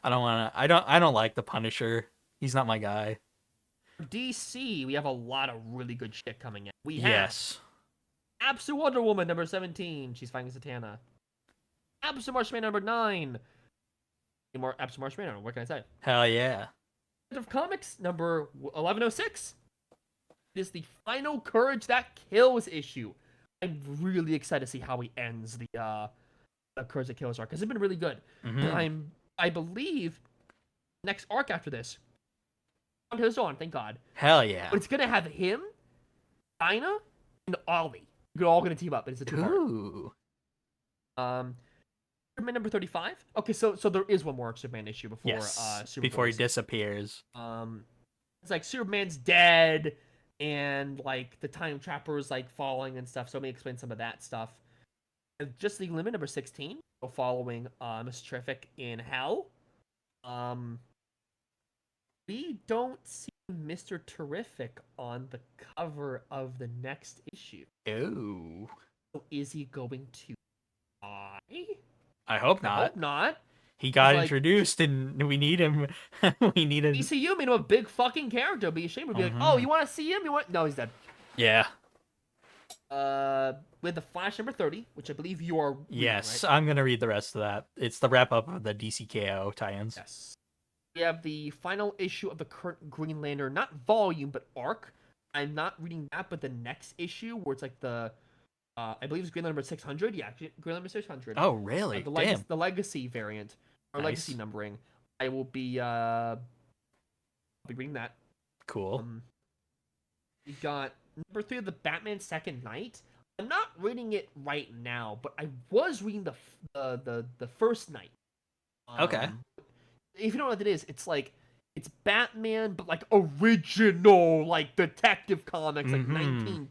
Speaker 1: I don't want to. I don't like the Punisher. He's not my guy.
Speaker 2: For DC, we have a lot of really good shit coming in. We have
Speaker 1: Yes.
Speaker 2: Absolute Wonder Woman number 17. She's fighting Zatanna. Absolute Marshman number 9. More Absolute Marshman. What can I say?
Speaker 1: Hell yeah.
Speaker 2: Of Comics number 1106. It is the final Courage That Kills issue. I'm really excited to see how he ends the Courage That Kills arc because it's been really good.
Speaker 1: Mm-hmm.
Speaker 2: I believe next arc after this on his own, thank God.
Speaker 1: Hell yeah.
Speaker 2: But it's gonna have him, Dinah, and Ollie. You're all gonna team up, and it's a two-part.
Speaker 1: Ooh.
Speaker 2: Superman number 35. Okay, so there is one more Superman issue before
Speaker 1: Yes.
Speaker 2: Superboy.
Speaker 1: Before he disappears.
Speaker 2: It's like Superman's dead, and like the time trappers like falling and stuff. So let me explain some of that stuff. And Just League Limit number 16, following Mr. Terrific in Hell. We don't see Mr. Terrific on the cover of the next issue.
Speaker 1: Ooh.
Speaker 2: So is he going to die?
Speaker 1: I hope
Speaker 2: I
Speaker 1: not.
Speaker 2: hope not.
Speaker 1: He got
Speaker 2: like-
Speaker 1: introduced, and we need him. We need him.
Speaker 2: ECU made him a big fucking character. Be ashamed to be like,
Speaker 1: Mhm.
Speaker 2: oh, you want to see him? You want? No, he's dead.
Speaker 1: Yeah.
Speaker 2: With the Flash number 30, which I believe you are. Reading,
Speaker 1: Yes,
Speaker 2: right?
Speaker 1: I'm gonna read the rest of that. It's the wrap up of the DCKO tie-ins.
Speaker 2: Yes. We have the final issue of the current Green Lantern, not volume, but arc. I'm not reading that, but the next issue where it's like the, I believe it's Green Lantern number 600. Yeah, Green Lantern 600.
Speaker 1: Oh, really? Damn.
Speaker 2: The legacy variant or
Speaker 1: Nice.
Speaker 2: legacy numbering. I will be reading that.
Speaker 1: Cool.
Speaker 2: We got number 3 of the Batman Second Night. I'm not reading it right now, but I was reading the first night.
Speaker 1: Okay.
Speaker 2: If you don't know what it is, it's Batman, but like original, like Detective Comics, like
Speaker 1: Mhm.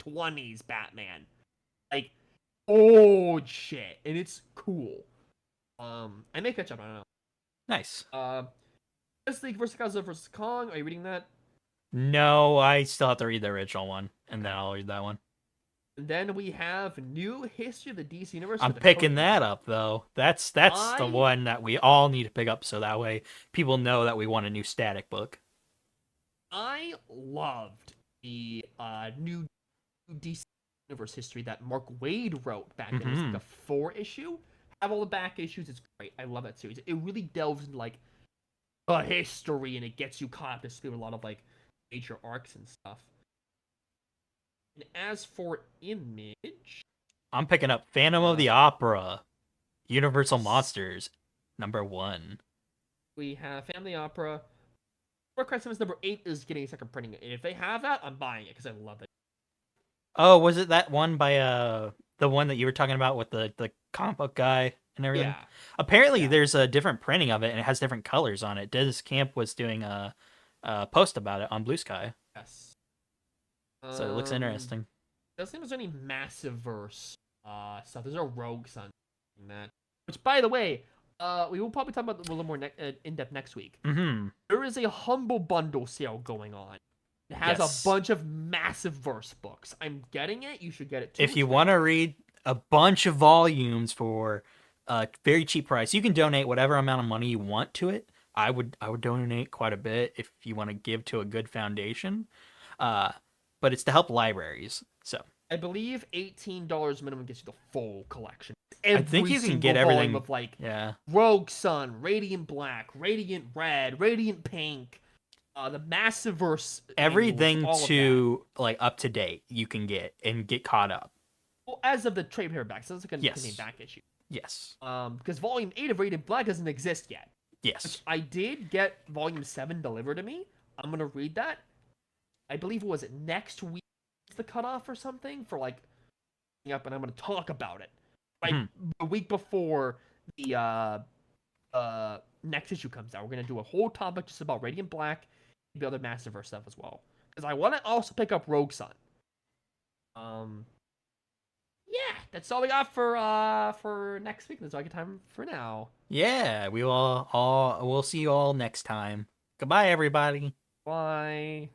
Speaker 2: 1920s Batman, like old shit, and it's cool. I may catch up. I don't know.
Speaker 1: Nice.
Speaker 2: Justice League Godzilla vs Kong. Are you reading that?
Speaker 1: No, I still have to read the original one, and then I'll read that one.
Speaker 2: And then we have New History of the DC Universe.
Speaker 1: I'm
Speaker 2: for the
Speaker 1: picking
Speaker 2: Cody
Speaker 1: that
Speaker 2: Issue.
Speaker 1: up though. That's the one that we all need to pick up, so that way people know that we want a new Static book.
Speaker 2: I loved the new DC Universe history that Mark Waid wrote back then. It was like a 4-issue. Have all the back issues. It's great. I love that series. It really delves into like the history and it gets you caught up to speed with a lot of like major arcs and stuff. And as for Image,
Speaker 1: I'm picking up Phantom of the Opera, Universal Monsters, number 1.
Speaker 2: we have Family Opera. War Crisis number 8 is getting a second printing. If they have that, I'm buying it because I love it.
Speaker 1: Oh, was it that one by the one that you were talking about with the comic book guy and everything?
Speaker 2: Yeah.
Speaker 1: Apparently,
Speaker 2: Yeah.
Speaker 1: there's a different printing of it, and it has different colors on it. Dennis Camp was doing a post about it on Blue Sky,
Speaker 2: Yes.
Speaker 1: so it looks interesting.
Speaker 2: Doesn't seem there's any massive verse stuff. There's a Rogue Sun in that. Which, by the way, we will probably talk about a little more in depth next week.
Speaker 1: Mm-hmm.
Speaker 2: There is a Humble Bundle sale going on. It has
Speaker 1: Yes.
Speaker 2: a bunch of massive verse books. I'm getting it. You should get it too.
Speaker 1: If you want to read a bunch of volumes for a very cheap price, you can donate whatever amount of money you want to it. I would donate quite a bit if you want to give to a good foundation. But it's to help libraries. So
Speaker 2: I believe $18 minimum gets you the full collection.
Speaker 1: I think you can get
Speaker 2: single volume
Speaker 1: everything
Speaker 2: of like
Speaker 1: yeah.
Speaker 2: Rogue Sun, Radiant Black, Radiant Red, Radiant Pink, the Massiverse.
Speaker 1: Everything
Speaker 2: manuals, all of
Speaker 1: to like up to date you can get and get caught up.
Speaker 2: that. Well, as of the trade paperbacks, so that's a
Speaker 1: Yes.
Speaker 2: contain back issue.
Speaker 1: Yes.
Speaker 2: Because Volume 8 of Radiant Black doesn't exist yet.
Speaker 1: Yes.
Speaker 2: I did get Volume 7 delivered to me. I'm gonna read that. I believe it was next week the cutoff or something for like up, and I'm gonna talk about it. Like the week before the next issue comes out, we're gonna do a whole topic just about Radiant Black and the other Massiverse stuff as well. Because I want to also pick up Rogue Sun. Yeah, that's all we got for next week. That's all I got time for now.
Speaker 1: Yeah, we will all we'll see you all next time. Goodbye, everybody.
Speaker 2: Bye.